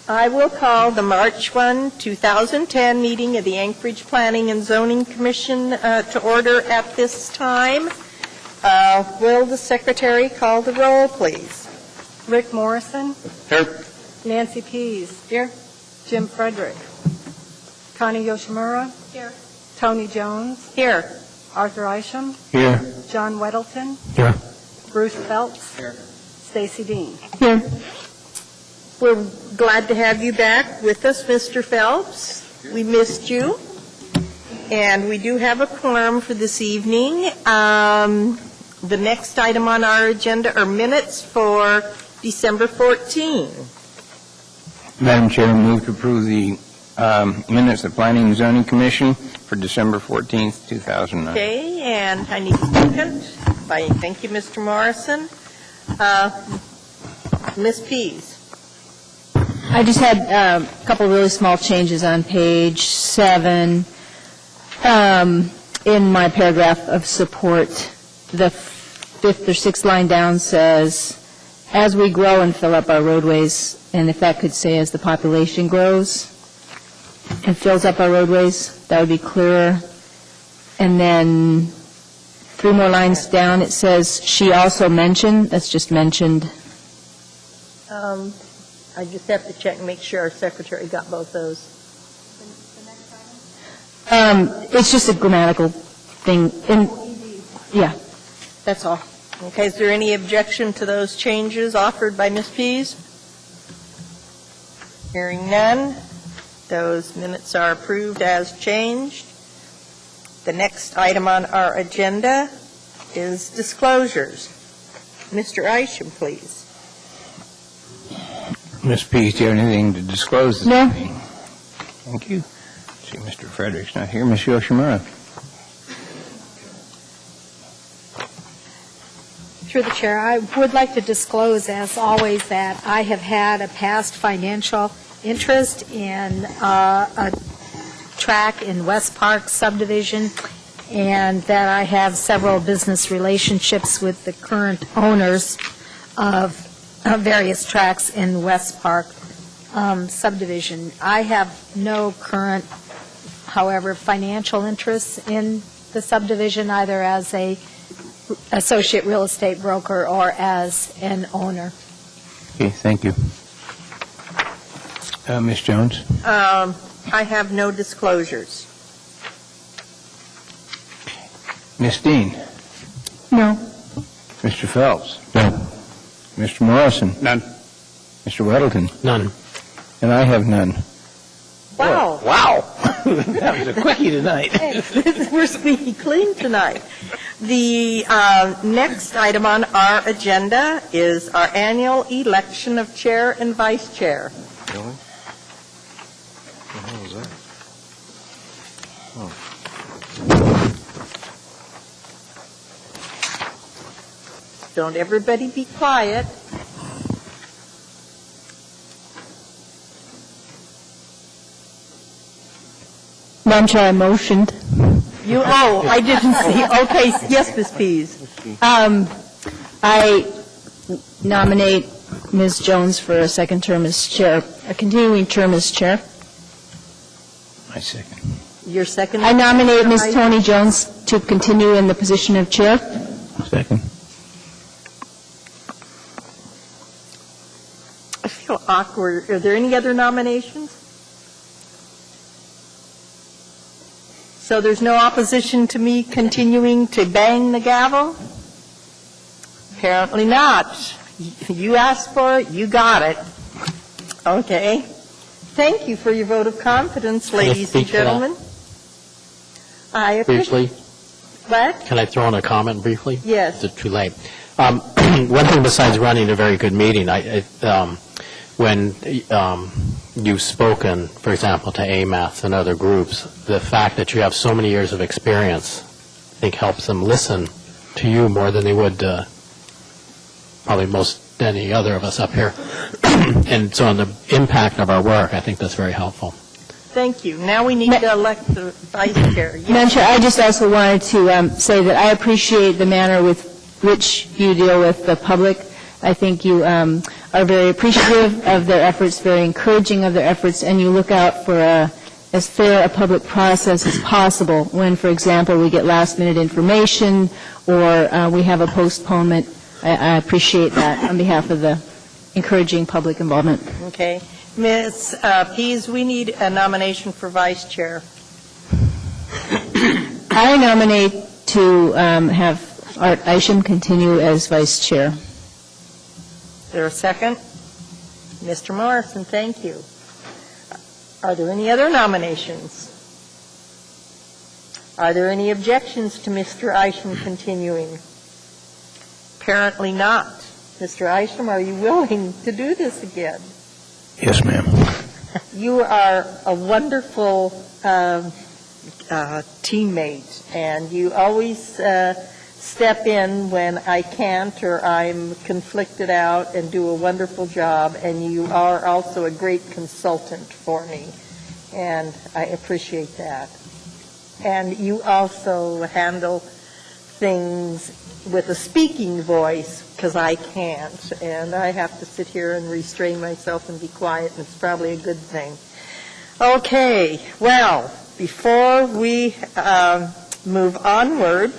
I will call the March 1, 2010 meeting of the Anchorage Planning and Zoning Commission to order at this time. Will the secretary call the roll, please? Rick Morrison. Here. Nancy Pease. Here. Jim Frederick. Connie Yoshimura. Here. Tony Jones. Here. Arthur Isham. Here. John Weddleton. Here. Bruce Phelps. Here. Stacy Dean. Here. We're glad to have you back with us, Mr. Phelps. We missed you. And we do have a quorum for this evening. The next item on our agenda are minutes for December 14. Madam Chair, move to approve the minutes of Planning and Zoning Commission for December 14th, 2009. Okay, and I need a second. Thank you, Mr. Morrison. Ms. Pease. I just had a couple really small changes on page 7. In my paragraph of support, the 5th or 6th line down says, as we grow and fill up our roadways, and if that could say as the population grows and fills up our roadways, that would be clearer. And then 3 more lines down, it says, she also mentioned, that's just mentioned. I just have to check and make sure our secretary got both those. It's just a grammatical thing. Yeah, that's all. Okay, is there any objection to those changes offered by Ms. Pease? Hearing none, those minutes are approved as changed. The next item on our agenda is disclosures. Mr. Isham, please. Ms. Pease, do you have anything to disclose this No. evening? Thank you. See, Mr. Frederick's not here. Ms. Yoshimura. Through the chair, I would like to disclose, as always, that I have had a past financial interest in a tract in West Park subdivision, and that I have several business relationships with the current owners of various tracts in West Park subdivision. I have no current, however, financial interests in the subdivision, either as a associate real estate broker or as an owner. Okay, thank you. Ms. Jones? I have no disclosures. Ms. Dean? No. Mr. Phelps? No. Mr. Morrison? None. Mr. Weddleton? None. And I have none. Wow. Wow. That was a quickie tonight. We're squeaky clean tonight. The next item on our agenda is our annual election of chair and vice chair. Really? What the hell is that? Don't everybody be quiet. Madam Chair, I motioned. I didn't see. Okay, yes, Ms. Pease. I nominate Ms. Jones for a second term as chair, a continuing term as chair. I second. Your second. I nominate Ms. Tony Jones to continue in the position of chair. Second. I feel awkward. Are there any other nominations? So there's no opposition to me continuing to bang the gavel? Apparently not. You asked for it, you got it. Okay. Thank you for your vote of confidence, ladies and gentlemen. I appreciate. Briefly, What? can I throw in a comment briefly? Yes. Is it too late? One thing besides running a very good meeting, when you've spoken, for example, to AMATS and other groups, the fact that you have so many years of experience, I think helps them listen to you more than they would probably most any other of us up here. And so on the impact of our work, I think that's very helpful. Thank you. Now we need to elect the vice chair. Yes. Madam Chair, I just also wanted to say that I appreciate the manner with which you deal with the public I think you are very appreciative of their efforts, very encouraging of their efforts, and you look out for as fair a public process as possible when, for example, we get last-minute information or we have a postponement. I appreciate that on behalf of the encouraging public involvement. Okay. Ms. Pease, we need a nomination for vice chair. I nominate to have Art Isham continue as vice chair. Is there a second? Mr. Morrison, thank you. Are there any other nominations? Are there any objections to Mr. Isham continuing? Apparently not. Mr. Isham, are you willing to do this again? Yes, ma'am. You are a wonderful teammate, and you always step in when I can't or I'm conflicted out and do a wonderful job, and you are also a great consultant for me, and I appreciate that. And you also handle things with a speaking voice, because I can't, and I have to sit here and restrain myself and be quiet, and it's probably a good thing. Okay, well, before we move onward,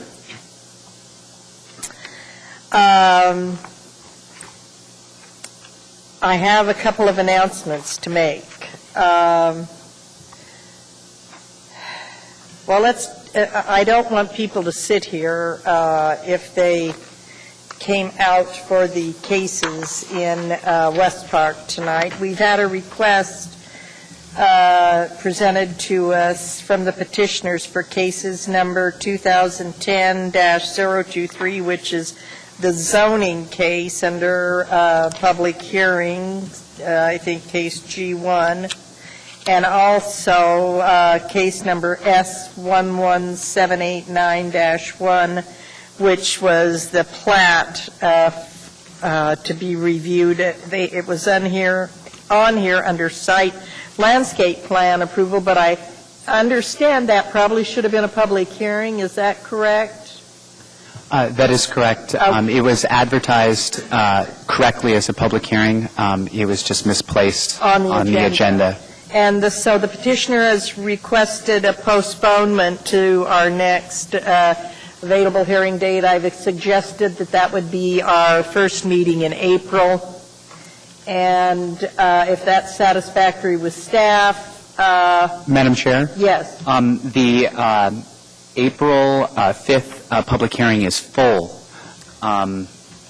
I have a couple of announcements to make. I don't want people to sit here if they came out for the cases in West Park tonight. We've had a request presented to us from the petitioners for cases number 2010-023, which is the zoning case under public hearing, I think case G1, and also case number S11789-1, which was the plat to be reviewed. It was on here under site landscape plan approval, but I understand that probably should have been a public hearing. Is that correct? That is correct. It was advertised correctly as a public hearing. It was just misplaced on the agenda. And so the petitioner has requested a postponement to our next available hearing date. I've suggested that would be our first meeting in April. And if that's satisfactory with staff. Madam Chair? Yes. The April 5th public hearing is full.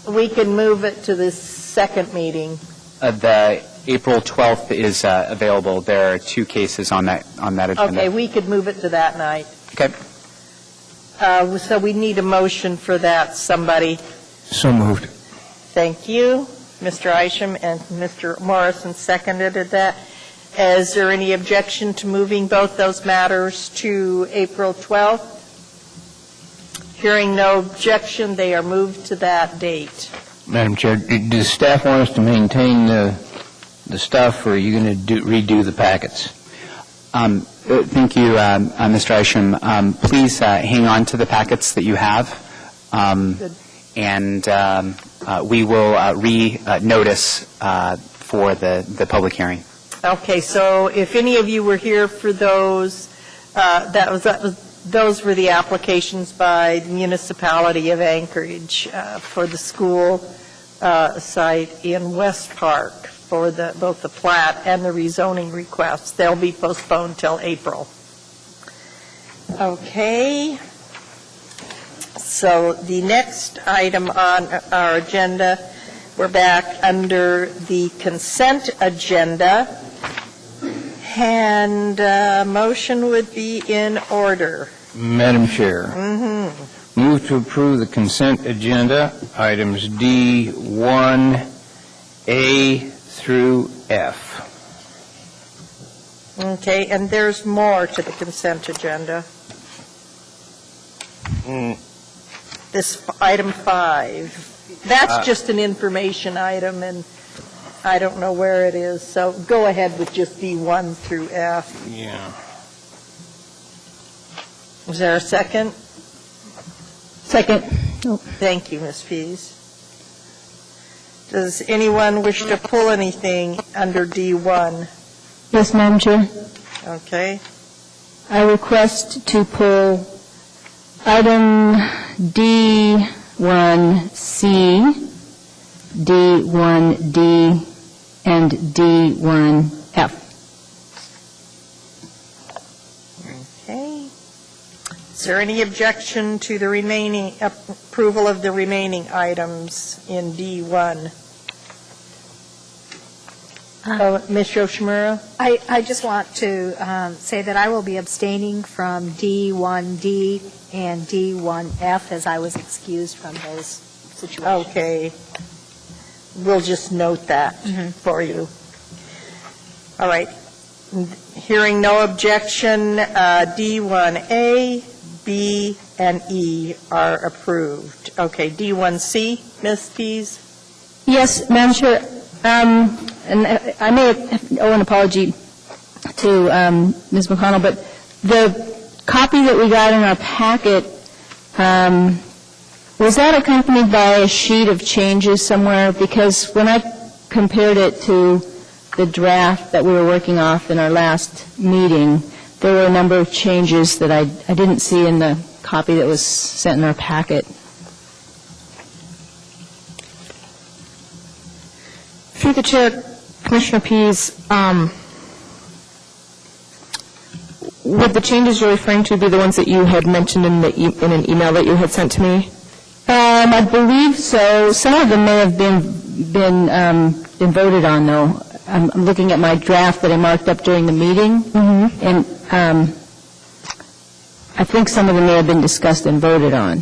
We can move it to the second meeting. The April 12th is available. There are two cases on that agenda. Okay, we could move it to that night. Okay. So we need a motion for that. Somebody. So moved. Thank you. Mr. Isham and Mr. Morrison seconded that. Is there any objection to moving both those matters to April 12th? Hearing no objection, they are moved to that date. Madam Chair, does staff want us to maintain the stuff, or are you going to redo the packets? Thank you, Mr. Isham. Please hang on to the packets that you have, and we will re-notice for the public hearing. Okay, so if any of you were here for those, those were the applications by the municipality of Anchorage for the school site in West Park for both the plat and the rezoning requests. They'll be postponed till April. Okay. So the next item on our agenda, we're back under the consent agenda, and motion would be in order. Madam Chair. Move to approve the consent agenda, items D1, A through F. Okay, and there's more to the consent agenda. This item 5. That's just an information item, and I don't know where it is, so go ahead with just D1 through F. Yeah. Is there a second? Second. Thank you, Ms. Pease. Does anyone wish to pull anything under D1? Yes, Madam Chair. Okay. I request to pull item D1C, D1D, and D1F. Okay. Is there any objection to the remaining, approval of the remaining items in D1? Ms. Yoshimura? I just want to say that I will be abstaining from D1D and D1F as I was excused from those situations. Okay. We'll just note that for you. All right. Hearing no objection, D1A, B, and E are approved. Okay, D1C, Ms. Pease? Yes, Madam Chair. And I may owe an apology to Ms. McConnell, but the copy that we got in our packet, was that accompanied by a sheet of changes somewhere? Because when I compared it to the draft that we were working off in our last meeting, there were a number of changes that I didn't see in the copy that was sent in our packet. Through the chair, Commissioner Pease, would the changes you're referring to be the ones that you had mentioned in an email that you had sent to me? I believe so. Some of them may have been voted on, though. I'm looking at my draft that I marked up during the meeting, and I think some of them may have been discussed and voted on.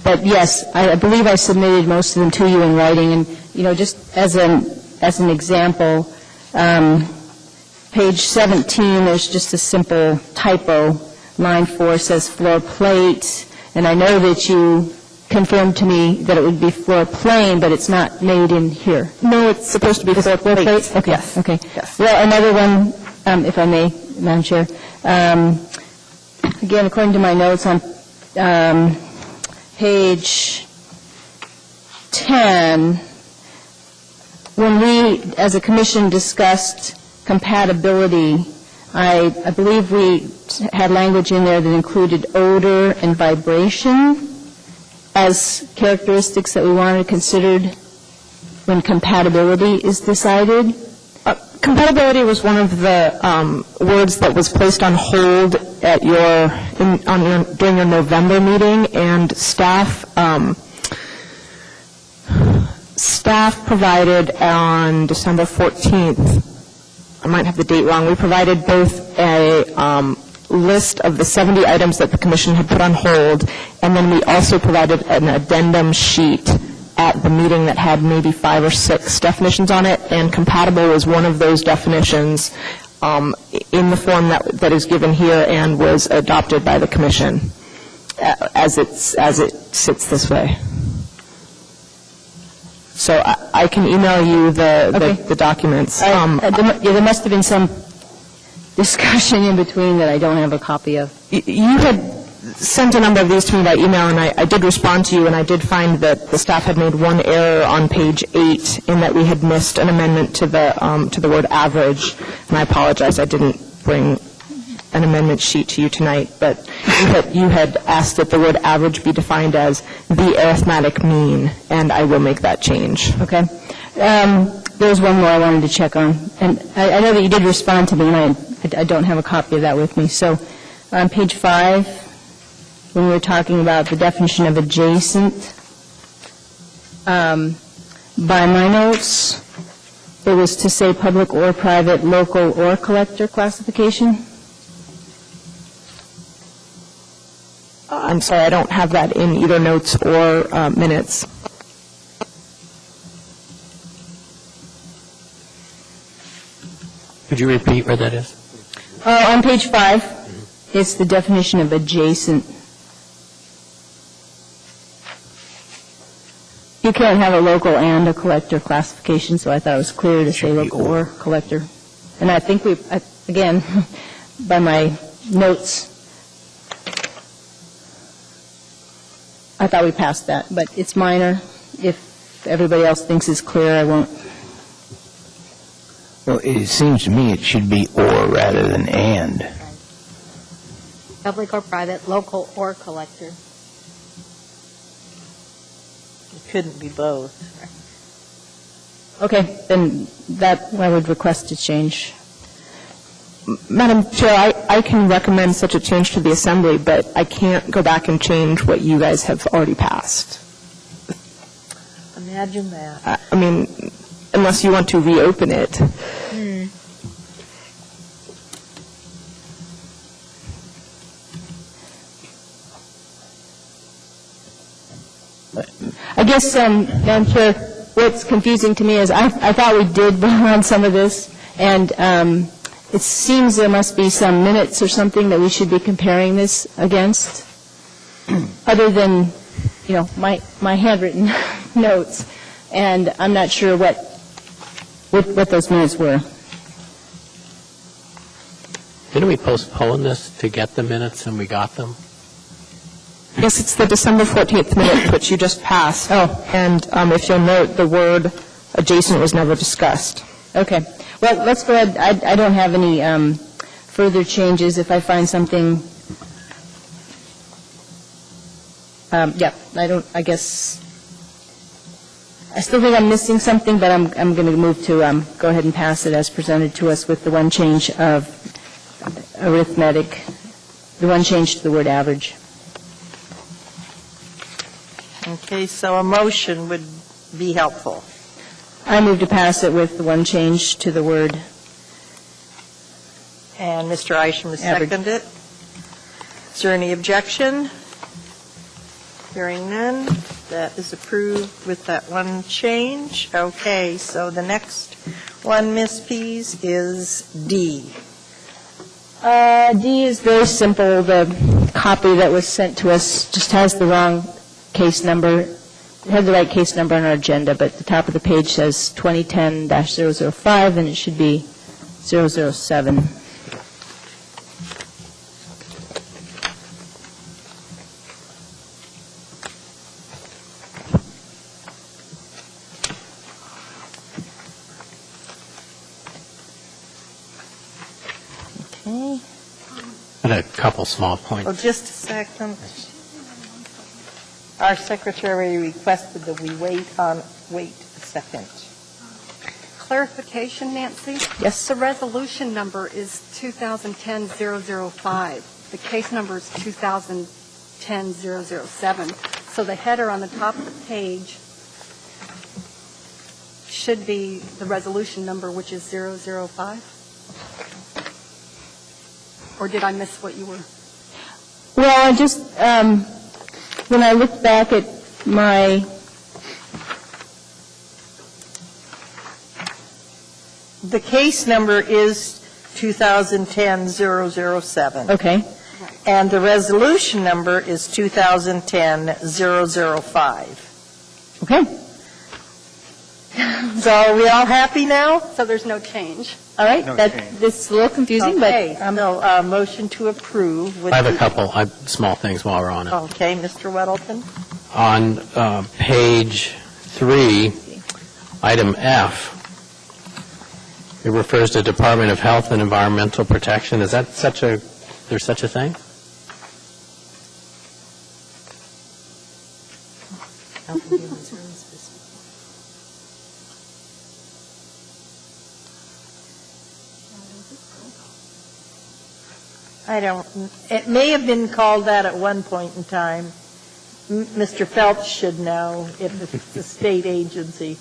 But yes, I believe I submitted most of them to you in writing, and just as an example, page 17, there's just a simple typo. Line 4 says floor plate, and I know that you confirmed to me that it would be floor plane, but it's not made in here. No, it's supposed to be floor plate. Okay. Yes. Okay. Yes. Well, another one, if I may, Madam Chair. Again, according to my notes on page 10, when we, as a commission, discussed compatibility, I believe we had language in there that included odor and vibration as characteristics that we wanted considered when compatibility is decided. Compatibility was one of the words that was placed on hold at during your November meeting, and staff provided on December 14th, I might have the date wrong, we provided both a list of the 70 items that the commission had put on hold, and then we also provided an addendum sheet at the meeting that had maybe 5 or 6 definitions on it, and compatible was one of those definitions in the form that is given here and was adopted by the commission as it sits this way. So I can email you the documents. There must have been some discussion in between that I don't have a copy of. You had sent a number of these to me by email, and I did respond to you, and I did find that the staff had made one error on page 8 in that we had missed an amendment to the word average, and I apologize, I didn't bring an amendment sheet to you tonight, but you had asked that the word average be defined as the arithmetic mean, and I will make that change. Okay. There's one more I wanted to check on, and I know that you did respond to me, and I don't have a copy of that with me. So on page 5, when we were talking about the definition of adjacent, by my notes, it was to say public or private, local or collector classification. I'm sorry, I don't have that in either notes or minutes. Could you repeat where that is? On page 5, it's the definition of adjacent. You can't have a local and a collector classification, so I thought it was clear to say local or collector. And I think again, by my notes, I thought we passed that, but it's minor. If everybody else thinks it's clear, I won't. Well, it seems to me it should be or rather than and. Public or private, local or collector. It couldn't be both. Okay, then that, I would request to change. Madam Chair, I can recommend such a change to the Assembly, but I can't go back and change what you guys have already passed. Imagine that. I mean, unless you want to reopen it. I guess, Madam Chair, what's confusing to me is I thought we did vote on some of this, and it seems there must be some minutes or something that we should be comparing this against, other than, you know, my handwritten notes, and I'm not sure what those minutes were. Didn't we postpone this to get the minutes and we got them? Yes, it's the December 14th minute, which you just passed. Oh. And if you'll note, the word adjacent was never discussed. Okay. Well, let's go ahead. I don't have any further changes. If I find something, I guess, I still think I'm missing something, but I'm going to move to go ahead and pass it as presented to us with the one change of arithmetic, the one change to the word average. Okay, so a motion would be helpful. I move to pass it with the one change to the word. And Mr. Isham has Average. seconded it. Is there any objection? Hearing none, that is approved with that one change. Okay, so the next one, Ms. Pease, is D. D is very simple. The copy that was sent to us just has the wrong case number. It had the right case number on our agenda, but the top of the page says 2010-005, and it should be 007. Okay. And a couple small points. Oh, just a second. Our secretary requested that we wait a second. Clarification, Nancy? Yes. The resolution number is 2010-005. The case number is 2010-007. So the header on the top of the page should be the resolution number, which is 005? Or did I miss what you were? Well, I just, when I looked back at my, The case number is 2010-007. okay, And the resolution number is 2010-005. okay. So are we all happy now? So there's no change. All right, No that, change. this is a little confusing, Okay, but so motion to approve. with I have a the- couple small things while we're on it. Okay, Mr. Weddleton? On page 3, item F, it refers to Department of Health and Environmental Protection. Is that there's such a thing? I don't, it may have been called that at one point in time. Mr. Phelps should know if it's a state agency.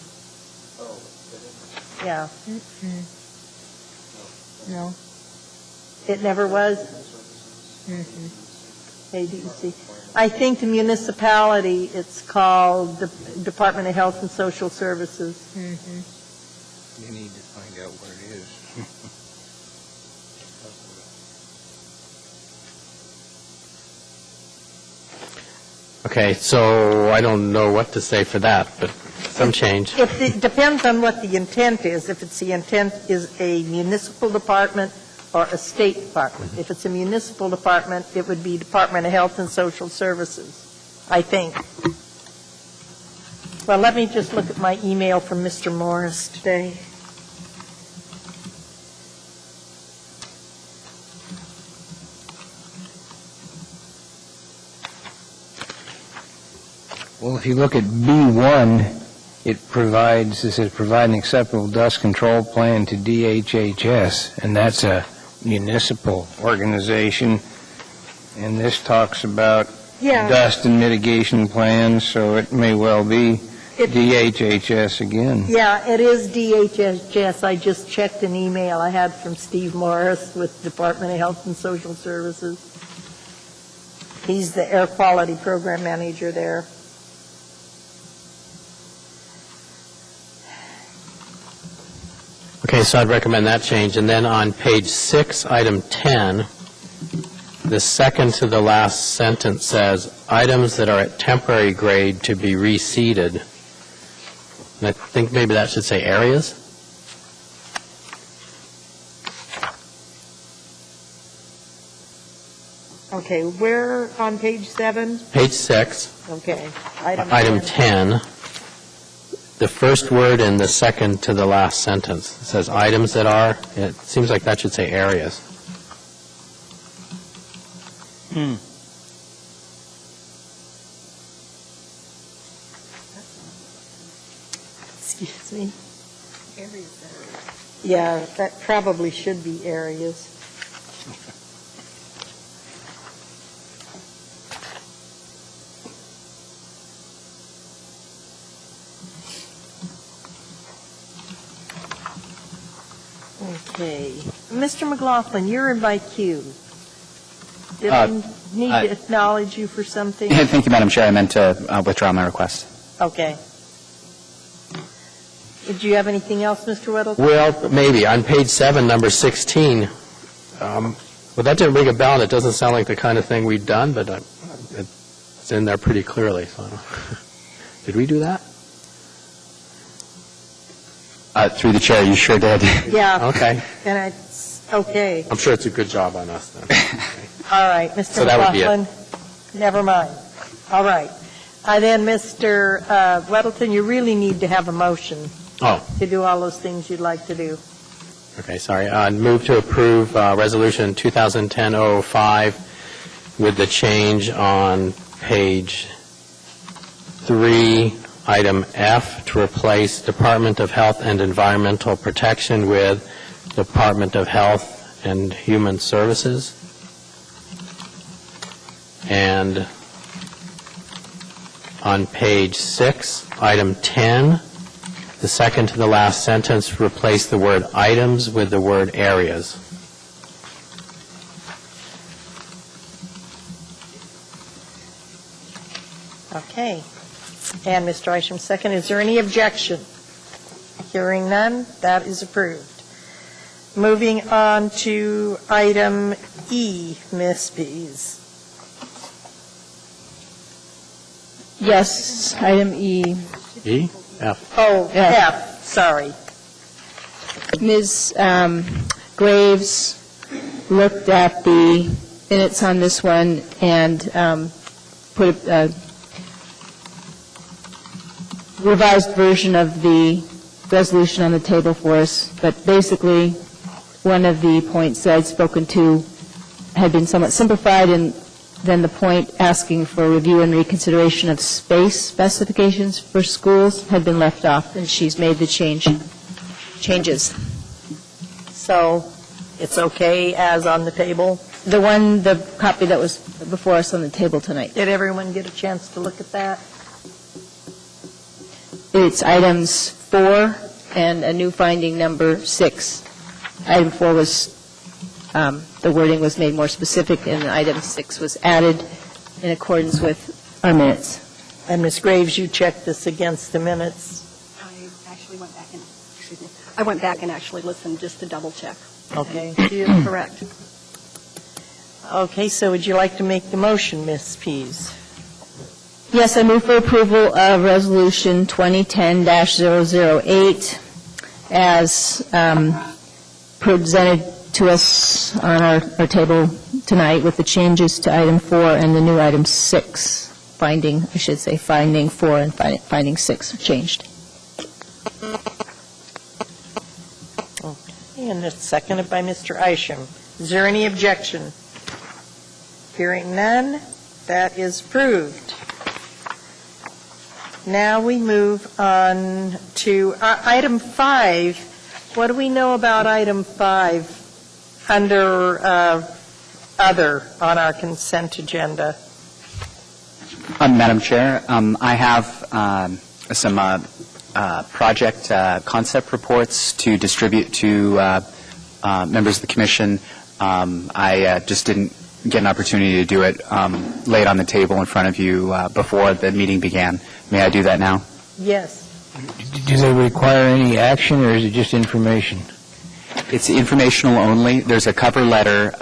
Yeah. No. It never was? ADC. I think the municipality, it's called the Department of Health and Social Services. You need to find out what it is. Okay, so I don't know what to say for that, but some change. If it depends on what the intent is. If it's the intent is a municipal department or a state department. If it's a municipal department, it would be Department of Health and Social Services. I think. Well, let me just look at my email from Mr. Morris today. Well, if you look at B1, it says provide an acceptable dust control plan to DHHS, and that's a municipal organization. And this talks about dust and mitigation plans, so it may well be DHHS again. Yeah, it is DHHS. I just checked an email I had from Steve Morris with Department of Health and Social Services. He's the air quality program manager there. Okay, so I'd recommend that change. And then on page 6, item 10, the second to the last sentence says, items that are at temporary grade to be reseeded. And I think maybe that should say areas. Okay, where on page 7? Page 6, Okay. item 10, the first word in the second to the last sentence. It says items that are, it seems like that should say areas. Excuse me. Yeah, that probably should be areas. Okay. Mr. McLaughlin, you're in by queue. Did I need to acknowledge you for something? Thank you, Madam Chair. I meant to withdraw my request. Okay. Did you have anything else, Mr. Weddle? Well, maybe. On page 7, number 16, well, that didn't ring a bell, and it doesn't sound like the kind of thing we've done, but it's in there pretty clearly. So. Did we do that? Through the chair, you sure did. Yeah. Okay. And it's okay. I'm sure it's a good job on us, then. All right, Mr. So that would be it. McLaughlin. Never mind. All right. Then, Mr. Weddleton, you really need to have a motion to do all those things you'd like to do. Okay, sorry. Move to approve Resolution 2010-005 with the change on page 3, item F, to replace Department of Health and Environmental Protection with Department of Health and Human Services. And on page 6, item 10, the second to the last sentence, replace the word items with the word areas. Okay. And Mr. Isham, second. Is there any objection? Hearing none, that is approved. Moving on to item E, Ms. Pease. Yes, item E. E? F. Oh, F. F, sorry. Ms. Graves looked at the minutes on this one and put a revised version of the resolution on the table for us, but basically, one of the points that I'd spoken to had been somewhat simplified, and then the point asking for review and reconsideration of space specifications for schools had been left off, and she's made the changes. So it's okay as on the table? The copy that was before us on the table tonight. Did everyone get a chance to look at that? It's items 4 and a new finding number 6. Item 4 was, the wording was made more specific, and item 6 was added in accordance with our minutes. And Ms. Graves, you checked this against the minutes? I actually went back and, excuse me, I went back and actually listened just to double check. Okay. She is correct. Okay, so would you like to make the motion, Ms. Pease? Yes, I move for approval of Resolution 2010-008 as presented to us on our table tonight with the changes to item 4 and the new item 6. finding 4 and finding 6 changed. And it's seconded by Mr. Isham. Is there any objection? Hearing none, that is approved. Now we move on to item 5. What do we know about item 5 under other on our consent agenda? Madam Chair, I have some project concept reports to distribute to members of the commission. I just didn't get an opportunity to do it late on the table in front of you before the meeting began. May I do that now? Yes. Do they require any action, or is it just information? It's informational only. There's a cover letter.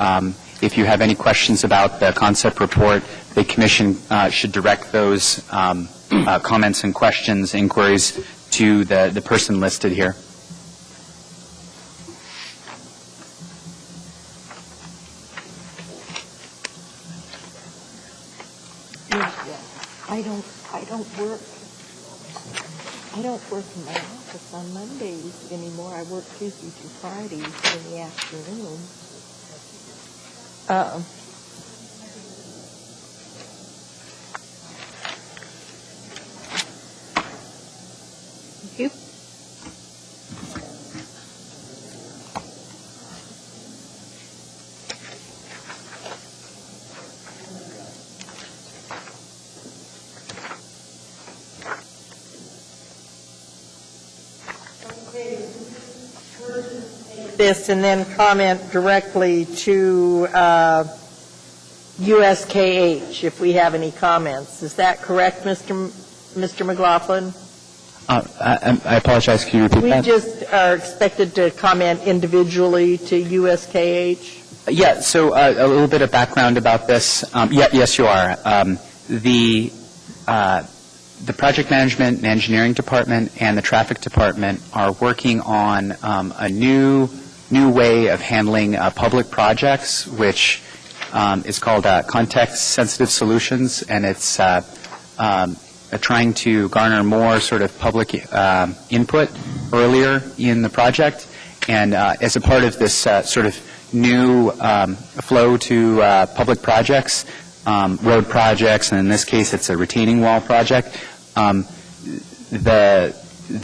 If you have any questions about the concept report, the commission should direct those comments and questions, inquiries, to the person listed here. I don't work in my office on Mondays anymore. I work Tuesday through Fridays in the afternoon. Thank you. This and then comment directly to USKH if we have any comments. Is that correct, Mr. McLaughlin? I apologize. Can you repeat We that? just are expected to comment individually to USKH. Yeah, so a little bit of background about this. Yes, you are. The project management and engineering department and the traffic department are working on a new way of handling public projects, which is called context-sensitive solutions, and it's trying to garner more sort of public input earlier in the project. And as a part of this sort of new flow to public projects, road projects, and in this case it's a retaining wall project, the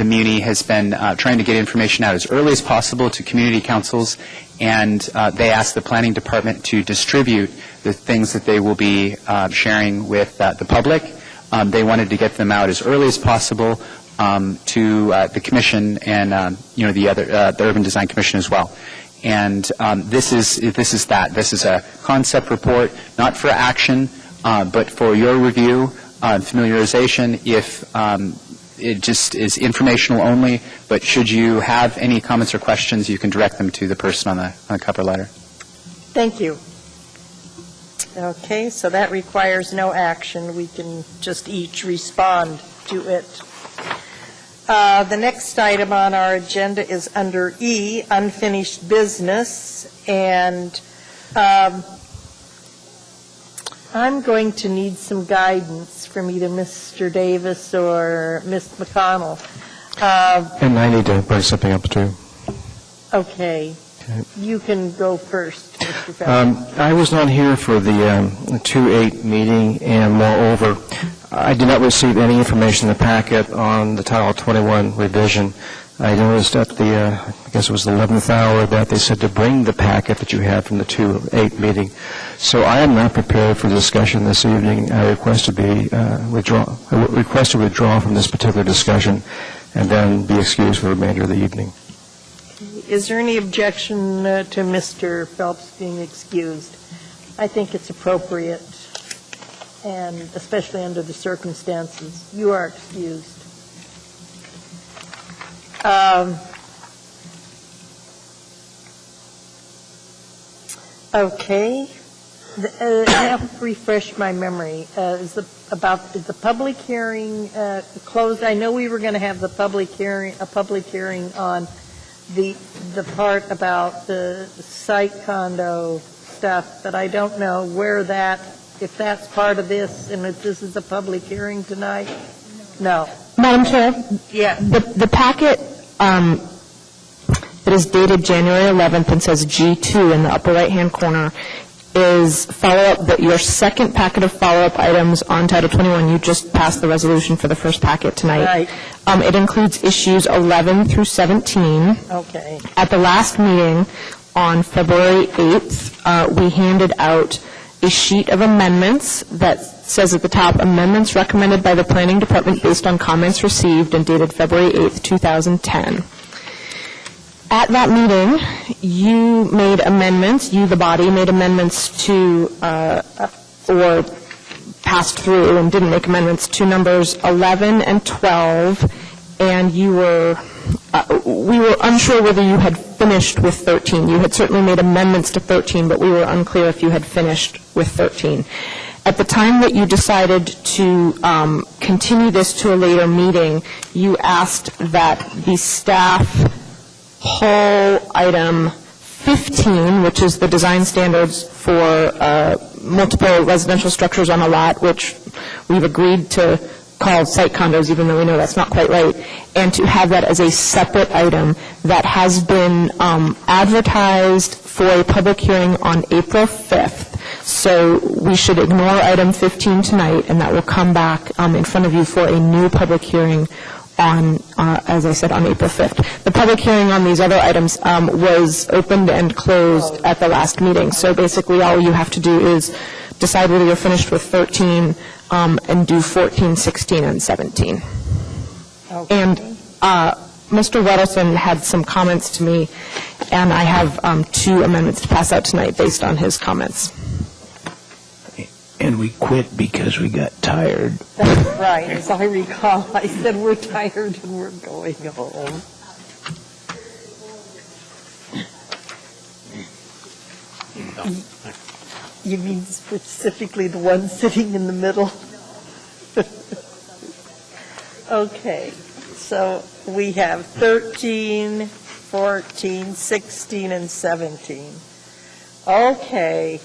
Muni has been trying to get information out as early as possible to community councils, and they asked the planning department to distribute the things that they will be sharing with the public. They wanted to get them out as early as possible to the commission and the Urban Design Commission as well. And this is that. This is a concept report, not for action, but for your review, familiarization. If it just is informational only, but should you have any comments or questions, you can direct them to the person on the cover letter. Thank you. Okay, so that requires no action. We can just each respond to it. The next item on our agenda is under E, unfinished business, and I'm going to need some guidance from either Mr. Davis or Ms. McConnell. And I need to bring something up, too. Okay. You can go first, Mr. Phelps. I was not here for the 2-8 meeting, and moreover, I did not receive any information in the packet on the Title 21 revision. I noticed at the, I guess it was the 11th hour, that they said to bring the packet that you had from the 2-8 meeting. So I am not prepared for discussion this evening. I request to withdraw from this particular discussion and then be excused for the remainder of the evening. Is there any objection to Mr. Phelps being excused? I think it's appropriate, and especially under the circumstances. You are excused. Okay. Have refreshed my memory. Is the public hearing closed? I know we were going to have a public hearing on the part about the site condo stuff, but I don't know where that if that's part of this, and if this is a public hearing tonight? No. Madam Chair, Yeah. the packet that is dated January 11th and says G2 in the upper right-hand corner is follow-up, your second packet of follow-up items on Title 21. You just passed the resolution for the first packet tonight. Right. It includes issues 11 through 17. Okay. At the last meeting on February 8th, we handed out a sheet of amendments that says at the top, amendments recommended by the Planning Department based on comments received and dated February 8th, 2010. At that meeting, you made amendments, you, the body, made amendments to, or passed through and didn't make amendments to numbers 11 and 12, and you were, we were unsure whether you had finished with 13. You had certainly made amendments to 13, but we were unclear if you had finished with 13. At the time that you decided to continue this to a later meeting, you asked that the staff pull item 15, which is the design standards for multiple residential structures on a lot, which we've agreed to call site condos, even though we know that's not quite right, and to have that as a separate item that has been advertised for a public hearing on April 5th. So we should ignore item 15 tonight, and that will come back in front of you for a new public hearing on, as I said, on April 5th. The public hearing on these other items was opened and closed at the last meeting. So basically, all you have to do is decide whether you're finished with 13 and do 14, 16, and 17. Okay. And Mr. Weddleton had some comments to me, and I have 2 amendments to pass out tonight based on his comments. And we quit because we got tired. That's right. As I recall, I said we're tired and we're going home. You mean specifically the one sitting in the middle? Okay. So we have 13, 14, 16, and 17. Okay.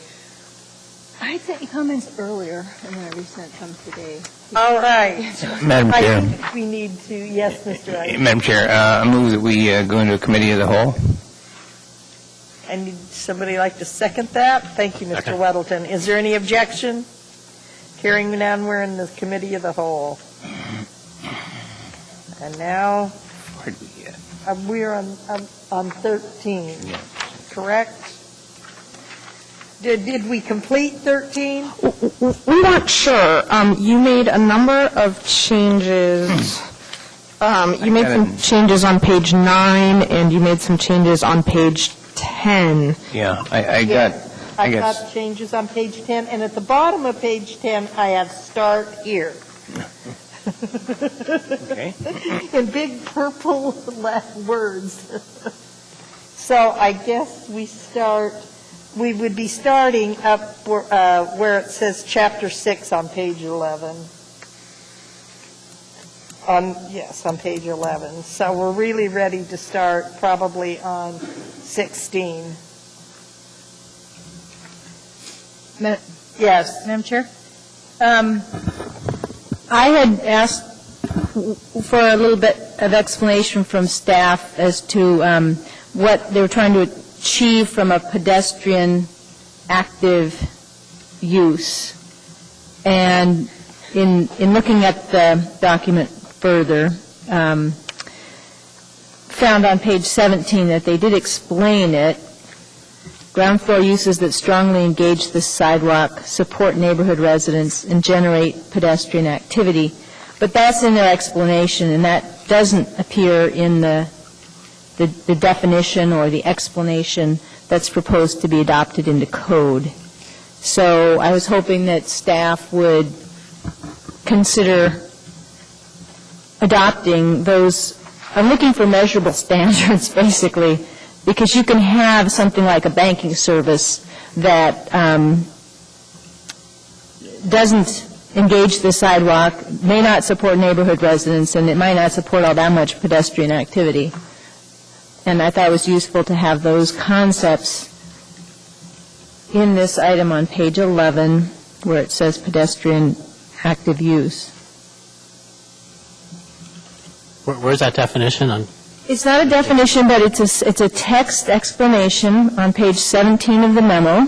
I sent you comments earlier, and then I resent some today. All right. Madam I Chair. think we need to, yes, Mr. Wright. Madam Chair, I move that we go into a committee of the whole. And would somebody like to second that? Thank you, Mr. Weddleton. Is there any objection? Hearing none, we're in the committee of the whole. And now, we're on 13, correct? Did we complete 13? We weren't sure. You made a number of changes. You made some changes on page 9, and you made some changes on page 10. Yeah, I got changes on page 10, and at the bottom of page 10, I have start here. Okay. In big purple words. So I guess we would be starting up where it says Chapter 6 on page 11. On page 11. So we're really ready to start probably on 16. Yes. Madam Chair? I had asked for a little bit of explanation from staff as to what they were trying to achieve from a pedestrian active use. And in looking at the document further, found on page 17 that they did explain it. Ground floor uses that strongly engage the sidewalk, support neighborhood residents, and generate pedestrian activity. But that's in their explanation, and that doesn't appear in the definition or the explanation that's proposed to be adopted into code. So I was hoping that staff would consider adopting those. I'm looking for measurable standards, basically, because you can have something like a banking service that doesn't engage the sidewalk, may not support neighborhood residents, and it might not support all that much pedestrian activity. And I thought it was useful to have those concepts in this item on page 11. where it says pedestrian active use. Where's that definition on? It's not a definition, but it's a text explanation on page 17 of the memo.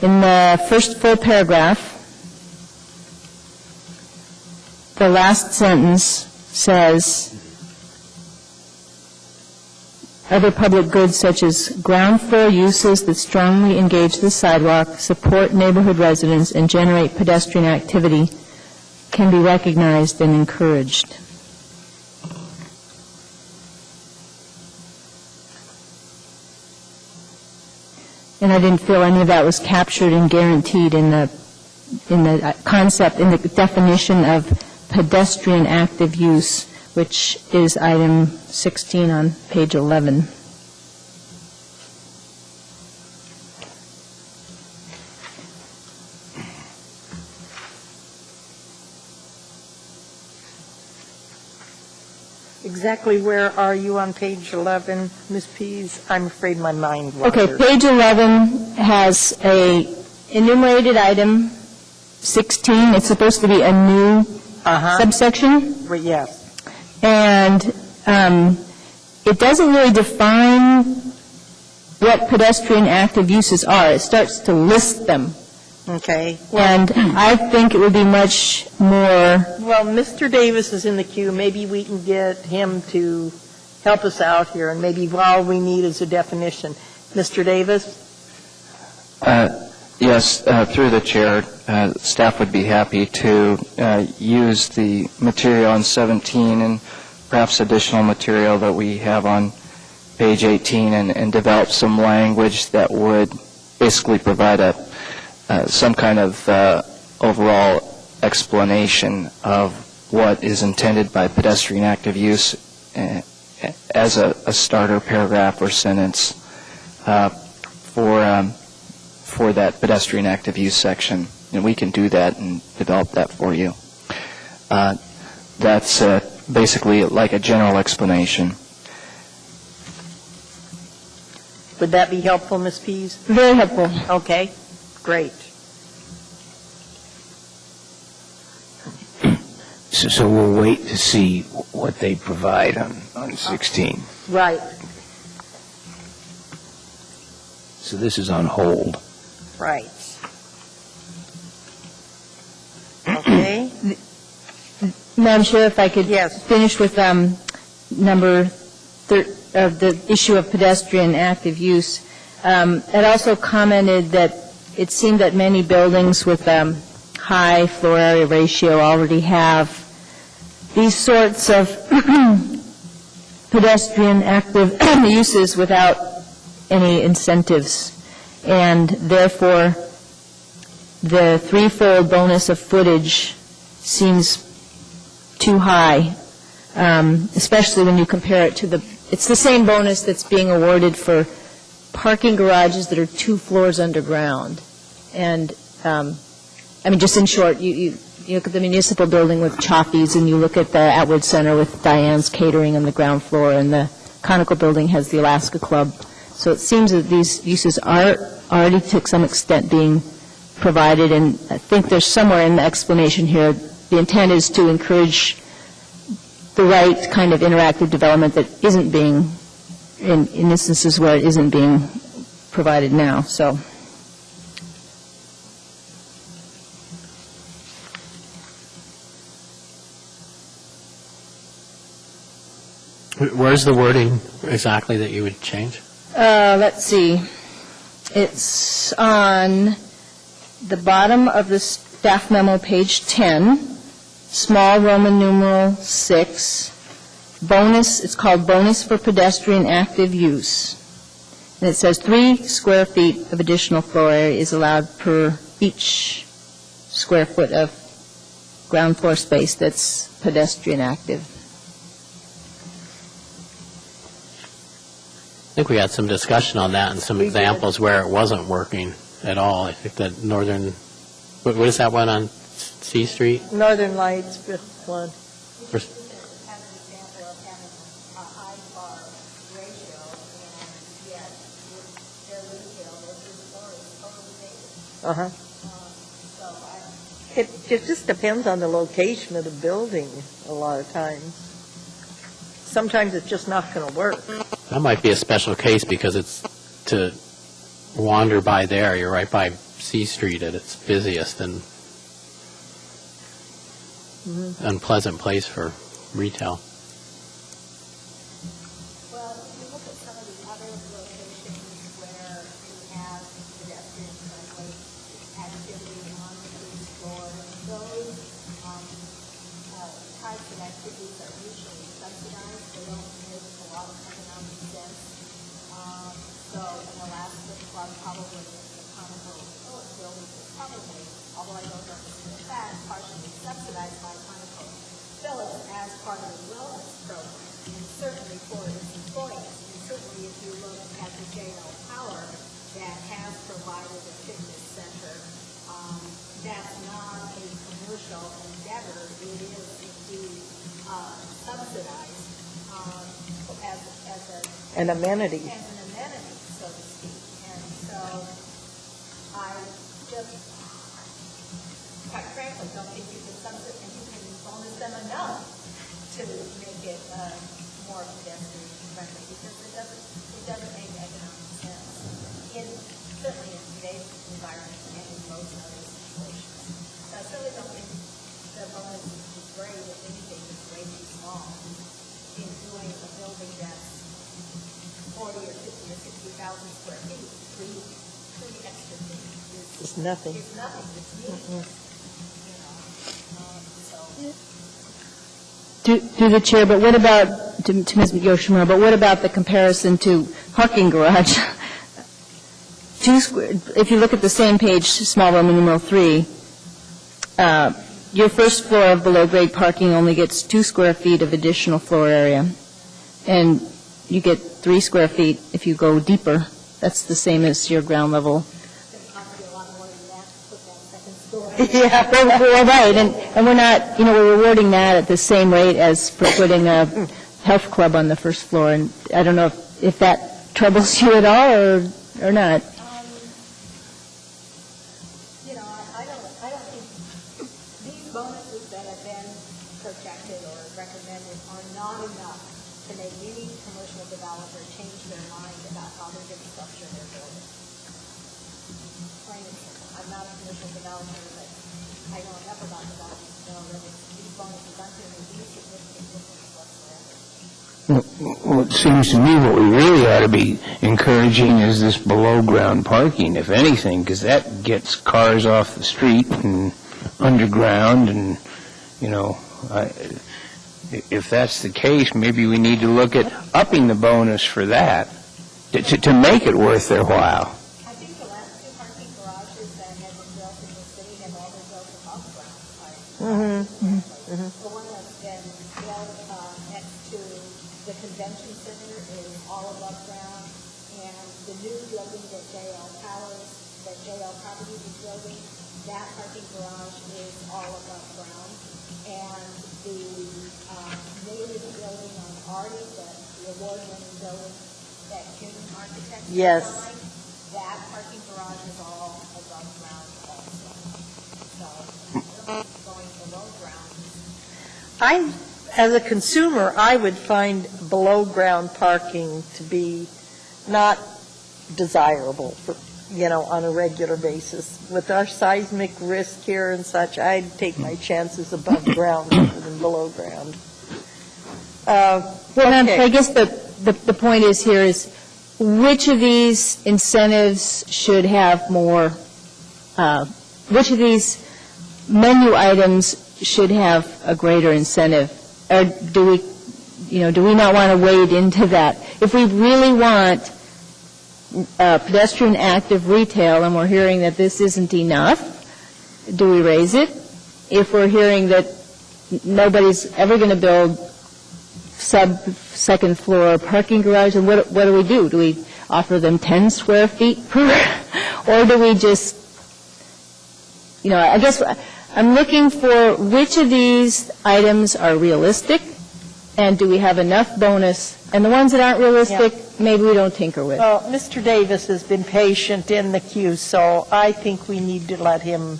In the first full paragraph, the last sentence says, other public goods such as ground floor uses that strongly engage the sidewalk, support neighborhood residents, and generate pedestrian activity can be recognized and encouraged. And I didn't feel any of that was captured and guaranteed in the concept, in the definition of pedestrian active use, which is item 16 on page 11. Exactly where are you on page 11, Ms. Pease? I'm afraid my mind wanders. Okay, page 11 has a enumerated item 16. It's supposed to be a new subsection. Right, yes. And it doesn't really define what pedestrian active uses are. It starts to list them. Okay. And I think it would be much more, Well, Mr. Davis is in the queue. Maybe we can get him to help us out here, and maybe all we need is a definition. Mr. Davis? Yes, through the chair, staff would be happy to use the material on 17 and perhaps additional material that we have on page 18 and develop some language that would basically provide some kind of overall explanation of what is intended by pedestrian active use as a starter paragraph or sentence for that pedestrian active use section. And we can do that and develop that for you. That's basically like a general explanation. Would that be helpful, Ms. Pease? very helpful. Okay, great. So we'll wait to see what they provide on 16. Right, So this is on hold. right. Okay, Madam Chair, if I could Yes. finish with number of the issue of pedestrian active use. It also commented that it seemed that many buildings with high floor area ratio already have these sorts of pedestrian active uses without any incentives. And therefore, the threefold bonus of footage seems too high, especially when you compare it to it's the same bonus that's being awarded for parking garages that are 2 floors underground. And, I mean, just in short, you look at the municipal building with Chockies, and you look at the Atwood Center with Diane's Catering on the ground floor, and the Conical building has the Alaska Club. So it seems that these uses are already to some extent being provided, and I think there's somewhere in the explanation here, the intent is to encourage the right kind of interactive development that isn't being, in instances where it isn't being provided now, so. Where's the wording exactly that you would change? Let's see. It's on the bottom of the staff memo, page 10, small Roman numeral 6, bonus, it's called bonus for pedestrian active use. And it says 3 square feet of additional floor area is allowed per each square foot of ground floor space that's pedestrian active. I think we had some discussion on that and some examples where it wasn't working at all. I think that northern, what is that one on C Street? Northern Lights, fifth one. So I It just depends on the location of the building a lot of times. Sometimes it's just not going to work. That might be a special case because it's to wander by there. You're right by C Street at its busiest and unpleasant place for retail. Well, if you look at some of the other locations where you have pedestrian-friendly activity on the food floor, those types of activities are usually subsidized. They don't make a lot of economic sense. So in the last book club, probably the Conoco Phillips building is probably, although I don't know the fact, partially subsidized by Conoco Phillips as part of the wellness program, and certainly for its employees. And certainly if you look at the JL Tower that has provided a fitness center, that's not a commercial endeavor. It is indeed subsidized as An amenity. so to speak. And so I just, quite frankly, don't think you can subsidize, and you can bonus them enough to make it more pedestrian friendly, because it doesn't make economic sense. Certainly in today's environment and in most other situations. So I certainly don't think the bonus is great. If anything, it's way too small in doing a building that's 40 or 50 or 60,000 square feet. Three extra feet It's nothing. is nothing. It's meaningless. Through the chair, but what about, to Ms. Yoshimura, but what about the comparison to parking garage? If you look at the same page, small Roman numeral 3, your first floor of below-grade parking only gets 2 square feet of additional floor area, and you get 3 square feet if you go deeper. That's the same as your ground level. Yeah. Well, right, and we're not, we're rewarding that at the same rate as for putting a health club on the first floor, and I don't know if that troubles you at all or not. I don't think these bonuses that have been projected or recommended are not enough to make any commercial developer change their mind about how they're going to structure their building. Plain and simple. I'm not a commercial developer, but I know enough about development to know that these bonuses aren't going to make any significant difference whatsoever. Well, it seems to me what we really ought to be encouraging is this below-ground parking, if anything, because that gets cars off the street and underground, and, if that's the case, maybe we need to look at upping the bonus for that to make it worth their while. I think the last 2 parking garages that have been built in the city have all been built above ground. The one that's been built next to the convention center is all above ground, and the new building that JL Properties is building, that parking garage is all above ground, and the native building on Artie, the award-winning building that Jim Architect Yes. designed, that parking garage is all above ground also. So, going below ground. As a consumer, I would find below-ground parking to be not desirable for, on a regular basis. With our seismic risk here and such, I'd take my chances above ground rather than below ground. Okay. I guess the point is here is, which of these incentives should have more, which of these menu items should have a greater incentive? Or do we not want to wade into that? If we really want pedestrian active retail, and we're hearing that this isn't enough, do we raise it? If we're hearing that nobody's ever going to build sub-second floor parking garage, and what do? Do we offer them 10 square feet per, or do we just, I guess I'm looking for which of these items are realistic, and do we have enough bonus? And the ones that aren't realistic, maybe we don't tinker with. Well, Mr. Davis has been patient in the queue, so I think we need to let him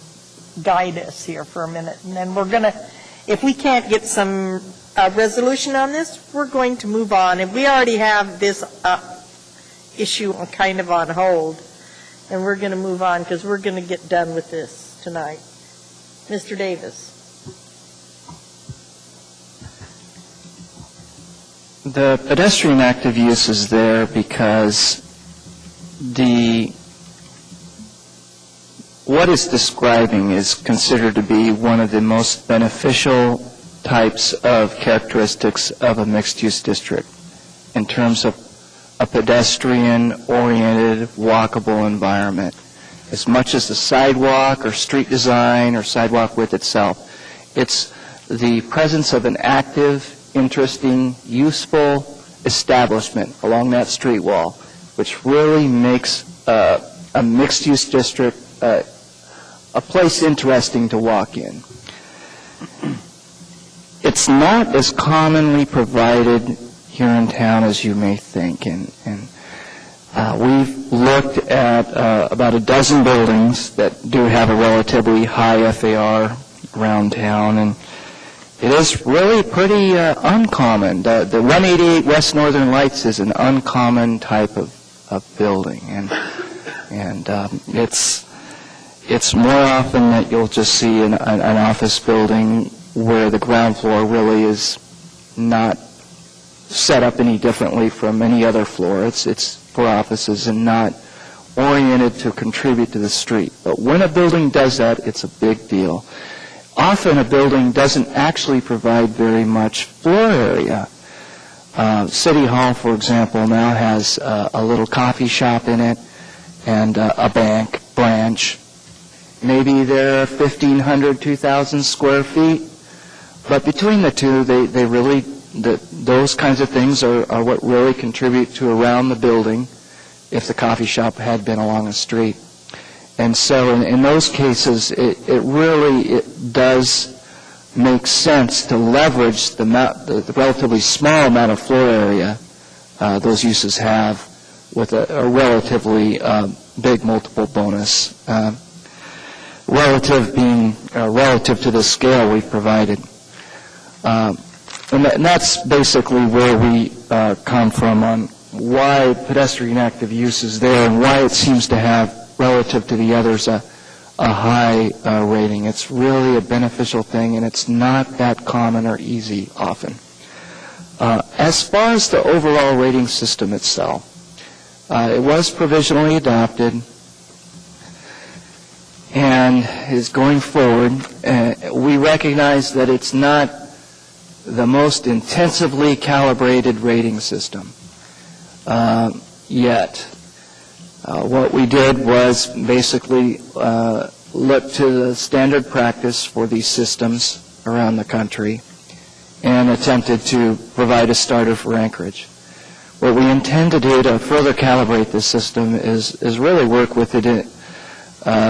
guide us here for a minute, and then we're going to, if we can't get some resolution on this, we're going to move on. And we already have this issue kind of on hold, and we're going to move on because we're going to get done with this tonight. Mr. Davis. The pedestrian active use is there because what it's describing is considered to be one of the most beneficial types of characteristics of a mixed-use district in terms of a pedestrian-oriented, walkable environment. As much as the sidewalk or street design or sidewalk width itself, it's the presence of an active, interesting, useful establishment along that street wall, which really makes a mixed-use district a place interesting to walk in. It's not as commonly provided here in town as you may think, and we've looked at about a dozen buildings that do have a relatively high FAR around town, and it is really pretty uncommon. The 188 West Northern Lights is an uncommon type of building, and it's more often that you'll just see an office building where the ground floor really is not set up any differently from any other floor. It's for offices and not oriented to contribute to the street. But when a building does that, it's a big deal. Often a building doesn't actually provide very much floor area. City Hall, for example, now has a little coffee shop in it and a bank branch. Maybe they're 1,500, 2,000 square feet. But between the two, they really, those kinds of things are what really contribute to around the building if the coffee shop had been along the street. And so in those cases, it really does make sense to leverage the relatively small amount of floor area those uses have with a relatively big multiple bonus, relative to the scale we've provided. And that's basically where we come from on why pedestrian active use is there and why it seems to have, relative to the others, a high rating. It's really a beneficial thing, and it's not that common or easy often. As far as the overall rating system itself, it was provisionally adopted and is going forward. We recognize that it's not the most intensively calibrated rating system yet. What we did was basically look to the standard practice for these systems around the country and attempted to provide a starter for Anchorage. What we intend to do to further calibrate this system is really work with it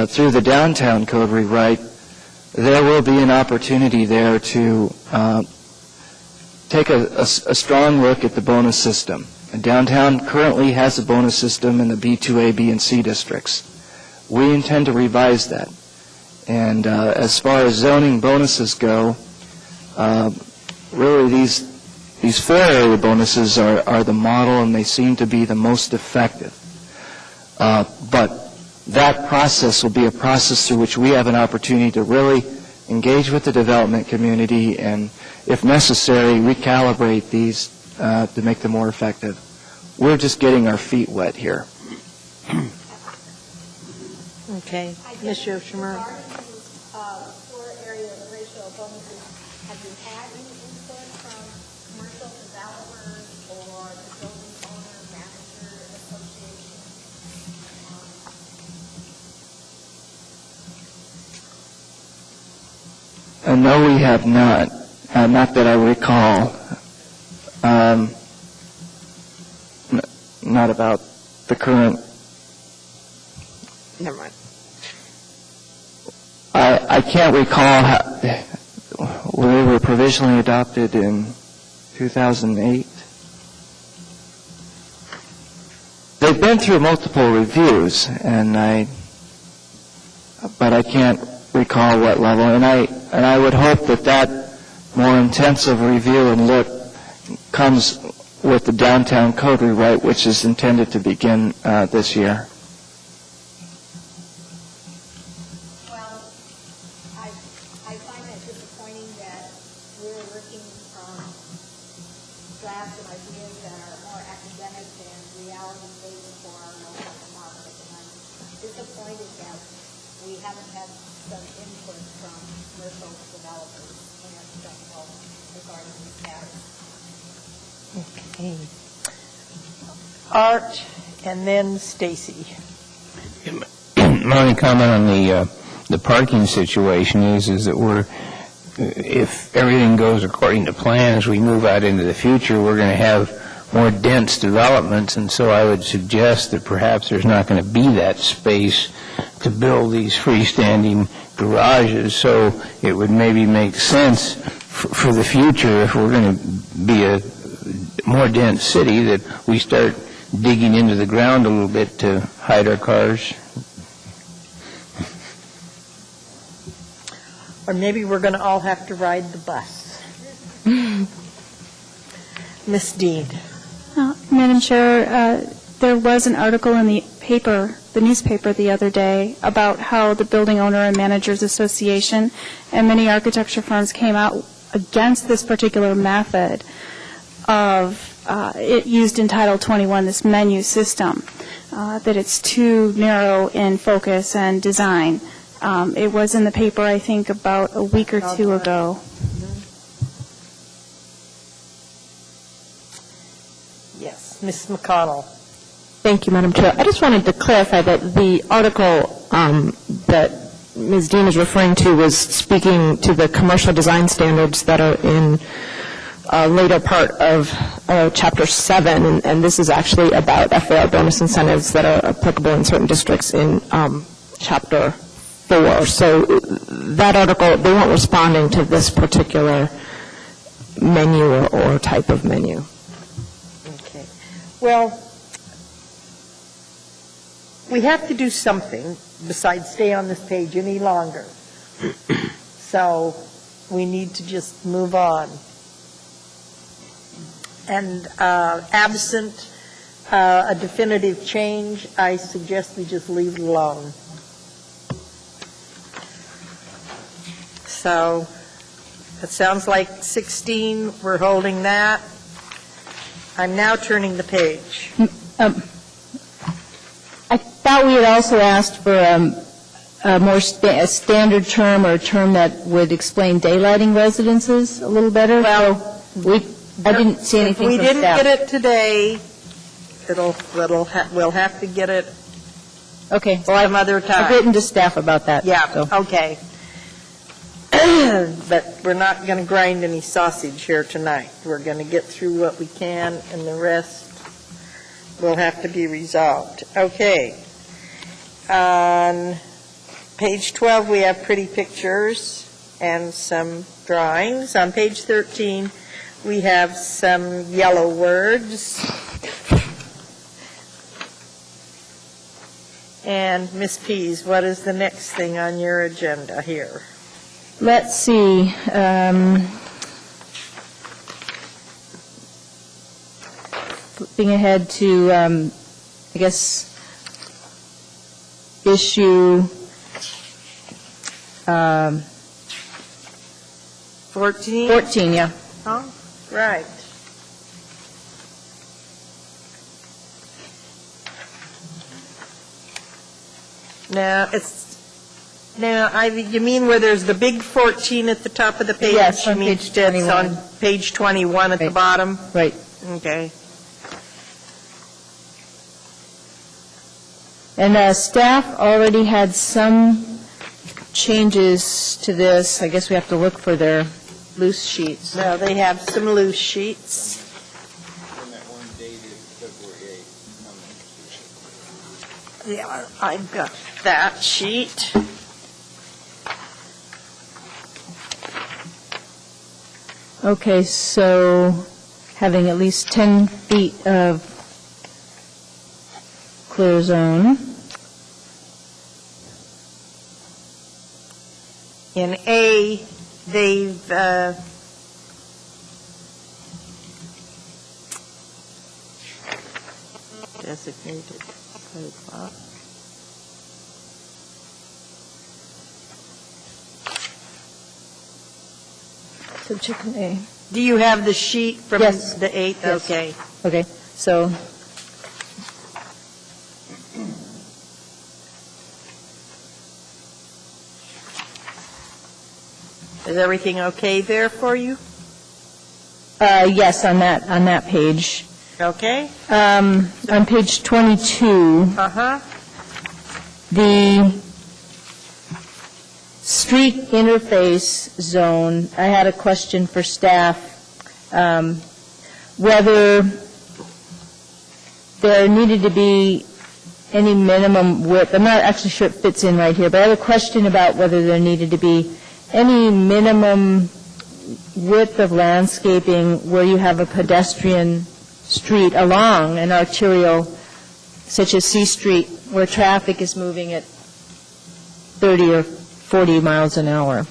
through the downtown code rewrite. There will be an opportunity there to take a strong look at the bonus system. And downtown currently has a bonus system in the B2A, B, and C districts. We intend to revise that. And as far as zoning bonuses go, really these floor area bonuses are the model, and they seem to be the most effective. But that process will be a process through which we have an opportunity to really engage with the development community and, if necessary, recalibrate these to make them more effective. We're just getting our feet wet here. Okay. Ms. Yoshimura. Floor area ratio bonuses, have you had any input from commercial developers or the building owner manager association? No, we have not. Not that I recall. Not about the current. Never mind. I can't recall how they were provisionally adopted in 2008. They've been through multiple reviews, but I can't recall what level, and I would hope that more intensive review and look comes with the downtown code rewrite, which is intended to begin this year. Well, I find it disappointing that we're working from drafts and ideas that are more academic than reality-based for our local market. And I'm disappointed that we haven't had some input from commercial developers and some regarding these matters. Okay. Art, and then Stacy. My only comment on the parking situation is that if everything goes according to plan, as we move out into the future, we're going to have more dense developments, and so I would suggest that perhaps there's not going to be that space to build these freestanding garages, so it would maybe make sense for the future, if we're going to be a more dense city, that we start digging into the ground a little bit to hide our cars. Or maybe we're going to all have to ride the bus. Miss Dean. Madam Chair, there was an article in the newspaper the other day about how the Building Owner and Managers Association and many architecture firms came out against this particular method of it used in Title 21, this menu system, that it's too narrow in focus and design. It was in the paper, I think, about a week or two ago. Yes, Ms. McConnell. Thank you, Madam Chair. I just wanted to clarify that the article that Ms. Dean is referring to was speaking to the commercial design standards that are in a later part of Chapter 7, and this is actually about FAR bonus incentives that are applicable in certain districts in Chapter 4. So that article, they weren't responding to this particular menu or type of menu. Okay. Well, we have to do something besides stay on this page any longer. So we need to just move on. And absent a definitive change, I suggest we just leave it alone. So it sounds like 16, we're holding that. I'm now turning the page. I thought we had also asked for a more standard term, or a term that would explain daylighting residences a little better. Well, I didn't see anything if we from didn't staff. get it today, we'll have to get it Okay. some other time. I've written to staff about that. Yeah, so. okay. But we're not going to grind any sausage here tonight. We're going to get through what we can, and the rest will have to be resolved. Okay. On page 12, we have pretty pictures and some drawings. On page 13, we have some yellow words. And Ms. Pease, what is the next thing on your agenda here? Let's see. Flipping ahead to, I guess, issue 14? 14, yeah. Oh, right. You mean where there's the big 14 at the top of the page? Yes, You on mean page that's 21. on page 21 at the Right. bottom? Right. Okay. And staff already had some changes to this. I guess we have to look for their loose sheets. Now, they have some loose sheets. Yeah, I've got that sheet. Okay, so having at least 10 feet of clear zone. In A, they've designated sidewalk. So chicken A. Do you have the sheet from Yes. the 8th? Yes. Okay. Okay, so Is everything okay there for you? yes, on that page. Okay? On page 22, Uh-huh. the street interface zone, I had a question for staff, whether there needed to be any minimum width. I'm not actually sure it fits in right here, but I have a question about whether there needed to be any minimum width of landscaping where you have a pedestrian street along an arterial, such as C Street, where traffic is moving at 30 or 40 miles an hour.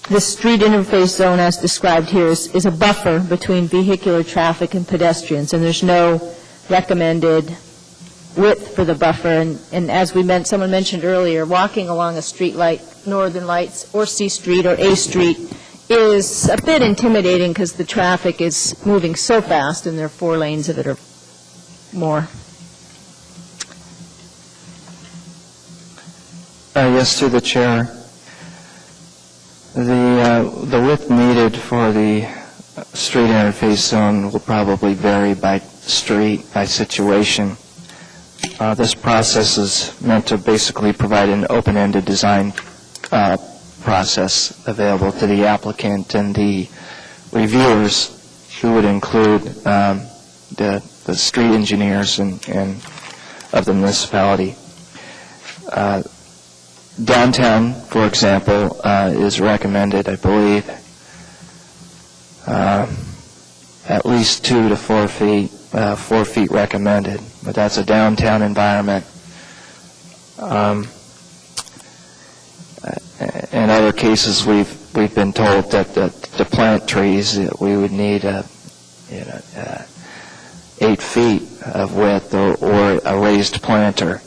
The street interface zone, as described here, is a buffer between vehicular traffic and pedestrians, and there's no recommended width for the buffer. And as someone mentioned earlier, walking along a street like Northern Lights or C Street or A Street is a bit intimidating because the traffic is moving so fast, and there are 4 lanes of it or more. Yes, through the chair. The width needed for the street interface zone will probably vary by street, by situation. This process is meant to basically provide an open-ended design process available to the applicant and the reviewers, who would include the street engineers and of the municipality. Downtown, for example, is recommended, I believe, at least 2 to 4 feet, 4 feet recommended, but that's a downtown environment. In other cases, we've been told that to plant trees, we would need 8 feet of width or a raised planter.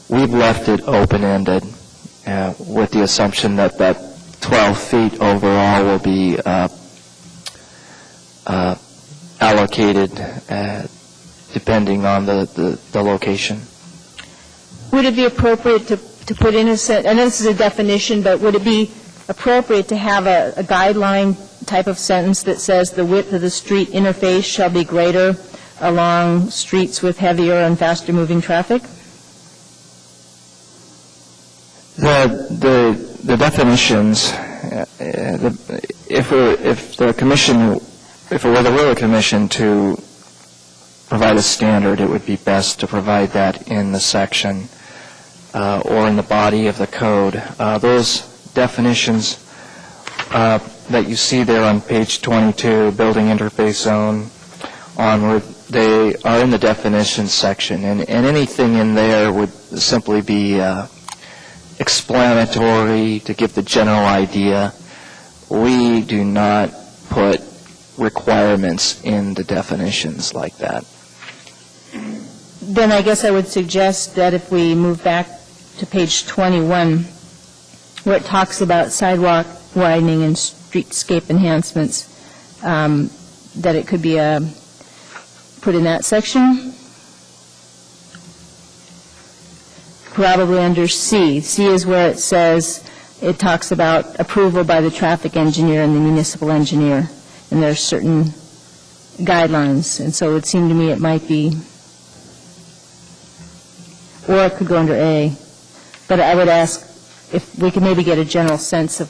We've left it open-ended with the assumption that 12 feet overall will be allocated depending on the location. Would it be appropriate to put in I know this is a definition, but would it be appropriate to have a guideline type of sentence that says the width of the street interface shall be greater along streets with heavier and faster moving traffic? The definitions, if it were the will of the commission to provide a standard, it would be best to provide that in the section or in the body of the code. Those definitions that you see there on page 22, building interface zone onward, they are in the definitions section, and anything in there would simply be explanatory to give the general idea. We do not put requirements in the definitions like that. Then I guess I would suggest that if we move back to page 21, where it talks about sidewalk widening and streetscape enhancements, that it could be put in that section. Probably under C. C is where it says, it talks about approval by the traffic engineer and the municipal engineer, and there are certain guidelines, and so it would seem to me it might be, or it could go under A. But I would ask if we could maybe get a general sense of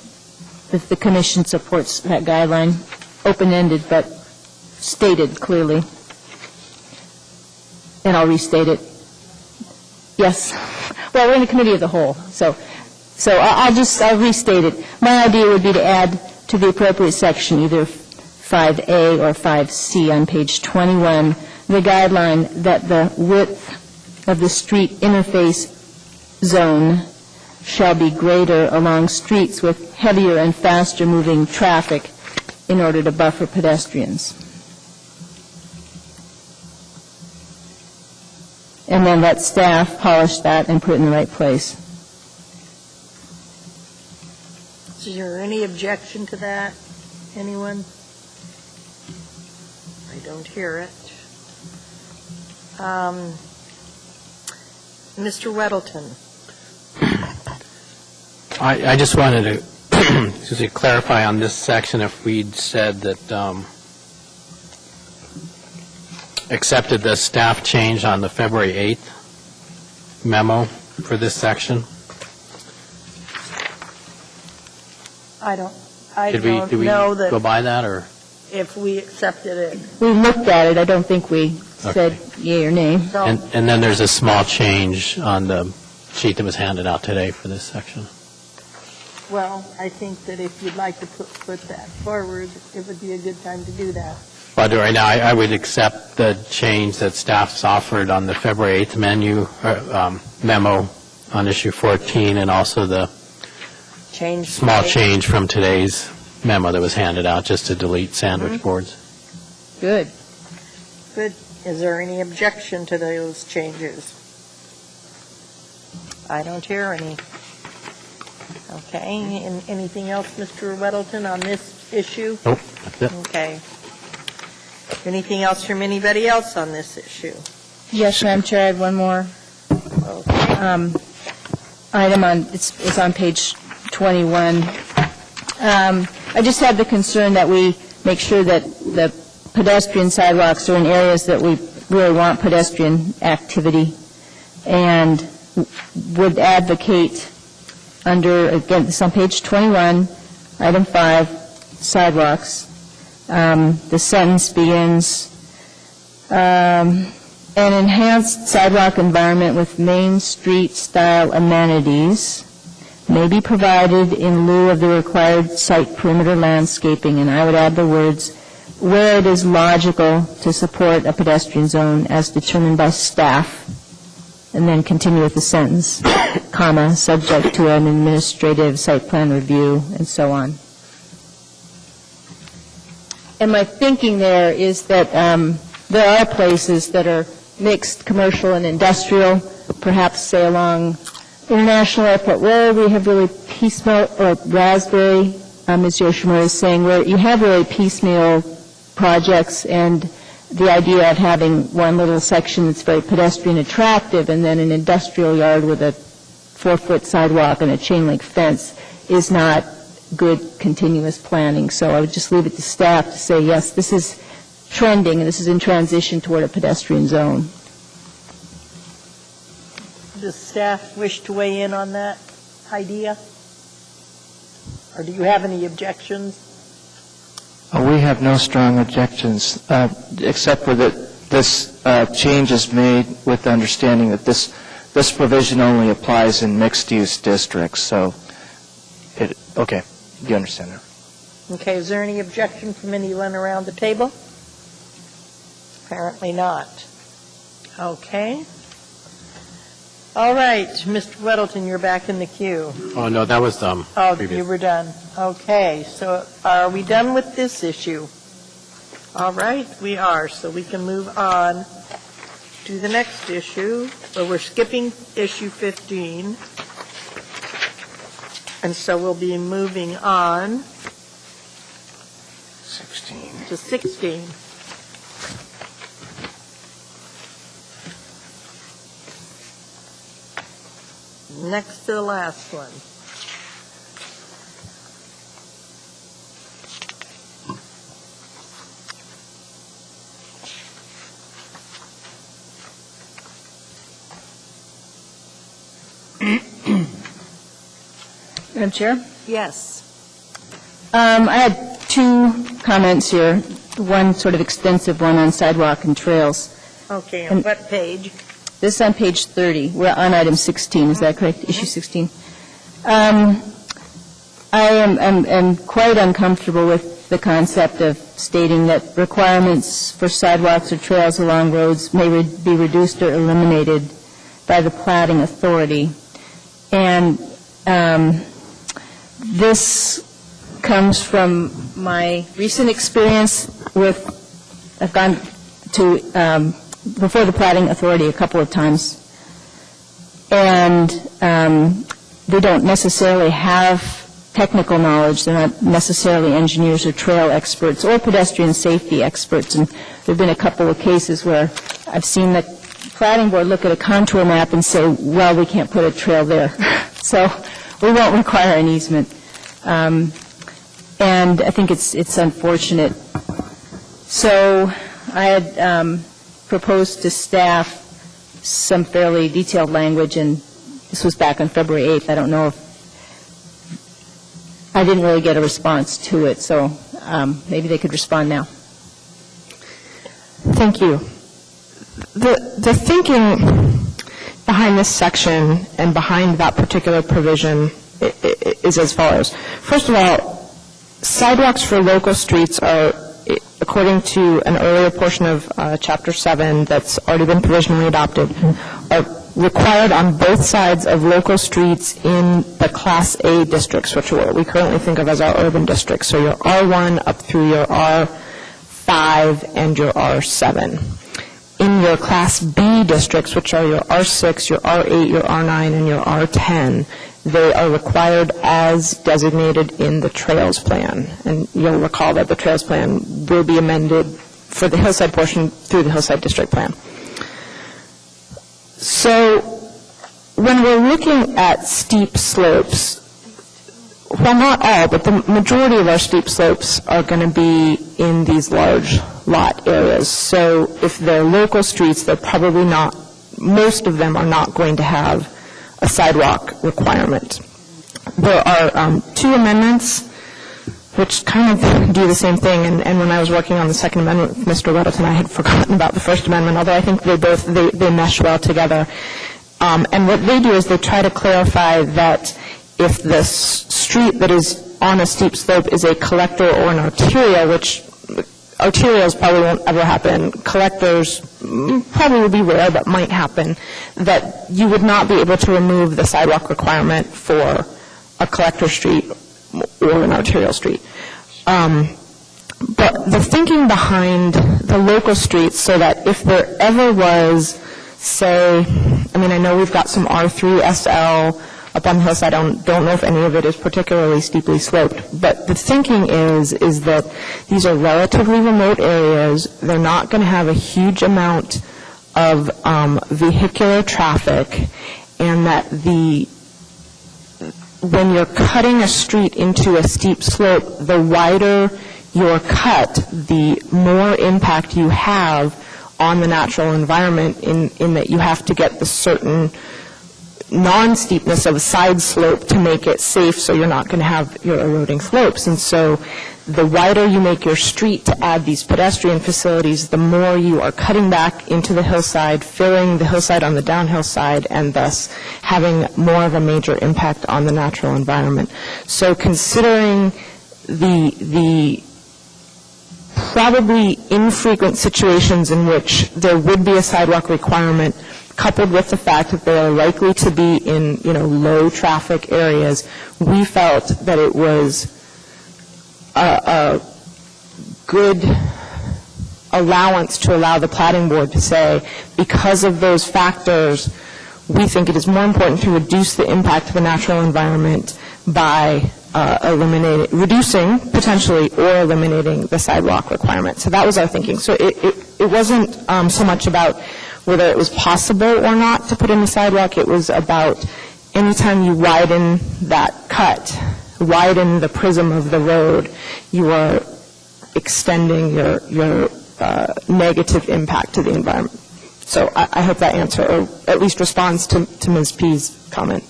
if the commission supports that guideline, open-ended but stated clearly. And I'll restate it. Yes. Well, we're in the committee of the whole, so I'll restate it. My idea would be to add to the appropriate section either 5A or 5C on page 21, the guideline that the width of the street interface zone shall be greater along streets with heavier and faster moving traffic in order to buffer pedestrians. And then let staff polish that and put it in the right place. Is there any objection to that? Anyone? I don't hear it. Mr. Weddleton. I just wanted to clarify on this section if we'd said that accepted the staff change on the February 8th memo for this section. I don't Did we know that go by that, or? if we accepted it. We looked at it. I don't think we said yea or nay. So, And then there's a small change on the sheet that was handed out today for this section. well, I think that if you'd like to put that forward, it would be a good time to do that. But right now, I would accept the change that staff's offered on the February 8th memo on issue 14, and also the small change from today's memo that was handed out, just to delete sandwich boards. Good. Good. Is there any objection to those changes? I don't hear any. Okay. And anything else, Mr. Weddleton, on this issue? Nope, that's it. Okay. Anything else from anybody else on this issue? Yes, Madam Chair, I had one more Okay. item on, it's on page 21. I just have the concern that we make sure that the pedestrian sidewalks are in areas that we really want pedestrian activity, and would advocate under, again, this is on page 21, item 5, sidewalks. The sentence begins, an enhanced sidewalk environment with Main Street-style amenities may be provided in lieu of the required site perimeter landscaping, and I would add the words, where it is logical to support a pedestrian zone as determined by staff, and then continue with the sentence, comma, subject to an administrative site plan review, and so on. And my thinking there is that there are places that are mixed commercial and industrial, perhaps say along International Airport Road, we have really piecemeal, or Raspberry, as Yoshimura is saying, where you have really piecemeal projects, and the idea of having one little section that's very pedestrian attractive and then an industrial yard with a 4-foot sidewalk and a chain link fence is not good continuous planning. So I would just leave it to staff to say, yes, this is trending, and this is in transition toward a pedestrian zone. Does staff wish to weigh in on that idea? Or do you have any objections? We have no strong objections, except for that this change is made with the understanding that this provision only applies in mixed-use districts. So, okay, you understand that. Okay, is there any objection from anyone around the table? Apparently not. Okay. All right, Mr. Weddleton, you're back in the queue. Oh, no, that was Oh, previous. you were done. Okay, so are we done with this issue? All right, we are, so we can move on to the next issue. So we're skipping issue 15, and so we'll be moving on 16. to 16. Next to the last one. Madam Chair? Yes. I had two comments here, one sort of extensive one on sidewalk and trails. Okay, on what page? This is on page 30. We're on item 16, is that correct? Issue 16. I am quite uncomfortable with the concept of stating that requirements for sidewalks or trails along roads may be reduced or eliminated by the plating authority. And this comes from my recent experience with, I've gone to, before the plating authority a couple of times, and they don't necessarily have technical knowledge. They're not necessarily engineers or trail experts or pedestrian safety experts. And there have been a couple of cases where I've seen the plating board look at a contour map and say, well, we can't put a trail there. So we won't require an easement. And I think it's unfortunate. So I had proposed to staff some fairly detailed language, and this was back on February 8th. I don't know if I didn't really get a response to it, so maybe they could respond now. Thank you. The thinking behind this section and behind that particular provision is as follows. First of all, sidewalks for local streets are, according to an earlier portion of Chapter 7 that's already been provisionally adopted, are required on both sides of local streets in the Class A districts, which are what we currently think of as our urban districts. So your R1 up through your R5 and your R7. In your Class B districts, which are your R6, your R8, your R9, and your R10, they are required as designated in the Trails Plan. And you'll recall that the Trails Plan will be amended for the hillside portion through the Hillside District Plan. So when we're looking at steep slopes, well, not all, but the majority of our steep slopes are going to be in these large lot areas. So if they're local streets, they're probably not, most of them are not going to have a sidewalk requirement. There are two amendments which kind of do the same thing, and when I was working on the Second Amendment with Mr. Weddleton, I had forgotten about the First Amendment, although I think they mesh well together. And what they do is they try to clarify that if the street that is on a steep slope is a collector or an arterial, which arterials probably won't ever happen, collectors probably would be rare, but might happen, that you would not be able to remove the sidewalk requirement for a collector street or an arterial street. But the thinking behind the local streets, so that if there ever was, say, I mean, I know we've got some R3 SL up on the hillside. I don't know if any of it is particularly steeply sloped. But the thinking is that these are relatively remote areas. They're not going to have a huge amount of vehicular traffic, and that when you're cutting a street into a steep slope, the wider your cut, the more impact you have on the natural environment in that you have to get the certain non-steepness of a side slope to make it safe, so you're not going to have your eroding slopes. And so the wider you make your street to add these pedestrian facilities, the more you are cutting back into the hillside, filling the hillside on the downhill side, and thus having more of a major impact on the natural environment. So considering the probably infrequent situations in which there would be a sidewalk requirement, coupled with the fact that they are likely to be in, low traffic areas, we felt that it was a good allowance to allow the planning board to say, because of those factors, we think it is more important to reduce the impact of the natural environment by reducing potentially or eliminating the sidewalk requirement. So that was our thinking. So it wasn't so much about whether it was possible or not to put in the sidewalk. It was about anytime you widen that cut, widen the prism of the road, you are extending your negative impact to the environment. So I hope that answer, or at least responds to Ms. P's comment.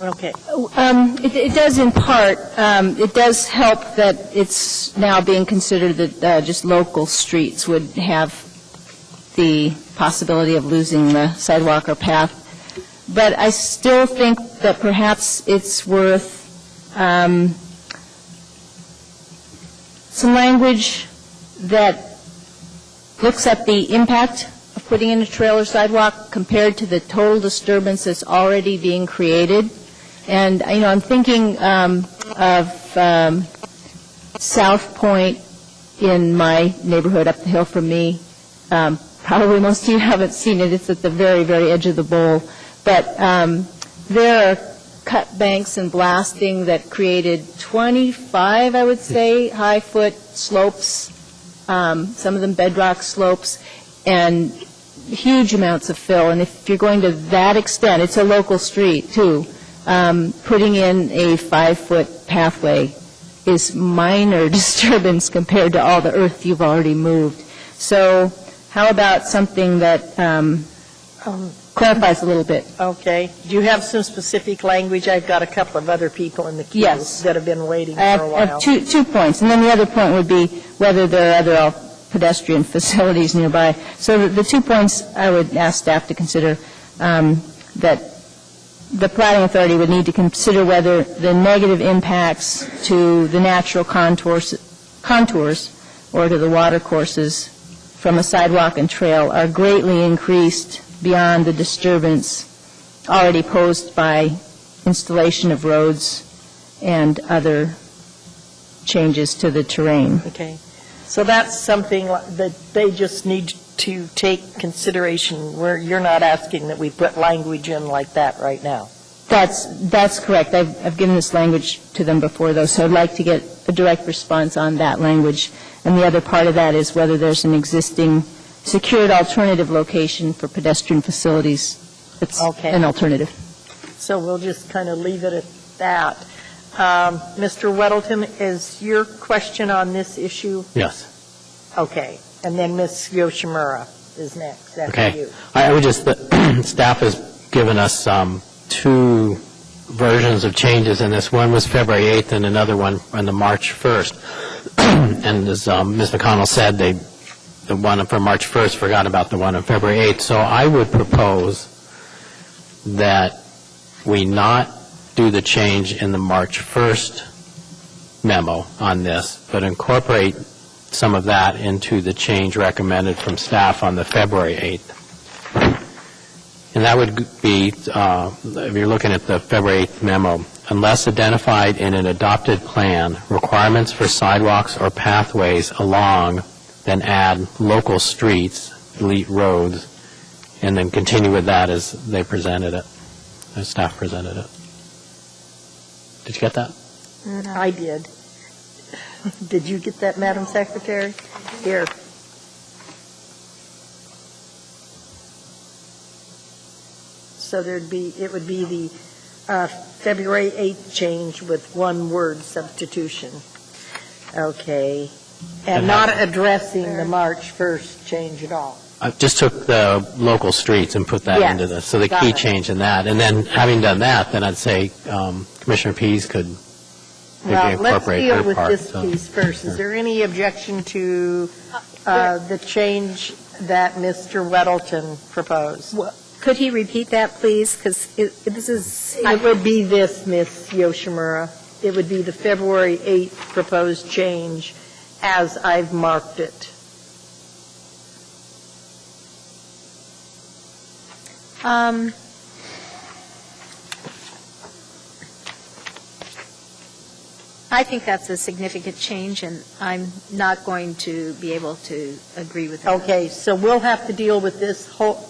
Okay. It does in part. It does help that it's now being considered that just local streets would have the possibility of losing the sidewalk or path. But I still think that perhaps it's worth some language that looks at the impact of putting in a trail or sidewalk compared to the total disturbance that's already being created. And, I'm thinking of South Point in my neighborhood up the hill from me. Probably most of you haven't seen it. It's at the very, very edge of the bowl. But there are cut banks and blasting that created 25, I would say, high-foot slopes, some of them bedrock slopes, and huge amounts of fill. And if you're going to that extent, it's a local street, too, putting in a 5-foot pathway is minor disturbance compared to all the earth you've already moved. So how about something that clarifies a little bit? Okay. Do you have some specific language? I've got a couple of other people in the queue Yes. that have been waiting for I a while. have two points, and then the other point would be whether there are other pedestrian facilities nearby. So the 2 points I would ask staff to consider, that the planning authority would need to consider whether the negative impacts to the natural contours or to the water courses from a sidewalk and trail are greatly increased beyond the disturbance already posed by installation of roads and other changes to the terrain. Okay. So that's something that they just need to take consideration, where you're not asking that we put language in like that right now. That's correct. I've given this language to them before, though, so I'd like to get a direct response on that language. And the other part of that is whether there's an existing secured alternative location for pedestrian facilities. It's Okay. an alternative. So we'll just kind of leave it at that. Mr. Weddleton, is your question on this issue? Yes. Okay. And then Ms. Yoshimura is next after Okay. you. I would just, staff has given us two versions of changes in this. One was February 8th and another one on the March 1st. And as Ms. McConnell said, the one for March 1st forgot about the one on February 8th. So I would propose that we not do the change in the March 1st memo on this, but incorporate some of that into the change recommended from staff on the February 8th. And that would be, if you're looking at the February 8th memo, unless identified in an adopted plan, requirements for sidewalks or pathways along, then add local streets, delete roads, and then continue with that as they presented it, as staff presented it. Did you get that? I did. Did you get that, Madam Secretary? Here. So it would be the February 8th change with one word substitution. Okay. And not addressing the March 1st change at all. I just took the local streets and put that Yes, into this, so the got key it. change in that. And then, having done that, then I'd say Commissioner Pease could maybe Well, let's incorporate deal her with part. this so. piece first. Is there any objection to the change that Mr. Weddleton proposed? Could he repeat that, please? Because this is... It would be this, Ms. Yoshimura. It would be the February 8th proposed change as I've marked it. I think that's a significant change, and I'm not going to be able to agree with that. Okay, so we'll have to deal with this whole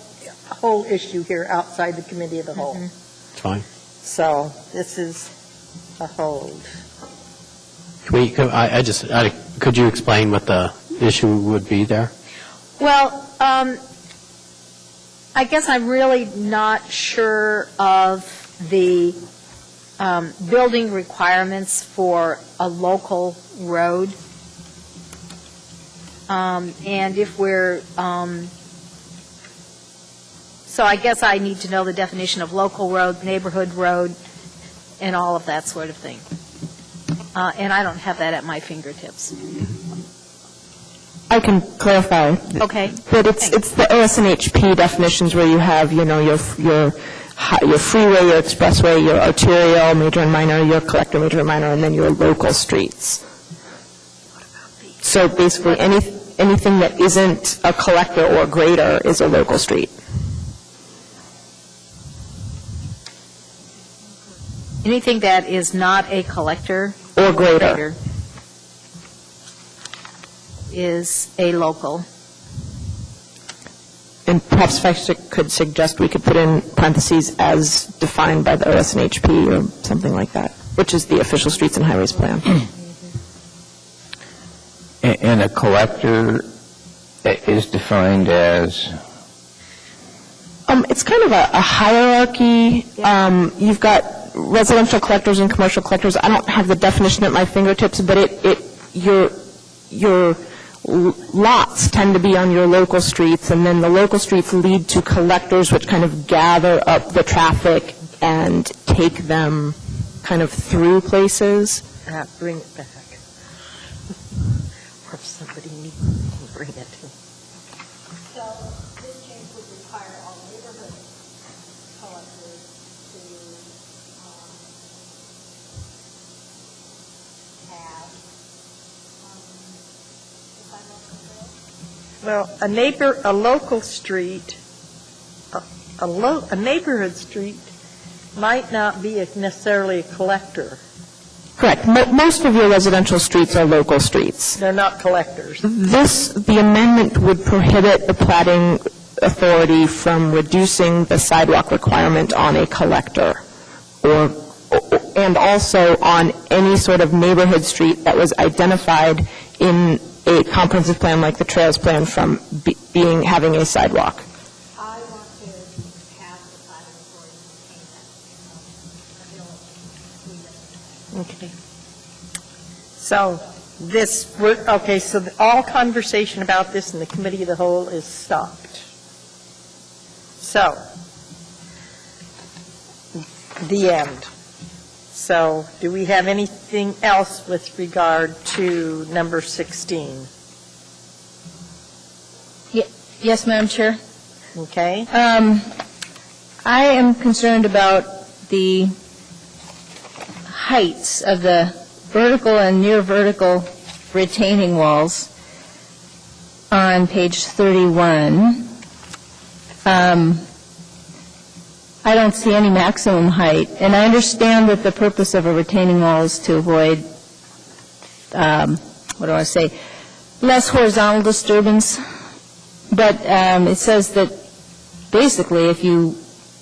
issue here outside the committee of the whole. It's fine. So this is a hold. Could you explain what the issue would be there? Well, I guess I'm really not sure of the building requirements for a local road. And if we're, so I guess I need to know the definition of local road, neighborhood road, and all of that sort of thing. And I don't have that at my fingertips. I can clarify. Okay. But it's the OSNHP definitions where you have, your freeway, your expressway, your arterial, major and minor, your collector, major and minor, and then your local streets. So basically, anything that isn't a collector or grader is a local street. Anything that is not a collector Or grader. is a local. And perhaps if I could suggest we could put in parentheses as defined by the OSNHP or something like that, which is the official streets and highways plan. And a collector is defined as? It's kind of a hierarchy. You've got residential collectors and commercial collectors. I don't have the definition at my fingertips, but your lots tend to be on your local streets, and then the local streets lead to collectors, which kind of gather up the traffic and take them kind of through places. Bring it back. Or if somebody needs to bring it. So this change would require all neighborhood collectors to have Well, a local street, a neighborhood street might not be necessarily a collector. Correct. Most of your residential streets are local streets. They're not collectors. The amendment would prohibit the platting authority from reducing the sidewalk requirement on a collector, and also on any sort of neighborhood street that was identified in a comprehensive plan like the Trails Plan from having a sidewalk. I want to have the planning authority maintain that. Okay. So so all conversation about this in the committee of the whole is stopped. So, the end. So, do we have anything else with regard to number 16? Yes, Madam Chair. Okay? I am concerned about the heights of the vertical and near vertical retaining walls on page 31. I don't see any maximum height, and I understand that the purpose of a retaining wall is to avoid, less horizontal disturbance, but it says that basically if you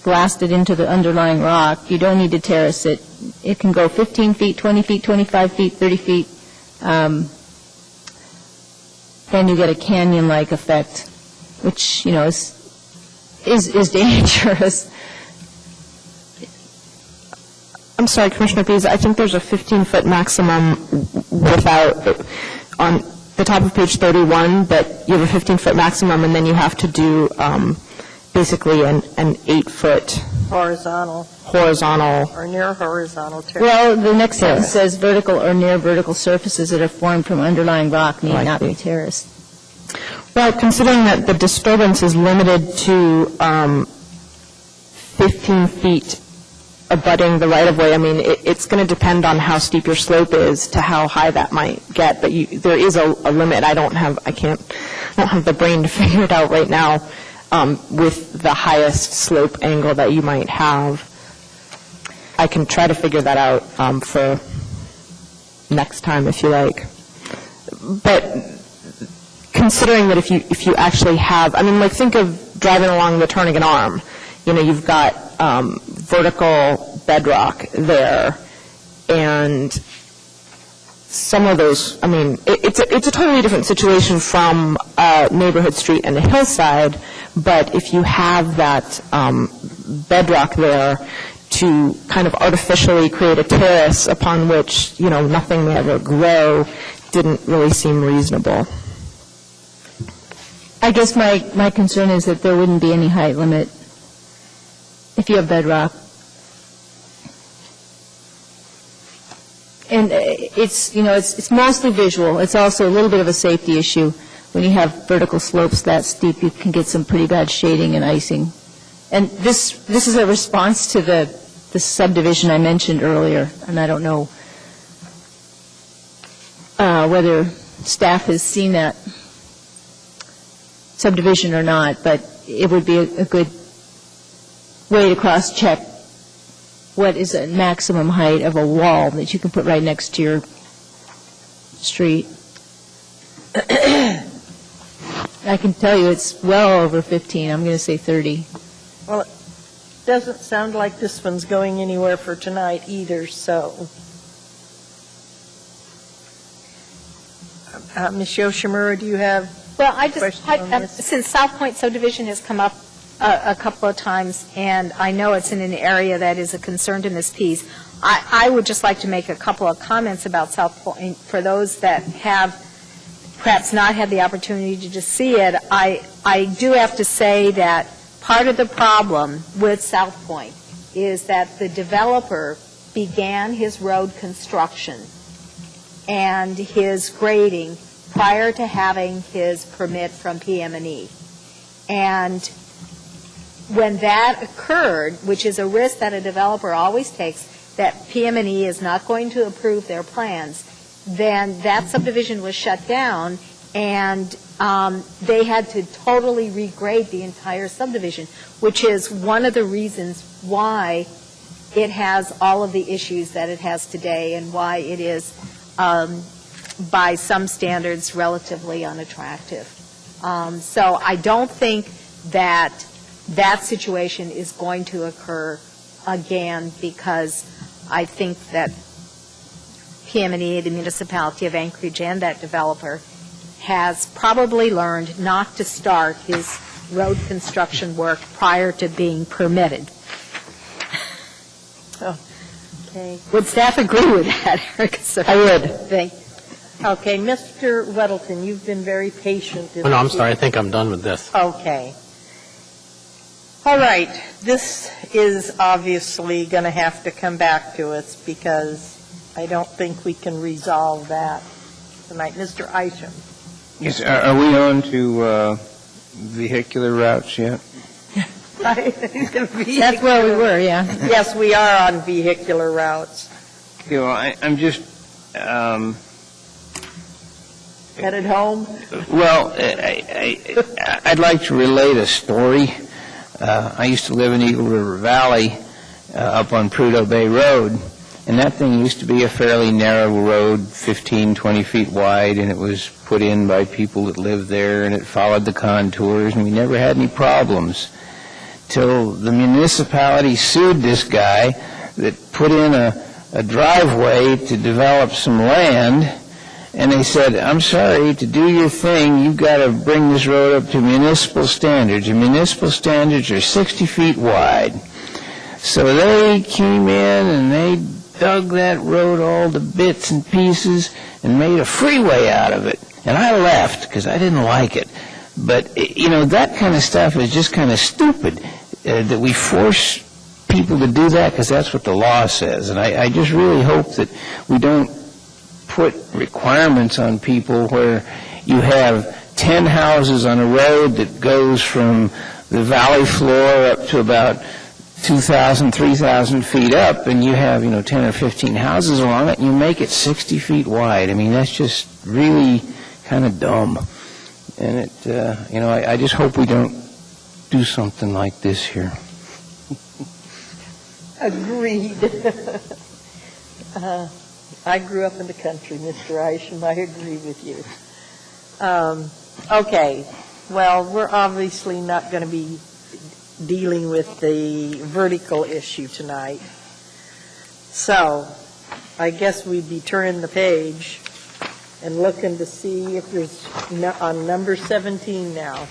blast it into the underlying rock, you don't need to terrace it. It can go 15 feet, 20 feet, 25 feet, 30 feet, then you get a canyon-like effect, which, is dangerous. I'm sorry, Commissioner Pease, I think there's a 15-foot maximum on the top of page 31, but you have a 15-foot maximum, and then you have to do basically an 8-foot Horizontal. Or near horizontal terrace. Well, the next sentence says vertical or near vertical surfaces that are formed from underlying rock need not be terraced. Well, considering that the disturbance is limited to 15 feet abutting the right-of-way, I mean, it's going to depend on how steep your slope is to how high that might get, but there is a limit. I don't have the brain to figure it out right now with the highest slope angle that you might have. I can try to figure that out for next time if you like. But considering that if you actually have, think of driving along the Turnagain Arm. You've got vertical bedrock there, and some of those, it's a totally different situation from a neighborhood street and a hillside, but if you have that bedrock there to kind of artificially create a terrace upon which, nothing may ever grow, didn't really seem reasonable. I guess my concern is that there wouldn't be any height limit if you have bedrock. And it's mostly visual. It's also a little bit of a safety issue. When you have vertical slopes that steep, you can get some pretty bad shading and icing. And this is a response to the subdivision I mentioned earlier, and I don't know whether staff has seen that subdivision or not, but it would be a good way to cross-check what is a maximum height of a wall that you can put right next to your street. I can tell you it's well over 15. I'm going to say 30. Well, it doesn't sound like this one's going anywhere for tonight either, so. Ms. Yoshimura, do you have Well, questions on this? since South Point subdivision has come up a couple of times, and I know it's in an area that is a concern to Ms. Pease, I would just like to make a couple of comments about South Point. For those that have perhaps not had the opportunity to just see it, I do have to say that part of the problem with South Point is that the developer began his road construction and his grading prior to having his permit from PM&E. And when that occurred, which is a risk that a developer always takes, that PM&E is not going to approve their plans, then that subdivision was shut down, and they had to totally regrade the entire subdivision, which is one of the reasons why it has all of the issues that it has today and why it is, by some standards, relatively unattractive. So I don't think that that situation is going to occur again, because I think that PM&E, the municipality of Anchorage, and that developer has probably learned not to start his road construction work prior to being permitted. Okay. Would staff agree with that, Eric? I would. Okay, Mr. Weddleton, you've been very patient. Oh, no, I'm sorry. I think I'm done with this. Okay. All right. This is obviously going to have to come back to us because I don't think we can resolve that tonight. Mr. Isham. Yes, are we on to vehicular routes yet? That's where we were, yeah. Yes, we are on vehicular routes. You know, I'm just, Headed home? well, I'd like to relate a story. I used to live in Eagle River Valley up on Prudhoe Bay Road, and that thing used to be a fairly narrow road, 15, 20 feet wide, and it was put in by people that lived there, and it followed the contours, and we never had any problems till the municipality sued this guy that put in a driveway to develop some land, and they said, I'm sorry, to do your thing, you've got to bring this road up to municipal standards, and municipal standards are 60 feet wide. So they came in and they dug that road all to bits and pieces and made a freeway out of it. And I left because I didn't like it. But, you know, that kind of stuff is just kind of stupid, that we force people to do that because that's what the law says. And I just really hope that we don't put requirements on people where you have 10 houses on a road that goes from the valley floor up to about 2,000, 3,000 feet up, and you have, 10 or 15 houses along it, and you make it 60 feet wide. I mean, that's just really kind of dumb. And it, I just hope we don't do something like this here. Agreed. I grew up in the country, Mr. Isham. I agree with you. Okay. Well, we're obviously not going to be dealing with the vertical issue tonight. So I guess we'd be turning the page and looking to see if there's on number 17 now.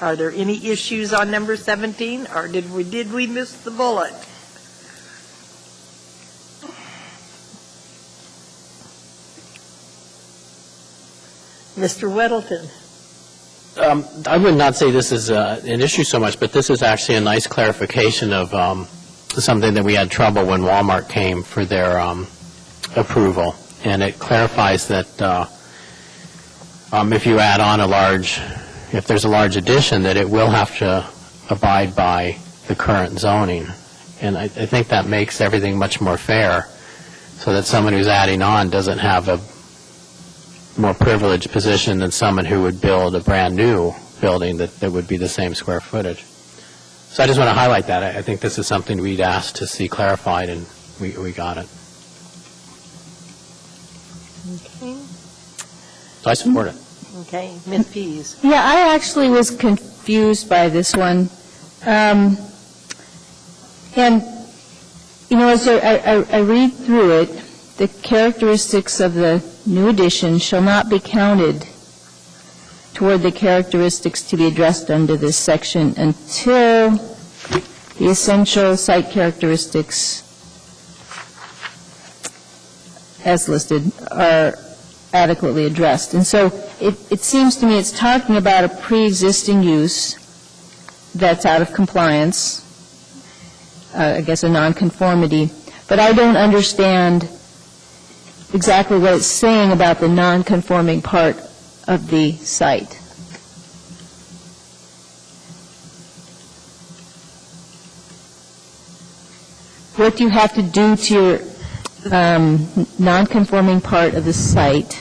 Are there any issues on number 17, or did we miss the bullet? Mr. Weddleton. I would not say this is an issue so much, but this is actually a nice clarification of something that we had trouble when Walmart came for their approval. And it clarifies that if you add on if there's a large addition, that it will have to abide by the current zoning. And I think that makes everything much more fair, so that someone who's adding on doesn't have a more privileged position than someone who would build a brand-new building that would be the same square footage. So I just want to highlight that. I think this is something we'd asked to see clarified, and we got it. Okay. So I support it. Okay. Ms. Pease. Yeah, I actually was confused by this one. And, you know, as I read through it, the characteristics of the new addition shall not be counted toward the characteristics to be addressed under this section until the essential site characteristics as listed are adequately addressed. And so it seems to me it's talking about a pre-existing use that's out of compliance, I guess a nonconformity, but I don't understand exactly what it's saying about the nonconforming part of the site. What do you have to do to your nonconforming part of the site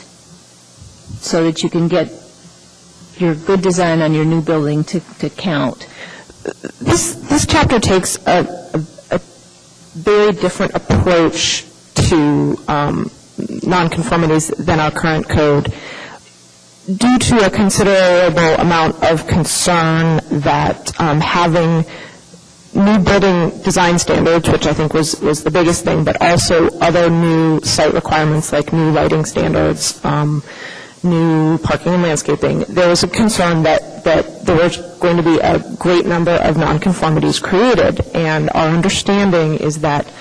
so that you can get your good design on your new building to count? This chapter takes a very different approach to nonconformities than our current code, due to a considerable amount of concern that having new building design standards, which I think was the biggest thing, but also other new site requirements like new lighting standards, new parking and landscaping, there was a concern that there was going to be a great number of nonconformities created, and our understanding is that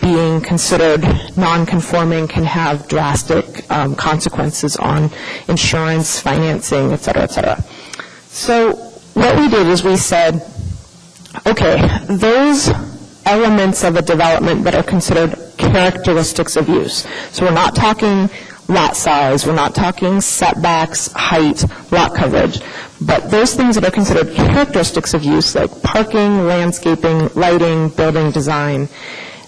being considered nonconforming can have drastic consequences on insurance, financing, et cetera, et cetera. So what we did is we said, okay, those elements of a development that are considered characteristics of use. So we're not talking lot size, we're not talking setbacks, height, lot coverage, but those things that are considered characteristics of use, like parking, landscaping, lighting, building design,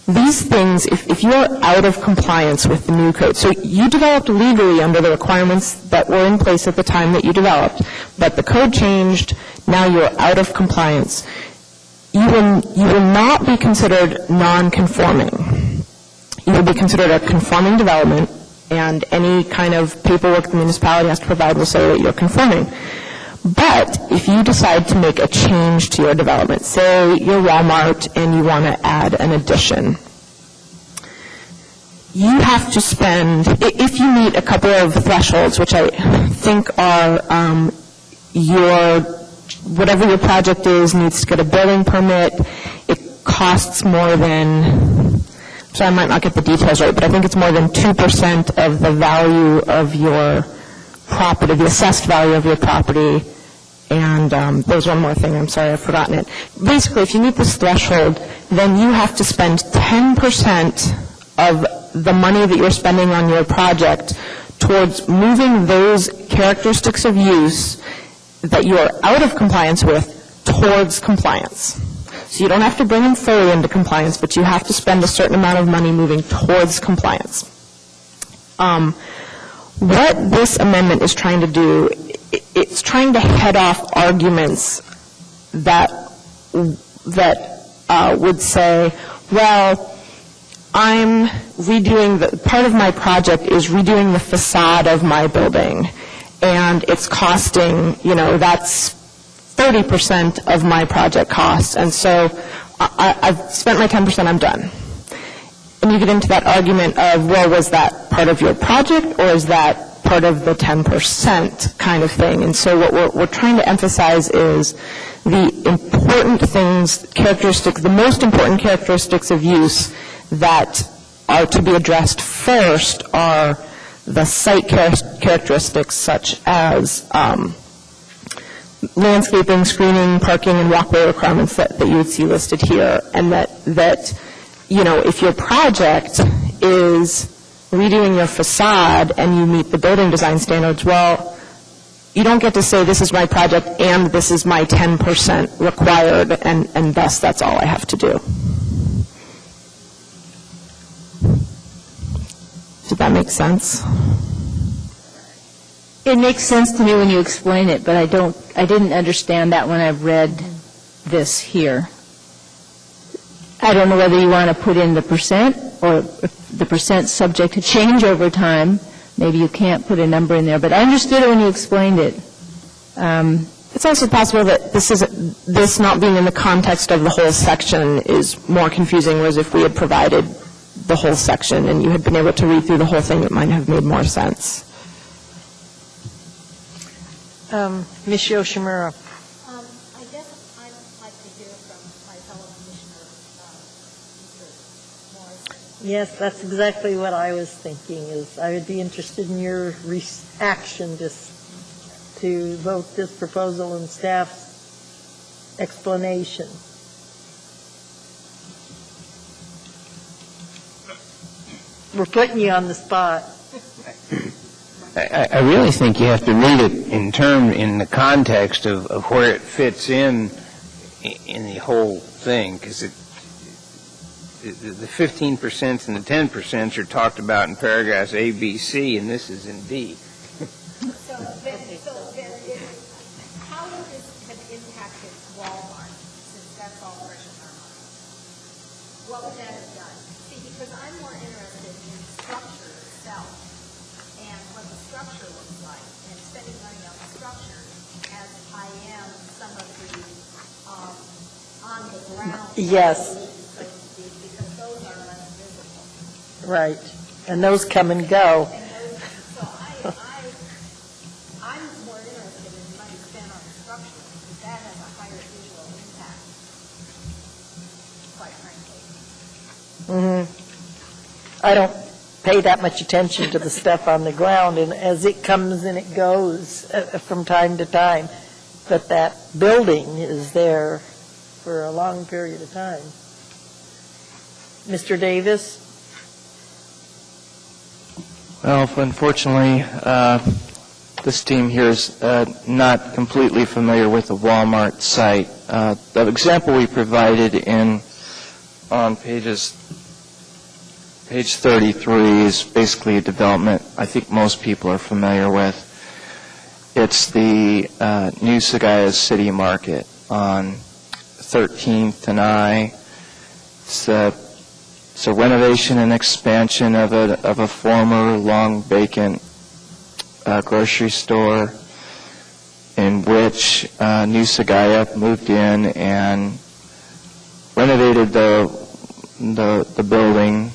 these things, if you're out of compliance with the new code, so you developed legally under the requirements that were in place at the time that you developed, but the code changed, now you're out of compliance, you will not be considered non-conforming. You will be considered a conforming development, and any kind of paperwork the municipality has to provide will say that you're conforming. But if you decide to make a change to your development, say you're Walmart and you want to add an addition, you have to spend, if you meet a couple of thresholds, which I think are whatever your project is needs to get a building permit, it costs more than, so I might not get the details right, but I think it's more than 2% of the value of your property, the assessed value of your property, and there's one more thing, I'm sorry, I've forgotten it. Basically, if you meet this threshold, then you have to spend 10% of the money that you're spending on your project towards moving those characteristics of use that you are out of compliance with towards compliance. So you don't have to bring them fully into compliance, but you have to spend a certain amount of money moving towards compliance. What this amendment is trying to do, it's trying to head off arguments that would say, well, I'm redoing part of my project is redoing the facade of my building, and it's costing, that's 30% of my project costs, and so I've spent my 10%, I'm done. And you get into that argument of, well, was that part of your project, or is that part of the 10% kind of thing? And so what we're trying to emphasize is the important things, the most important characteristics of use that are to be addressed first are the site characteristics such as landscaping, screening, parking, and walkway requirements that you would see listed here, and that if your project is redoing your facade and you meet the building design standards, well, you don't get to say this is my project and this is my 10% required, and thus that's all I have to do. Did that make sense? It makes sense to me when you explain it, but I didn't understand that when I read this here. I don't know whether you want to put in the percent, or if the percent's subject to change over time. Maybe you can't put a number in there, but I understood it when you explained it. It's also possible that this not being in the context of the whole section is more confusing, whereas if we had provided the whole section and you had been able to read through the whole thing, it might have made more sense. Ms. Yoshimura. I guess I'd like to hear from my fellow Commissioner, Mr. Morris. Yes, that's exactly what I was thinking, is I would be interested in your reaction to both this proposal and staff's explanation. We're putting you on the spot. I really think you have to read it in the context of where it fits in the whole thing, because the 15% and the 10% are talked about in paragraphs A, B, C, and this is in D. How would this have impacted Walmart, since that's all fresh in our mind? What would that have done? See, because I'm more interested in the structure itself and what the structure looks like, and spending money on the structure as I am some of the on the ground. Yes. So to speak, because those are less visible. Right. And those come and go. So I'm more interested in money spent on the structure, because that has a higher visual impact, quite frankly. I don't pay that much attention to the stuff on the ground, and as it comes and it goes from time to time. But that building is there for a long period of time. Mr. Davis? Well, unfortunately, this team here is not completely familiar with the Walmart site. The example we provided on page 33 is basically a development I think most people are familiar with. It's the New Sagaya City Market on 13th and I. It's a renovation and expansion of a former long vacant grocery store in which New Sagaya moved in and renovated the building,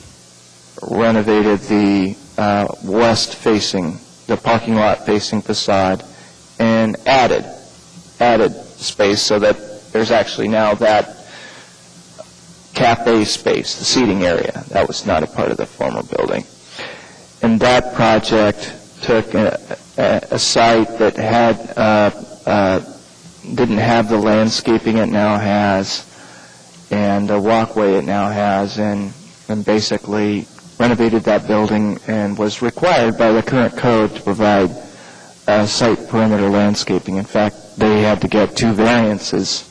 renovated the west-facing, the parking lot-facing facade, and added space so that there's actually now that cafe space, the seating area. That was not a part of the former building. And that project took a site that didn't have the landscaping it now has and the walkway it now has, and basically renovated that building and was required by the current code to provide site perimeter landscaping. In fact, they had to get 2 variances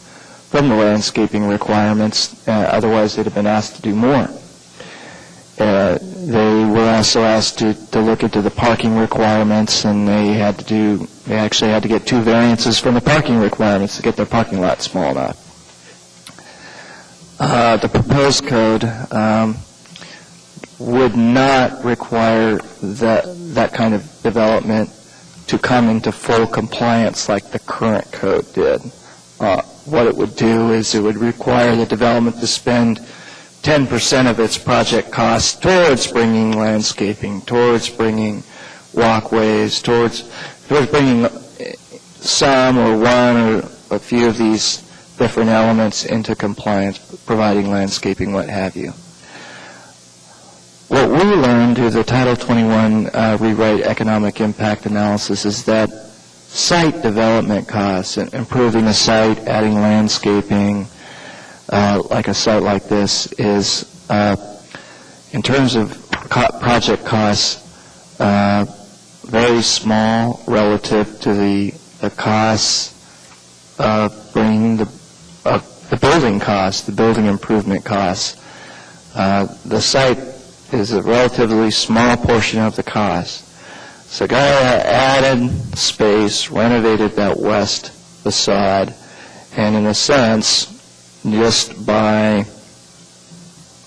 from the landscaping requirements, otherwise they'd have been asked to do more. They were also asked to look into the parking requirements, and they actually had to get 2 variances from the parking requirements to get their parking lot small enough. The proposed code would not require that kind of development to come into full compliance like the current code did. What it would do is it would require the development to spend 10% of its project costs towards bringing landscaping, towards bringing walkways, towards bringing some or one or a few of these different elements into compliance, providing landscaping, what have you. What we learned through the Title 21 rewrite economic impact analysis is that site development costs, and improving a site, adding landscaping, like a site like this, is, in terms of project costs, very small relative to the costs of bringing the building costs, the building improvement costs. The site is a relatively small portion of the cost. So Gaia added space, renovated that west facade, and in a sense, just by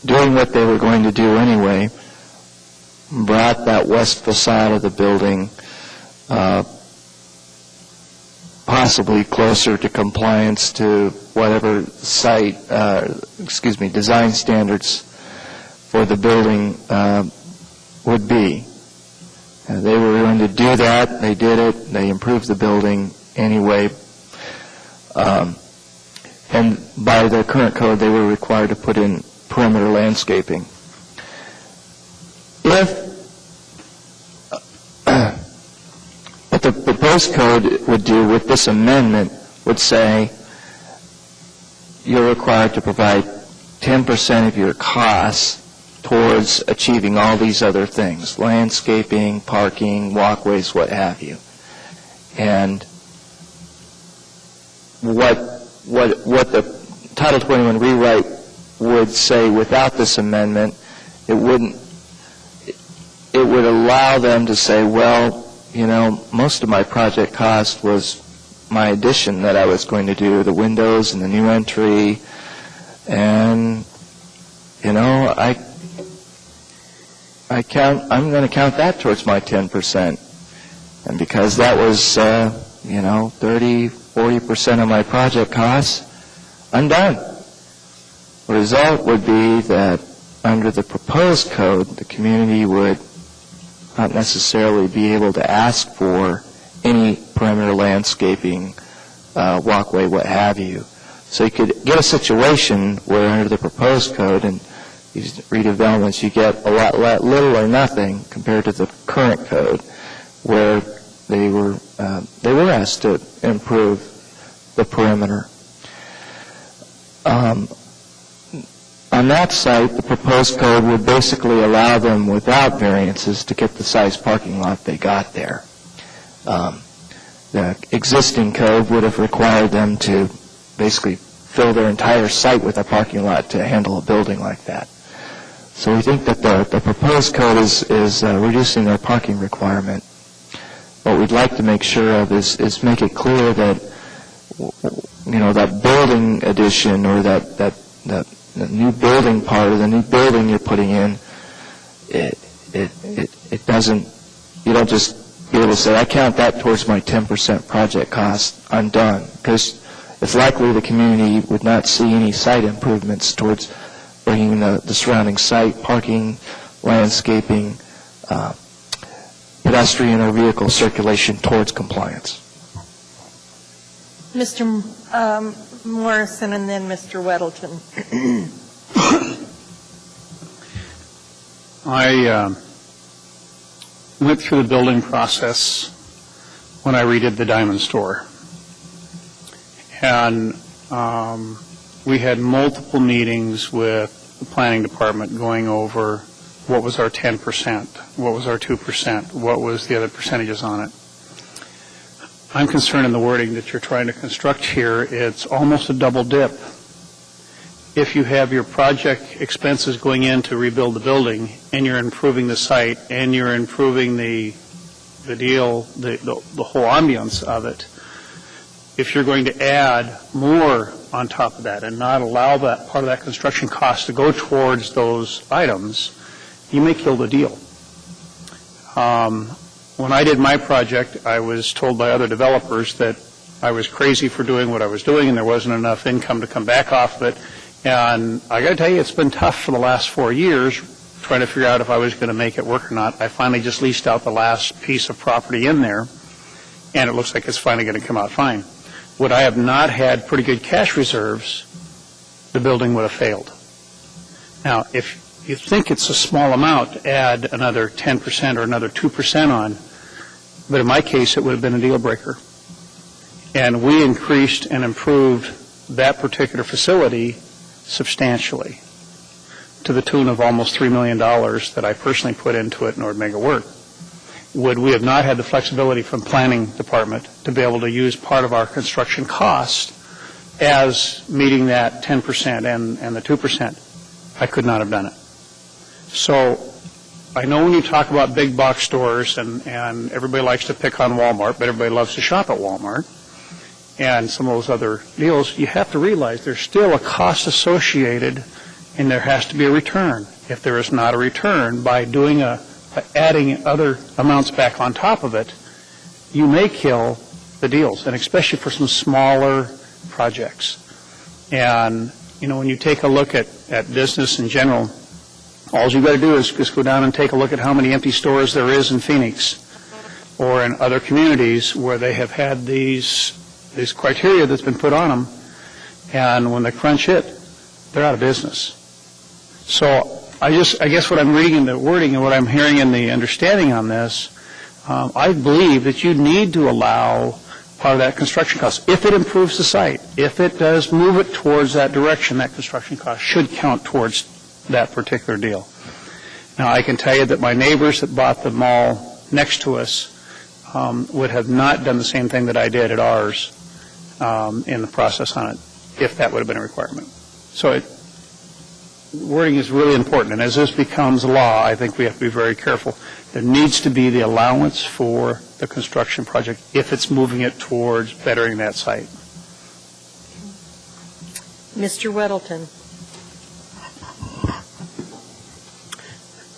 doing what they were going to do anyway, brought that west facade of the building possibly closer to compliance to whatever design standards for the building would be. They were going to do that. They did it. They improved the building anyway. And by the current code, they were required to put in perimeter landscaping. What the proposed code would do with this amendment would say you're required to provide 10% of your costs towards achieving all these other things, landscaping, parking, walkways, what have you. And what the Title 21 rewrite would say without this amendment, it would allow them to say, well, you know, most of my project cost was my addition that I was going to do, the windows and the new entry, and, you know, I'm going to count that towards my 10%. And because that was, 30, 40% of my project costs, I'm done. The result would be that under the proposed code, the community would not necessarily be able to ask for any perimeter landscaping, walkway, what have you. So you could get a situation where under the proposed code and these redevelopments, you get a lot little or nothing compared to the current code, where they were asked to improve the perimeter. On that site, the proposed code would basically allow them without variances to get the size parking lot they got there. The existing code would have required them to basically fill their entire site with a parking lot to handle a building like that. So we think that the proposed code is reducing their parking requirement. What we'd like to make sure of is make it clear that, you know, that building addition or that new building part of the new building you're putting in, it doesn't, you don't just be able to say, I count that towards my 10% project cost, I'm done. Because it's likely the community would not see any site improvements towards bringing the surrounding site, parking, landscaping, pedestrian or vehicle circulation towards compliance. Mr. Morrison and then Mr. Weddleton. I went through the building process when I redid the Diamond Store. And we had multiple meetings with the planning department going over what was our 10%, what was our 2%, what was the other percentages on it. I'm concerned in the wording that you're trying to construct here, it's almost a double dip. If you have your project expenses going in to rebuild the building and you're improving the site and you're improving the deal, the whole ambiance of it, if you're going to add more on top of that and not allow that part of that construction cost to go towards those items, you may kill the deal. When I did my project, I was told by other developers that I was crazy for doing what I was doing and there wasn't enough income to come back off of it. And I got to tell you, it's been tough for the last 4 years trying to figure out if I was going to make it work or not. I finally just leased out the last piece of property in there, and it looks like it's finally going to come out fine. Would I have not had pretty good cash reserves, the building would have failed. Now, if you think it's a small amount to add another 10% or another 2% on, but in my case, it would have been a deal breaker. And we increased and improved that particular facility substantially to the tune of almost $3 million that I personally put into it in order to make it work. Would we have not had the flexibility from planning department to be able to use part of our construction cost as meeting that 10% and the 2%? I could not have done it. So I know when you talk about big box stores, and everybody likes to pick on Walmart, but everybody loves to shop at Walmart, and some of those other deals, you have to realize there's still a cost associated, and there has to be a return. If there is not a return, by adding other amounts back on top of it, you may kill the deals, and especially for some smaller projects. And, when you take a look at business in general, all you've got to do is just go down and take a look at how many empty stores there is in Phoenix or in other communities where they have had these criteria that's been put on them, and when they crunch it, they're out of business. So I guess what I'm reading in the wording and what I'm hearing in the understanding on this, I believe that you need to allow part of that construction cost. If it improves the site, if it does move it towards that direction, that construction cost should count towards that particular deal. Now, I can tell you that my neighbors that bought the mall next to us would have not done the same thing that I did at ours in the process on it, if that would have been a requirement. So wording is really important, and as this becomes law, I think we have to be very careful. There needs to be the allowance for the construction project if it's moving it towards bettering that site. Mr. Weddleton.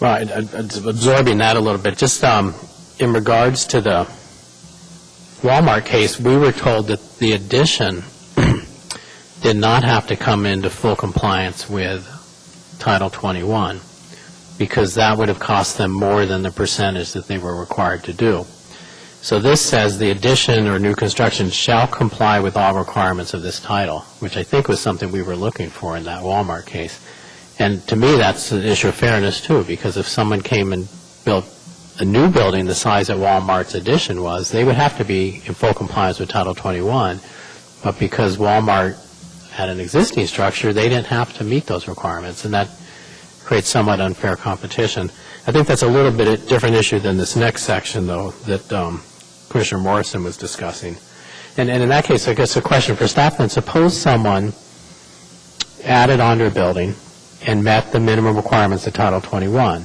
Right, absorbing that a little bit, just in regards to the Walmart case, we were told that the addition did not have to come into full compliance with Title 21, because that would have cost them more than the percentage that they were required to do. So this says the addition or new construction shall comply with all requirements of this title, which I think was something we were looking for in that Walmart case. And to me, that's an issue of fairness, too, because if someone came and built a new building the size that Walmart's addition was, they would have to be in full compliance with Title 21. But because Walmart had an existing structure, they didn't have to meet those requirements, and that creates somewhat unfair competition. I think that's a little bit a different issue than this next section, though, that Commissioner Morrison was discussing. And in that case, I guess a question for staff then, suppose someone added onto a building and met the minimum requirements of Title 21.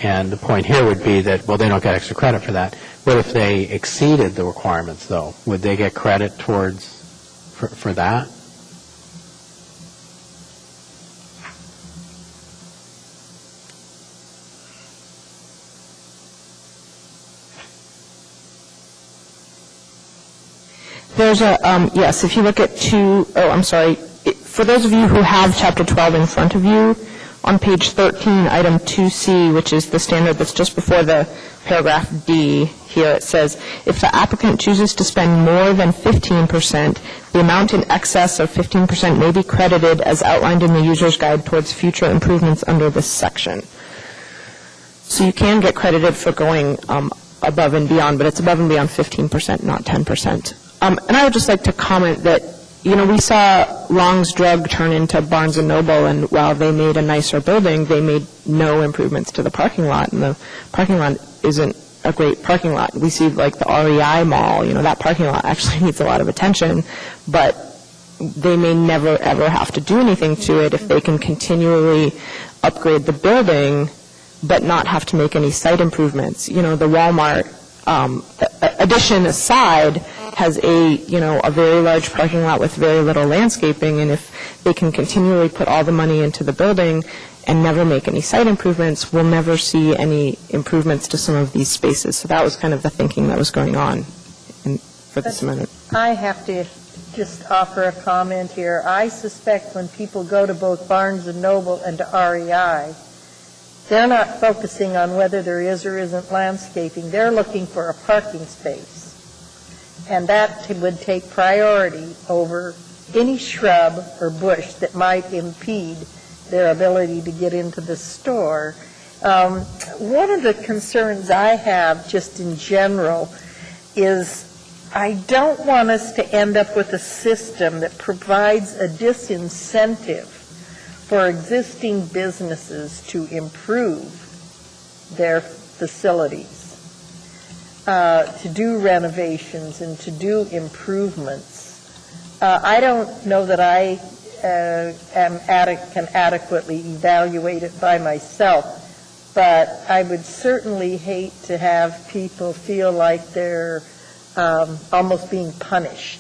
And the point here would be that, well, they don't get extra credit for that. What if they exceeded the requirements, though? Would they get credit for that? There's a, yes, if you look at for those of you who have Chapter 12 in front of you, on page 13, item 2C, which is the standard that's just before the paragraph D here, it says, if the applicant chooses to spend more than 15%, the amount in excess of 15% may be credited as outlined in the user's guide towards future improvements under this section. So you can get credited for going above and beyond, but it's above and beyond 15%, not 10%. And I would just like to comment that, we saw Long's Drug turn into Barnes & Noble, and while they made a nicer building, they made no improvements to the parking lot, and the parking lot isn't a great parking lot. We see, like, the REI Mall, that parking lot actually needs a lot of attention, but they may never, ever have to do anything to it if they can continually upgrade the building but not have to make any site improvements. The Walmart addition aside has a very large parking lot with very little landscaping, and if they can continually put all the money into the building and never make any site improvements, we'll never see any improvements to some of these spaces. So that was kind of the thinking that was going on for this amendment. I have to just offer a comment here. I suspect when people go to both Barnes & Noble and to REI, they're not focusing on whether there is or isn't landscaping. They're looking for a parking space. And that would take priority over any shrub or bush that might impede their ability to get into the store. One of the concerns I have just in general is I don't want us to end up with a system that provides a disincentive for existing businesses to improve their facilities, to do renovations and to do improvements. I don't know that I can adequately evaluate it by myself, but I would certainly hate to have people feel like they're almost being punished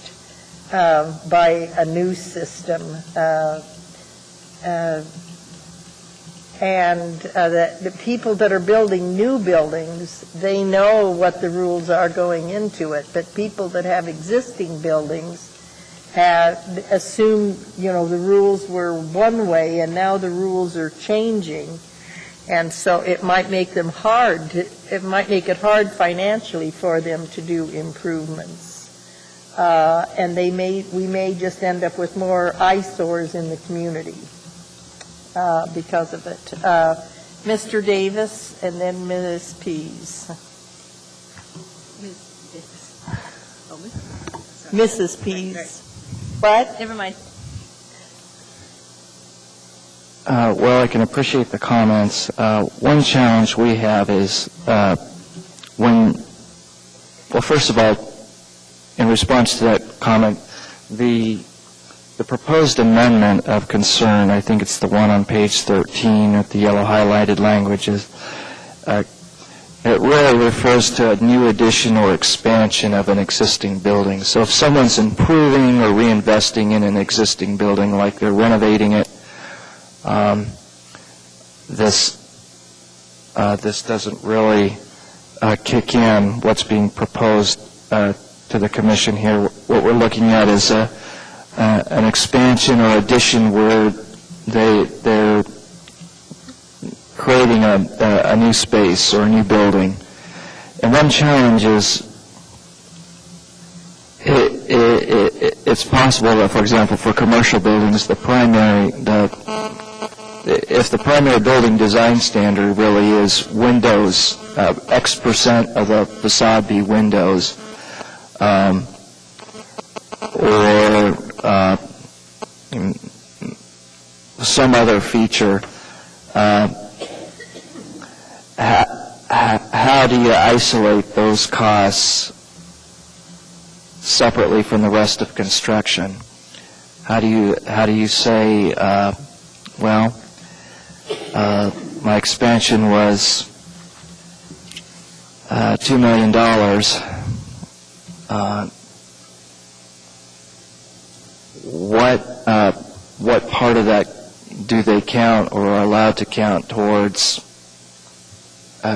by a new system. And the people that are building new buildings, they know what the rules are going into it, but people that have existing buildings have assumed, the rules were one way, and now the rules are changing, and so it might make it hard financially for them to do improvements. And we may just end up with more eyesores in the community because of it. Mr. Davis, and then Ms. Pease. Mrs. Pease. What? Never mind. Well, I can appreciate the comments. One challenge we have is first of all, in response to that comment, the proposed amendment of concern, I think it's the one on page 13 with the yellow highlighted language, it really refers to a new addition or expansion of an existing building. So if someone's improving or reinvesting in an existing building, like they're renovating it, this doesn't really kick in what's being proposed to the Commission here. What we're looking at is an expansion or addition where they're creating a new space or a new building. And one challenge is it's possible that, for example, for commercial buildings, if the primary building design standard really is windows, X% of the facade be windows, or some other feature, how do you isolate those costs separately from the rest of construction? How do you say, my expansion was $2 million. What part of that do they count or are allowed to count towards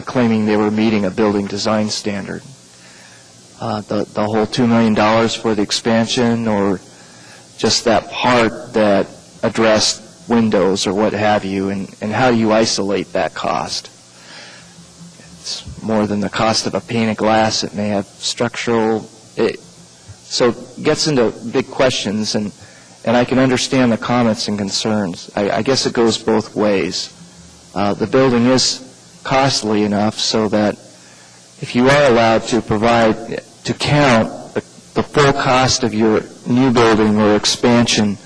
claiming they were meeting a building design standard? The whole $2 million for the expansion, or just that part that addressed windows or what have you, and how do you isolate that cost? It's more than the cost of a pane of glass. It may have structural, so it gets into big questions, and I can understand the comments and concerns. I guess it goes both ways. The building is costly enough so that if you are allowed to count the full cost of your new building or expansion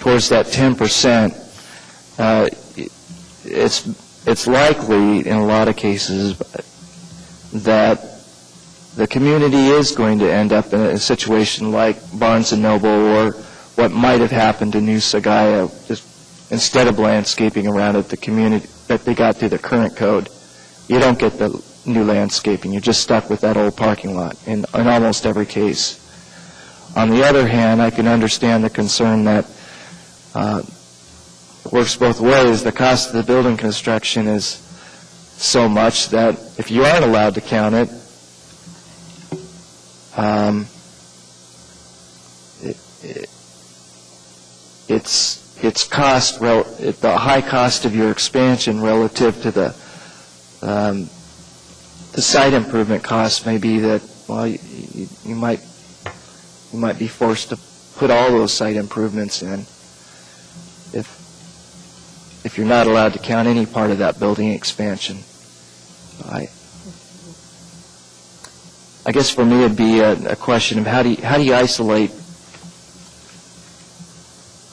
towards that 10%, it's likely in a lot of cases that the community is going to end up in a situation like Barnes & Noble or what might have happened to New Sagaya. Just instead of landscaping around it, the community that they got through the current code, you don't get the new landscaping. You're just stuck with that old parking lot in almost every case. On the other hand, I can understand the concern that it works both ways. The cost of the building construction is so much that if you aren't allowed to count it, its cost, the high cost of your expansion relative to the site improvement cost may be that, well, you might be forced to put all those site improvements in if you're not allowed to count any part of that building expansion. I guess for me it'd be a question of how do you isolate,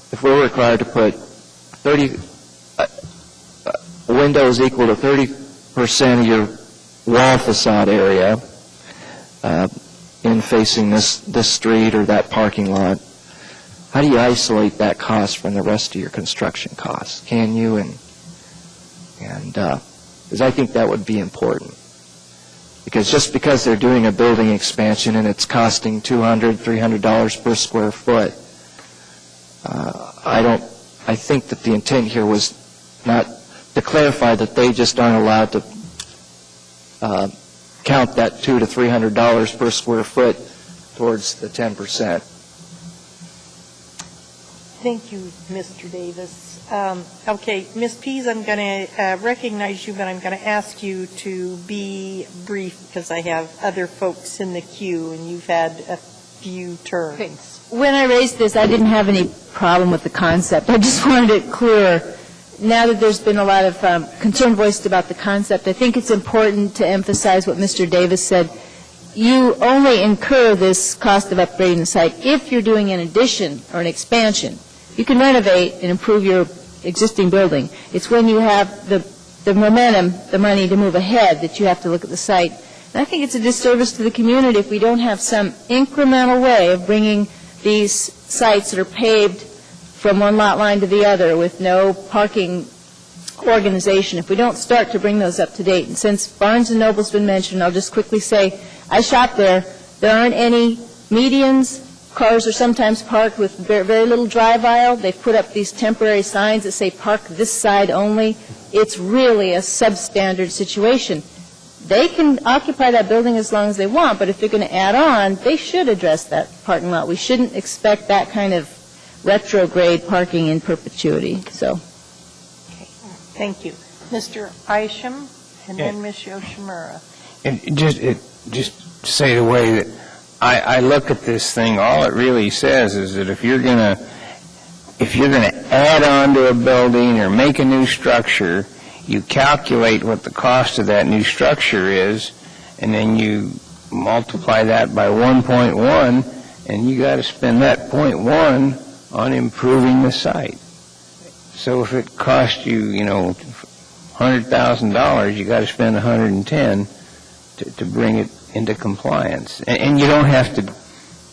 if we're required to put 30 windows equal to 30% of your wall facade area in facing this street or that parking lot, how do you isolate that cost from the rest of your construction costs? Can you? And because I think that would be important. Because just because they're doing a building expansion and it's costing $200, $300 per square foot, I think that the intent here was not to clarify that they just aren't allowed to count that $200 to $300 per square foot towards the 10%. Thank you, Mr. Davis. Okay, Ms. Pease, I'm going to recognize you, but I'm going to ask you to be brief because I have other folks in the queue, and you've had a few turns. When I raised this, I didn't have any problem with the concept. I just wanted it clearer. Now that there's been a lot of concern voiced about the concept, I think it's important to emphasize what Mr. Davis said. You only incur this cost of upgrading the site if you're doing an addition or an expansion. You can renovate and improve your existing building. It's when you have the momentum, the money to move ahead, that you have to look at the site. And I think it's a disservice to the community if we don't have some incremental way of bringing these sites that are paved from one lot line to the other with no parking organization, if we don't start to bring those up to date. And since Barnes & Noble's been mentioned, I'll just quickly say, I shop there. There aren't any medians. Cars are sometimes parked with very little drive aisle. They've put up these temporary signs that say park this side only. It's really a substandard situation. They can occupy that building as long as they want, but if they're going to add on, they should address that parking lot. We shouldn't expect that kind of retrograde parking in perpetuity. So, Thank you. Mr. Isham, and then Ms. Yoshimura. And just to say the way that I look at this thing, all it really says is that if you're going to add on to a building or make a new structure, you calculate what the cost of that new structure is, and then you multiply that by 1.1, and you got to spend that 0.1 on improving the site. So if it costs you, $100,000, you got to spend $110 to bring it into compliance. And you don't have to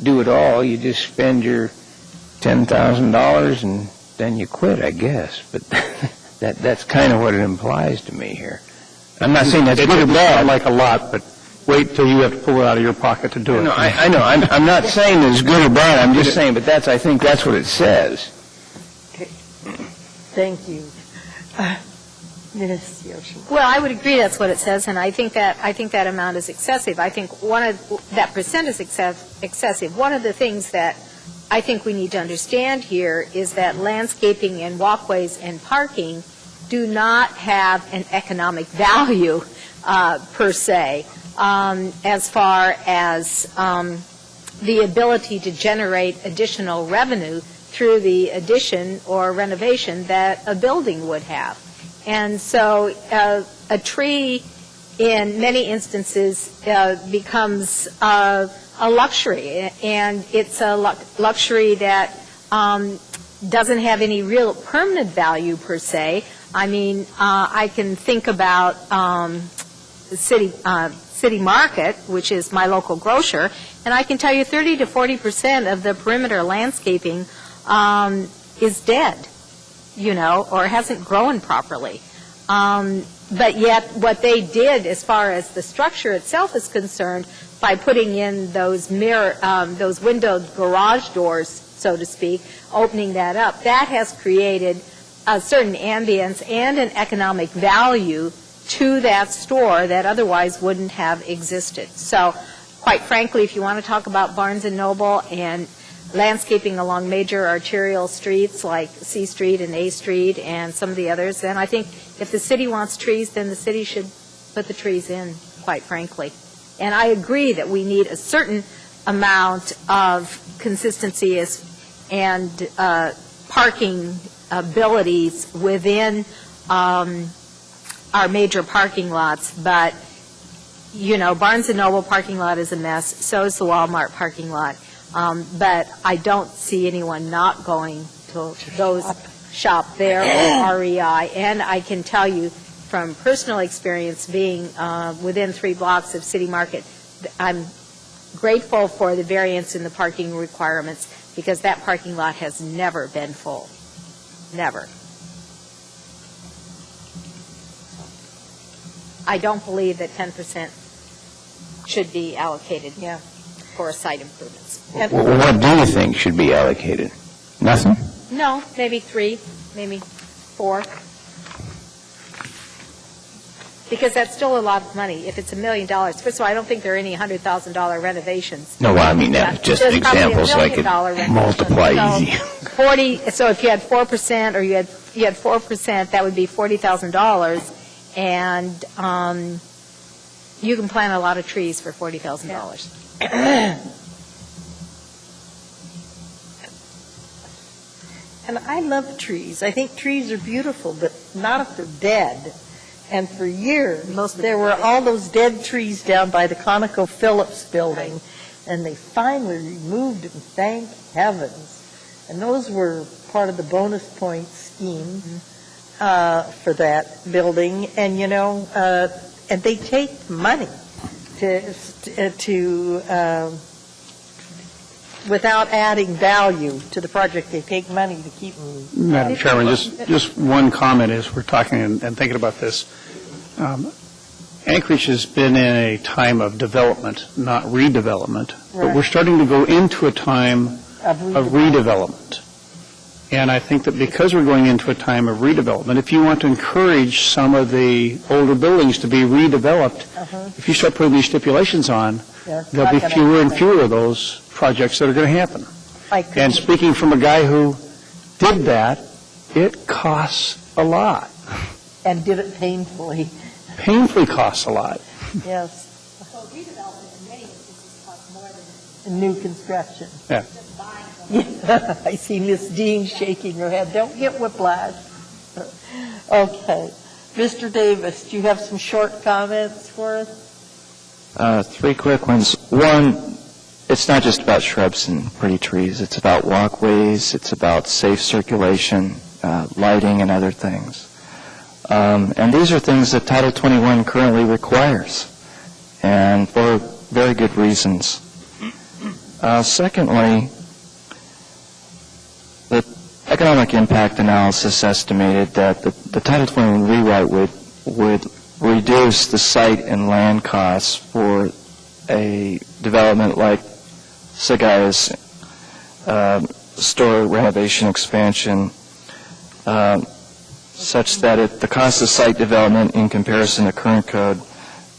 do it all. You just spend your $10,000 and then you quit, I guess. But that's kind of what it implies to me here. I'm not saying that's good or bad. Like a lot, but wait till you have to pull it out of your pocket to do it. No, I know. I'm not saying it's good or bad. I'm just saying, but I think that's what it says. Okay. Thank you. Ms. Yoshimura. Well, I would agree that's what it says, and I think that amount is excessive. I think that percent is excessive. One of the things that I think we need to understand here is that landscaping and walkways and parking do not have an economic value per se, as far as the ability to generate additional revenue through the addition or renovation that a building would have. And so a tree, in many instances, becomes a luxury, and it's a luxury that doesn't have any real permanent value per se. I mean, I can think about the City Market, which is my local grocer, and I can tell you 30 to 40% of the perimeter landscaping is dead, or hasn't grown properly. But yet what they did as far as the structure itself is concerned, by putting in those those windowed garage doors, so to speak, opening that up, that has created a certain ambience and an economic value to that store that otherwise wouldn't have existed. So, quite frankly, if you want to talk about Barnes & Noble and landscaping along major arterial streets like C Street and A Street and some of the others, then I think if the city wants trees, then the city should put the trees in, quite frankly. And I agree that we need a certain amount of consistency and parking abilities within our major parking lots, but Barnes & Noble parking lot is a mess, so is the Walmart parking lot. But I don't see anyone not going to those shop there or REI. And I can tell you from personal experience being within 3 blocks of City Market, I'm grateful for the variance in the parking requirements because that parking lot has never been full. Never. I don't believe that 10% should be allocated Yeah. for site improvements. Well, what do you think should be allocated? Nothing? No, maybe 3, maybe 4. Because that's still a lot of money. If it's $1 million, first of all, I don't think there are any $100,000 renovations. No, I mean, just There's probably $1 examples like it million renovation. multiply So easy. 40. So if you had 4%, or you had 4%, that would be $40,000, and you can plant a lot of trees for $40,000. And I love trees. I think trees are beautiful, but not if they're dead. And for years, there were all those dead trees down by the ConocoPhillips building, and they finally removed them, thank heavens. And those were part of the bonus point scheme for that building. And, you know, and they take money to without adding value to the project. They take money to keep them. Madam Chairman, just one comment as we're talking and thinking about this. Anchorage has been in a time of development, not redevelopment, but we're starting to go into a time of redevelopment. And I think that because we're going into a time of redevelopment, if you want to encourage some of the older buildings to be redeveloped, if you start putting these stipulations on, there'll be fewer and fewer of those projects that are going to happen. And speaking from a guy who did that, it costs a lot. And did it painfully. Painfully costs a lot. Yes. So redevelopment in many instances costs more than New construction. Yeah. Yeah, I see Miss Dean shaking her head. Don't get whiplash. Okay. Mr. Davis, do you have some short comments for us? 3 quick ones. One, it's not just about shrubs and pretty trees. It's about walkways. It's about safe circulation, lighting, and other things. And these are things that Title 21 currently requires, and for very good reasons. Secondly, the economic impact analysis estimated that the Title 21 rewrite would reduce the site and land costs for a development like Sagaya's store renovation expansion, such that the cost of site development in comparison to current code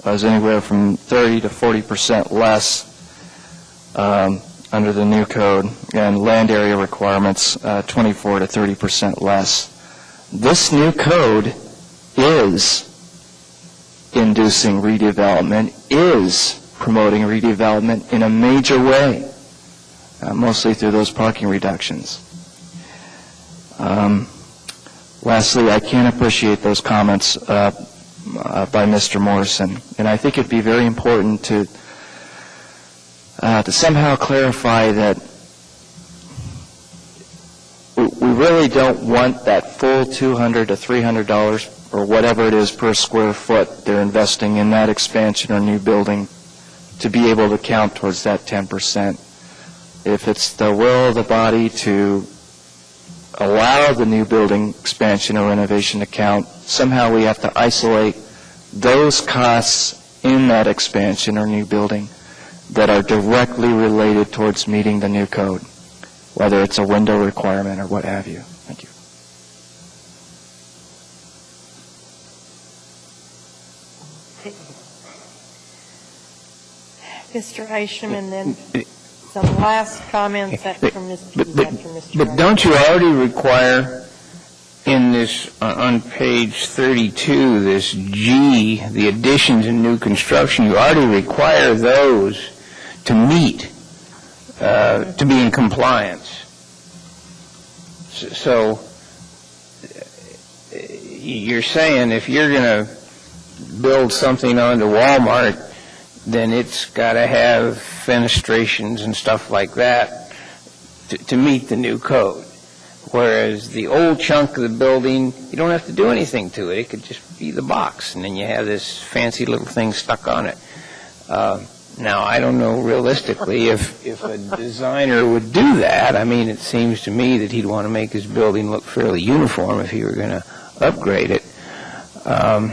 was anywhere from 30 to 40% less under the new code, and land area requirements 24 to 30% less. This new code is inducing redevelopment, is promoting redevelopment in a major way, mostly through those parking reductions. Lastly, I can't appreciate those comments by Mr. Morrison, and I think it'd be very important to somehow clarify that we really don't want that full $200 to $300 or whatever it is per square foot they're investing in that expansion or new building to be able to count towards that 10%. If it's the will of the body to allow the new building expansion or renovation to count, somehow we have to isolate those costs in that expansion or new building that are directly related towards meeting the new code, whether it's a window requirement or what have you. Thank you. Mr. Isham, and then some last comments from Mr. But don't you already require in this, on page 32, this G, the additions and new construction, you already require those to meet, to be in compliance. So you're saying if you're going to build something onto Walmart, then it's got to have fenestrations and stuff like that to meet the new code. Whereas the old chunk of the building, you don't have to do anything to it. It could just be the box, and then you have this fancy little thing stuck on it. Now, I don't know realistically if a designer would do that. I mean, it seems to me that he'd want to make his building look fairly uniform if he were going to upgrade it. So,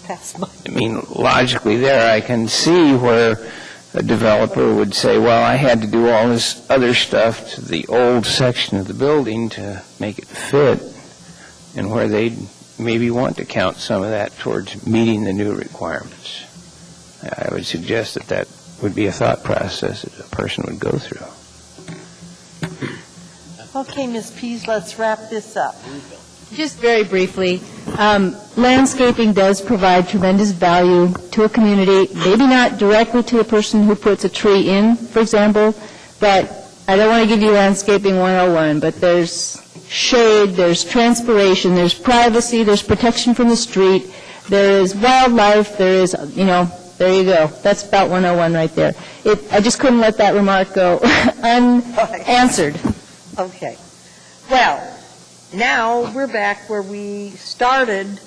I mean, logically there, I can see where a developer would say, well, I had to do all this other stuff to the old section of the building to make it fit, and where they'd maybe want to count some of that towards meeting the new requirements. I would suggest that that would be a thought process that a person would go through. Okay, Ms. Pease, let's wrap this up. Just very briefly, landscaping does provide tremendous value to a community, maybe not directly to a person who puts a tree in, for example, but I don't want to give you landscaping 101, but there's shade, there's transpiration, there's privacy, there's protection from the street, there is wildlife, there is, there you go. That's about 101 right there. I just couldn't let that remark go unanswered. Okay. Well, now we're back where we started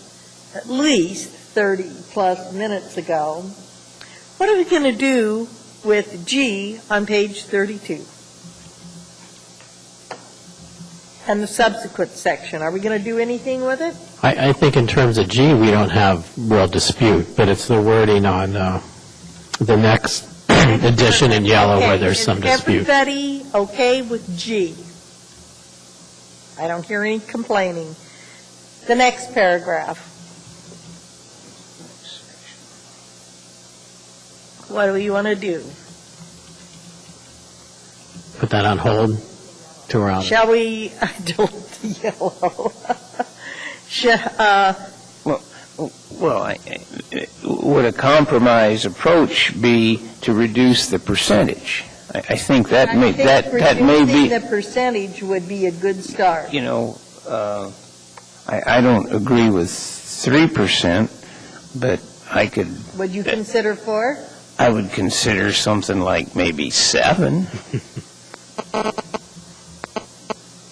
at least 30-plus minutes ago. What are we going to do with G on page 32? And the subsequent section, are we going to do anything with it? I think in terms of G, we don't have real dispute, but it's the wording on the next edition in yellow where there's some dispute. Is everybody okay with G? I don't hear any complaining. The next paragraph. What do you want to do? Put that on hold to around. Shall we, I don't, yellow. Would a compromise approach be to reduce the percentage? I think that may be. Reducing the percentage would be a good start. I don't agree with 3%, but I could. Would you consider 4? I would consider something like maybe 7.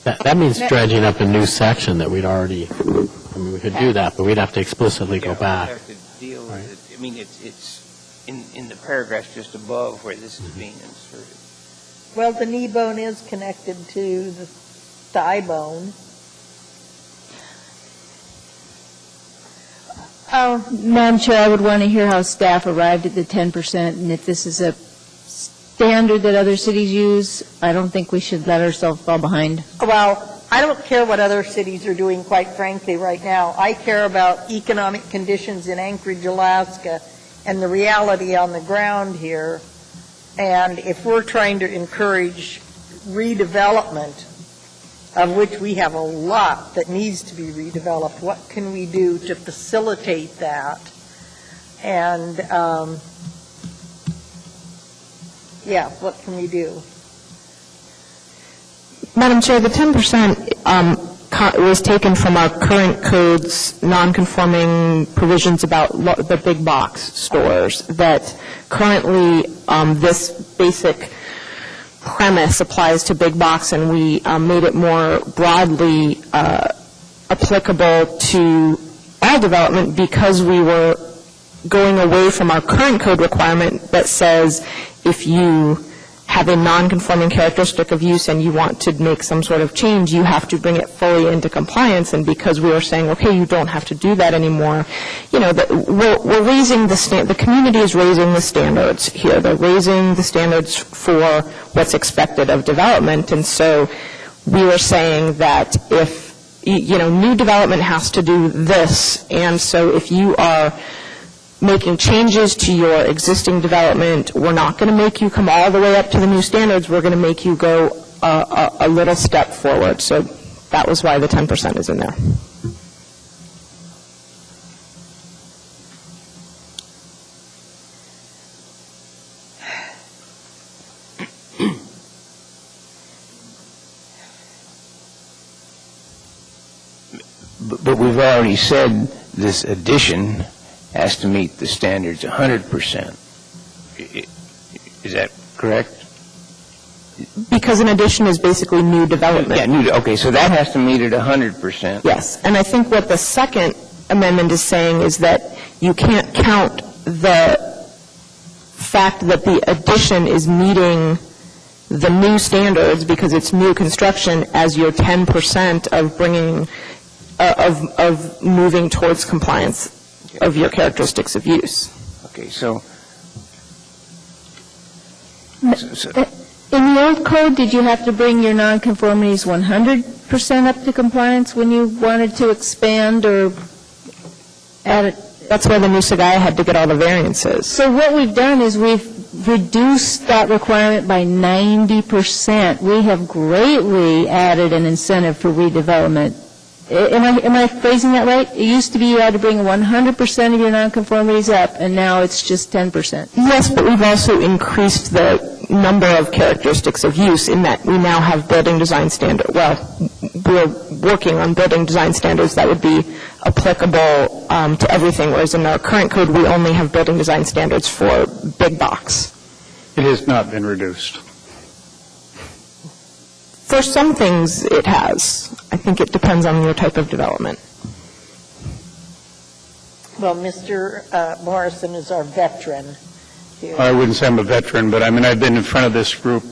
That means dredging up a new section that we'd already. We could do that, but we'd have to explicitly go back. We'd have to deal with it. I mean, it's in the paragraph just above where this is being inserted. Well, the knee bone is connected to the thigh bone. Madam Chair, I would want to hear how staff arrived at the 10%, and if this is a standard that other cities use, I don't think we should let ourselves fall behind. Well, I don't care what other cities are doing, quite frankly, right now. I care about economic conditions in Anchorage, Alaska, and the reality on the ground here. And if we're trying to encourage redevelopment, of which we have a lot that needs to be redeveloped, what can we do to facilitate that? And, what can we do? Madam Chair, the 10% was taken from our current code's non-conforming provisions about the big box stores, that currently this basic premise applies to big box, and we made it more broadly applicable to all development because we were going away from our current code requirement that says if you have a non-conforming characteristic of use and you want to make some sort of change, you have to bring it fully into compliance. And because we were saying, okay, you don't have to do that anymore, we're raising the community is raising the standards here. They're raising the standards for what's expected of development. And so we were saying that if, new development has to do this, and so if you are making changes to your existing development, we're not going to make you come all the way up to the new standards. We're going to make you go a little step forward. So that was why the 10% is in there. But we've already said this addition has to meet the standards 100%. Is that correct? Because an addition is basically new development. Yeah, okay, so that has to meet it 100%. Yes, and I think what the second amendment is saying is that you can't count the fact that the addition is meeting the new standards because it's new construction as your 10% of bringing of moving towards compliance of your characteristics of use. Okay, so In the old code, did you have to bring your nonconformities 100% up to compliance when you wanted to expand or add it? That's why the new Sagaya had to get all the variances. So what we've done is we've reduced that requirement by 90%. We have greatly added an incentive for redevelopment. Am I phrasing that right? It used to be you had to bring 100% of your nonconformities up, and now it's just 10%. Yes, but we've also increased the number of characteristics of use in that we now have building design standards. Well, we're working on building design standards that would be applicable to everything, whereas in our current code, we only have building design standards for big box. It has not been reduced. For some things, it has. I think it depends on your type of development. Well, Mr. Morrison is our veteran here. I wouldn't say I'm a veteran, but I mean, I've been in front of this group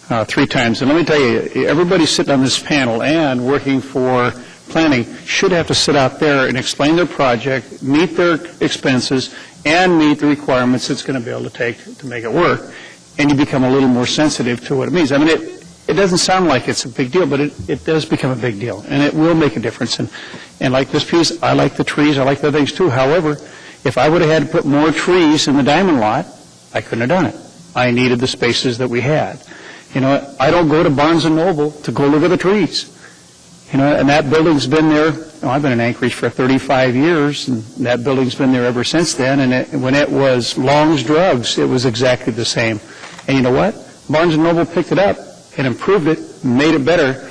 3 times. And let me tell you, everybody sitting on this panel and working for planning should have to sit out there and explain their project, meet their expenses, and meet the requirements it's going to be able to take to make it work. And you become a little more sensitive to what it means. I mean, it doesn't sound like it's a big deal, but it does become a big deal, and it will make a difference. And like this piece, I like the trees, I like the other things too. However, if I would have had to put more trees in the diamond lot, I couldn't have done it. I needed the spaces that we had. You know, I don't go to Barnes & Noble to go look at the trees. You know, and that building's been there, I've been in Anchorage for 35 years, and that building's been there ever since then, and when it was Long's Drugs, it was exactly the same. And you know what? Barnes & Noble picked it up and improved it, made it better,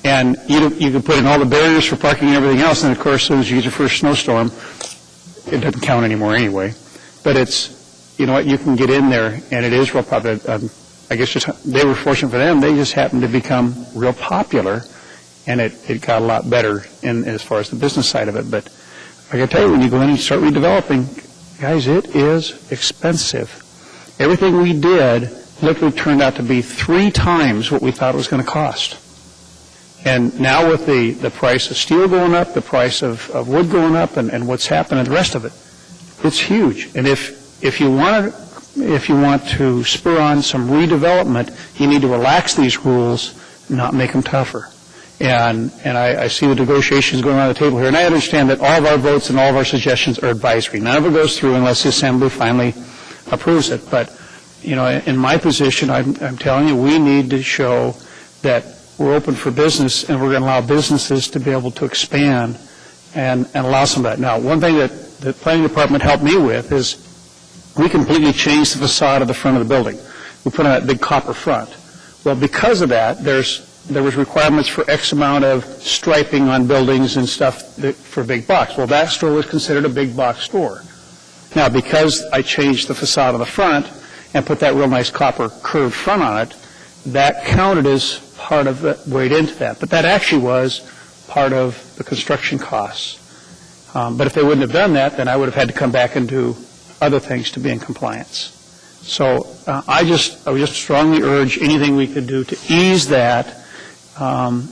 and you could put in all the barriers for parking and everything else, and of course, as soon as you get your first snowstorm, it doesn't count anymore anyway. But it's, you know what, you can get in there, and it is real popular. I guess they were fortunate for them, they just happened to become real popular, and it got a lot better as far as the business side of it. But I can tell you, when you go in and start redeveloping, guys, it is expensive. Everything we did literally turned out to be 3 times what we thought it was going to cost. And now with the price of steel going up, the price of wood going up, and what's happened and the rest of it, it's huge. And if you want to spur on some redevelopment, you need to relax these rules, not make them tougher. And I see the negotiations going on the table here, and I understand that all of our votes and all of our suggestions are advisory. None of it goes through unless the Assembly finally approves it. But you know, in my position, I'm telling you, we need to show that we're open for business, and we're going to allow businesses to be able to expand and allow some of that. Now, one thing that the Planning Department helped me with is we completely changed the facade of the front of the building. We put on that big copper front. Well, because of that, there was requirements for X amount of striping on buildings and stuff for big box. Well, that store was considered a big box store. Now, because I changed the facade of the front and put that real nice copper curved front on it, that counted as part of the weight into that. But that actually was part of the construction costs. But if they wouldn't have done that, then I would have had to come back and do other things to be in compliance. So I would just strongly urge anything we could do to ease that.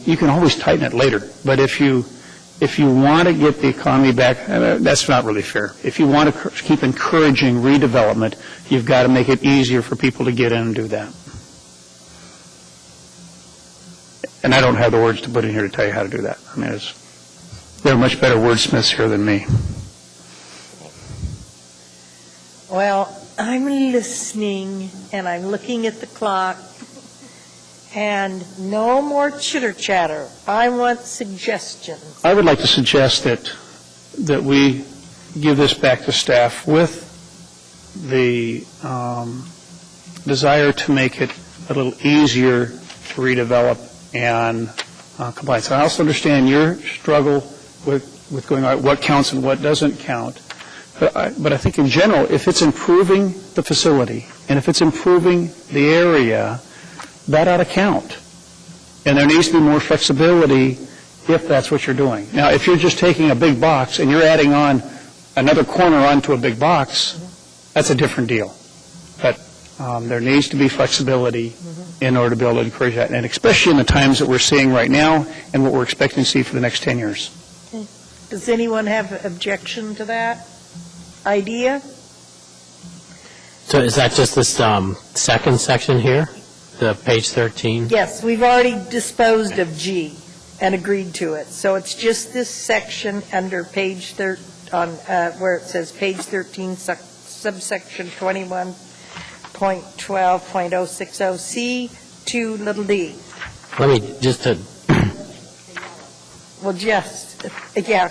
You can always tighten it later, but if you want to get the economy back, that's not really fair. If you want to keep encouraging redevelopment, you've got to make it easier for people to get in and do that. And I don't have the words to put in here to tell you how to do that. I mean, there are much better wordsmiths here than me. Well, I'm listening, and I'm looking at the clock, and no more chitter-chatter. I want suggestions. I would like to suggest that we give this back to staff with the desire to make it a little easier to redevelop and compliance. I also understand your struggle with going on what counts and what doesn't count. But I think in general, if it's improving the facility and if it's improving the area, that ought to count. And there needs to be more flexibility if that's what you're doing. Now, if you're just taking a big box and you're adding on another corner onto a big box, that's a different deal. But there needs to be flexibility in order to be able to encourage that, and especially in the times that we're seeing right now and what we're expecting to see for the next 10 years. Okay. Does anyone have objection to that idea? So is that just this second section here, the page 13? Yes, we've already disposed of G and agreed to it. So it's just this section under page where it says page 13, subsection 21.12.060C, 2 little d. Let me just Well, just, yeah.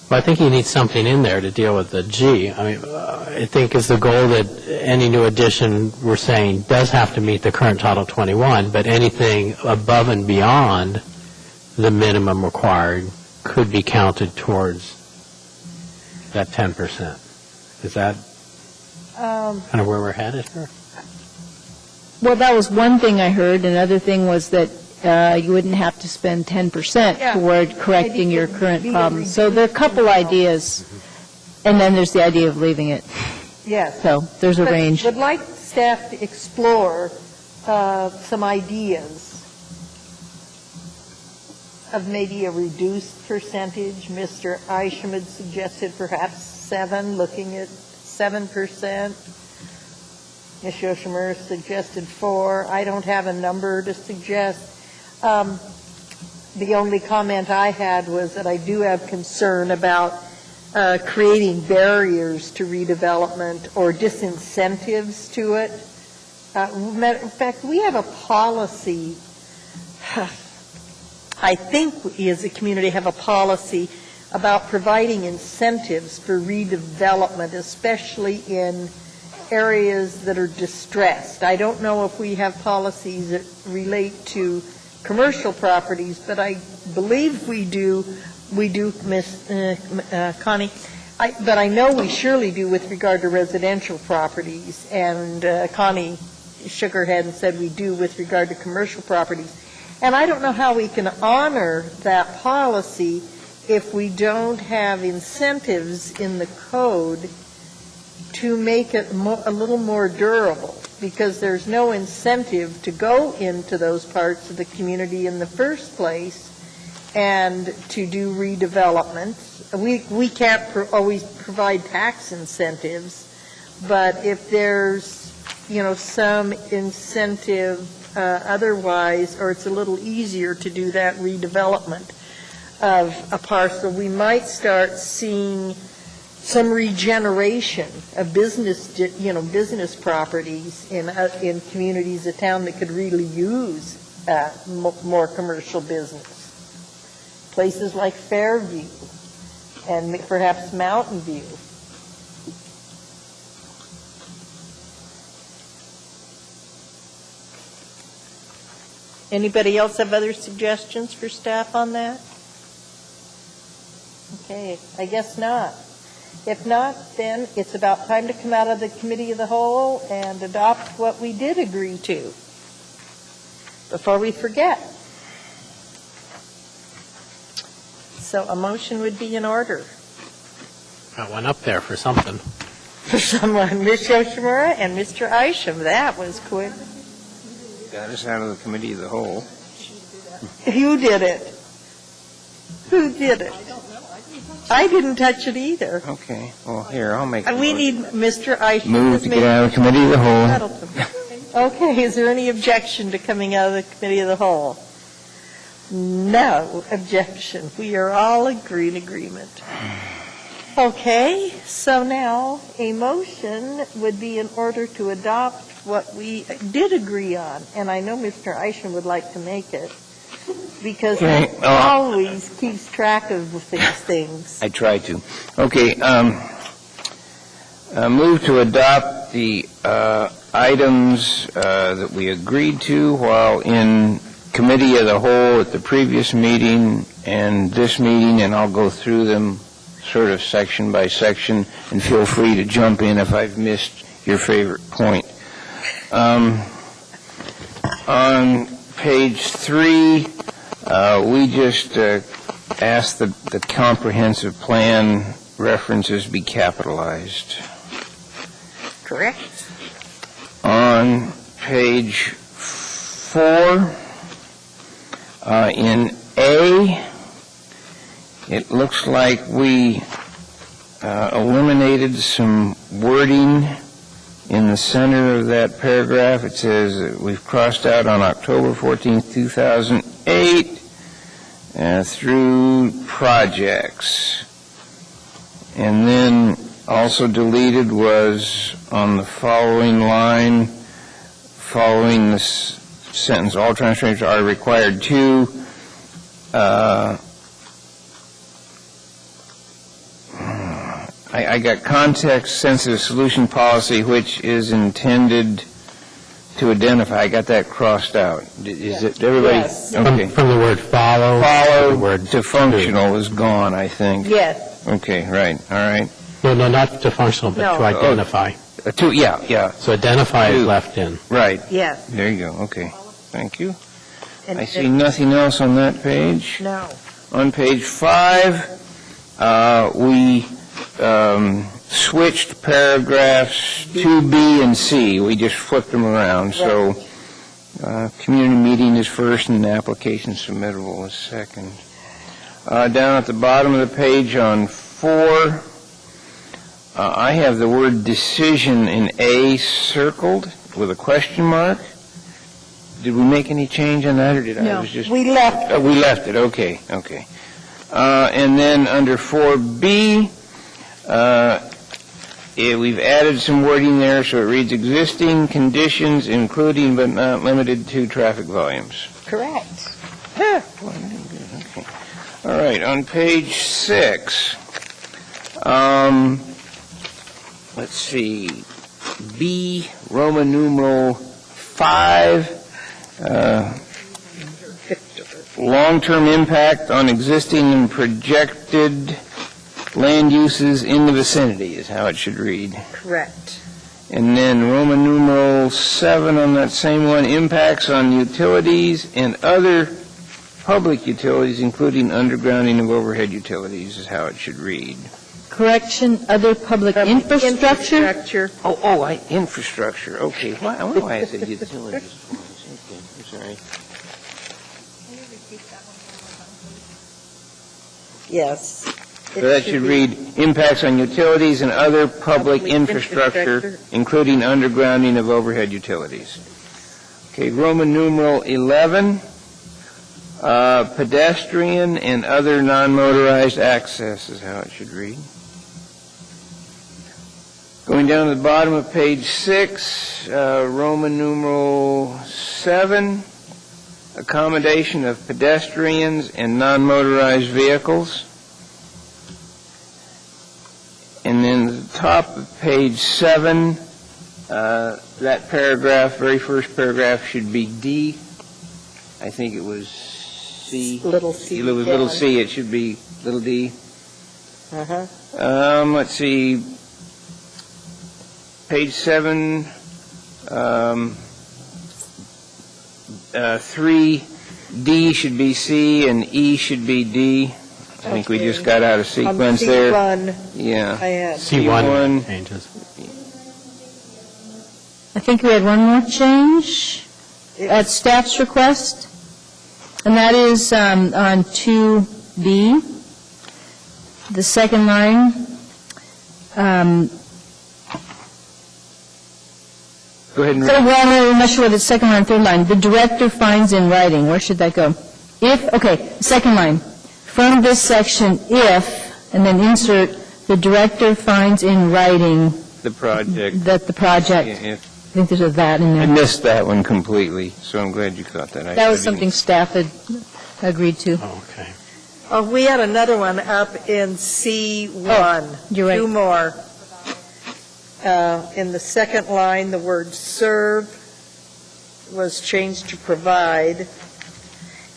Well, I think you need something in there to deal with the G. I mean, I think is the goal that any new addition, we're saying, does have to meet the current Title 21, but anything above and beyond the minimum required could be counted towards that 10%. Is that kind of where we're headed here? Well, that was one thing I heard. Another thing was that you wouldn't have to spend 10% toward correcting your current problems. So there are a couple ideas, and then there's the idea of leaving it. Yes. So there's a range. Would like staff to explore some ideas of maybe a reduced percentage. Mr. Isham had suggested perhaps 7, looking at 7%. Ms. Yoshimura suggested 4. I don't have a number to suggest. The only comment I had was that I do have concern about creating barriers to redevelopment or disincentives to it. In fact, we have a policy, I think we as a community have a policy about providing incentives for redevelopment, especially in areas that are distressed. I don't know if we have policies that relate to commercial properties, but I believe we do, Ms. Connie. But I know we surely do with regard to residential properties, and Connie shook her head and said we do with regard to commercial properties. And I don't know how we can honor that policy if we don't have incentives in the code to make it a little more durable, because there's no incentive to go into those parts of the community in the first place and to do redevelopment. We can't always provide tax incentives, but if there's, some incentive otherwise, or it's a little easier to do that redevelopment of a parcel, we might start seeing some regeneration of business properties in communities of town that could really use more commercial business. Places like Fairview and perhaps Mountain View. Anybody else have other suggestions for staff on that? Okay, I guess not. If not, then it's about time to come out of the committee of the whole and adopt what we did agree to before we forget. So a motion would be in order. I went up there for something. For someone, Ms. Yoshimura and Mr. Isham. That was quick. Got us out of the committee of the whole. Who did it? Who did it? I didn't touch it either. Okay, well, here, I'll make it. We need Mr. Isham. Move to get out of the committee of the whole. Okay, is there any objection to coming out of the committee of the whole? No objection. We are all in agreement. Okay, so now a motion would be in order to adopt what we did agree on, and I know Mr. Isham would like to make it, because he always keeps track of these things. I try to. Okay, move to adopt the items that we agreed to while in committee of the whole at the previous meeting and this meeting, and I'll go through them sort of section by section, and feel free to jump in if I've missed your favorite point. On page 3, we just asked the comprehensive plan references be capitalized. Correct. On page 4, In A, it looks like we eliminated some wording in the center of that paragraph. It says we've crossed out on October 14th, 2008 through projects. And then also deleted was on the following line, following this sentence, all transfers are required to I got context-sensitive solution policy, which is intended to identify. I got that crossed out. Is it everybody? Yes. Okay. From the word follow. Follow the word to functional is gone, I think. Yes. Okay, right, all right. No, not to functional, but No. to identify. Yeah, So identify is To. left in. right. Yes. There you go, okay. Thank you. And I see nothing else on that page. No. On page 5, we switched paragraphs 2B and C. We just flipped them around. So community meeting is first and application submittable is second. Down at the bottom of the page on 4, I have the word decision in A circled with a question mark. Did we make any change on that, or did I? No, was just we left it. we left it, okay. And then under 4B, we've added some wording there, so it reads existing conditions, including but not limited to traffic volumes. Correct. Okay. All right, on page 6, let's see, B, Roman numeral 5, long-term impact on existing and projected land uses in the vicinity is how it should read. Correct. And then Roman numeral 7 on that same one, impacts on utilities and other public utilities, including undergrounding of overhead utilities is how it should read. Correction, other public infrastructure? Infrastructure. Infrastructure, okay. I wonder why I said utilities. Okay, I'm sorry. Yes. So that should read, impacts on utilities and other public infrastructure, including undergrounding of overhead utilities. Okay, Roman numeral 11, pedestrian and other non-motorized access is how it should read. Going down to the bottom of page 6, Roman numeral 7, accommodation of pedestrians and non-motorized vehicles. And then the top of page 7, that paragraph, very first paragraph, should be D. I think it was C. Little c. It was little c, it should be little d. Uh-huh. Let's see, page 7, 3D should be C and E should be D. I think we just got out of sequence there. C1, Yeah. I had. C1 changes. I think we had one more change at staff's request, and that is on 2B, the second line. Go ahead and read. Well, I'm not sure what the second line, third line. The director finds in writing. Where should that go? Second line. From this section, if, and then insert, the director finds in writing The project. that the project, Yeah, I think there's a that in I there. missed that one completely, so I'm glad you caught that. That was something staff had agreed to. Oh, okay. Oh, we had another one up in C1. You're right. Two more. In the second line, the word serve was changed to provide.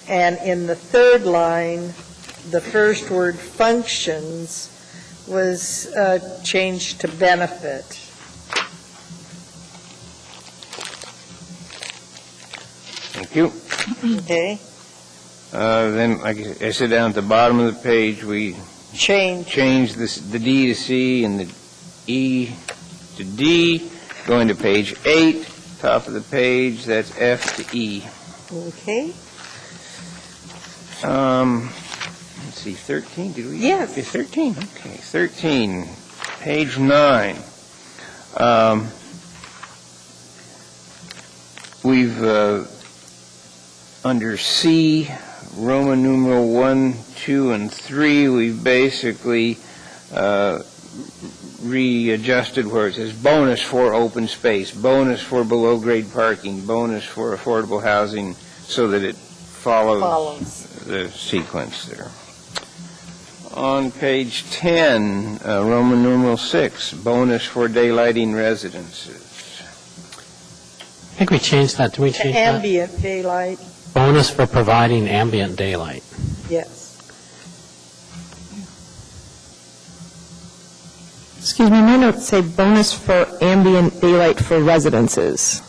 And in the third line, the first word functions was changed to benefit. Thank you. Okay? Then, like I said, down at the bottom of the page, we Change. changed the D to C and the E to D. Going to page 8, top of the page, that's F to E. Okay? Let's see, 13, did we? Yes. Okay, 13, okay, 13, page 9. We've, under C, Roman numeral 1, 2, and 3, we've basically readjusted where it says bonus for open space, bonus for below-grade parking, bonus for affordable housing, so that it follows the sequence there. On page 10, Roman numeral 6, bonus for daylighting residences. I think we changed that. Did we change that? Ambient daylight, Bonus for providing ambient daylight. yes. Excuse me, my notes say bonus for ambient daylight for residences.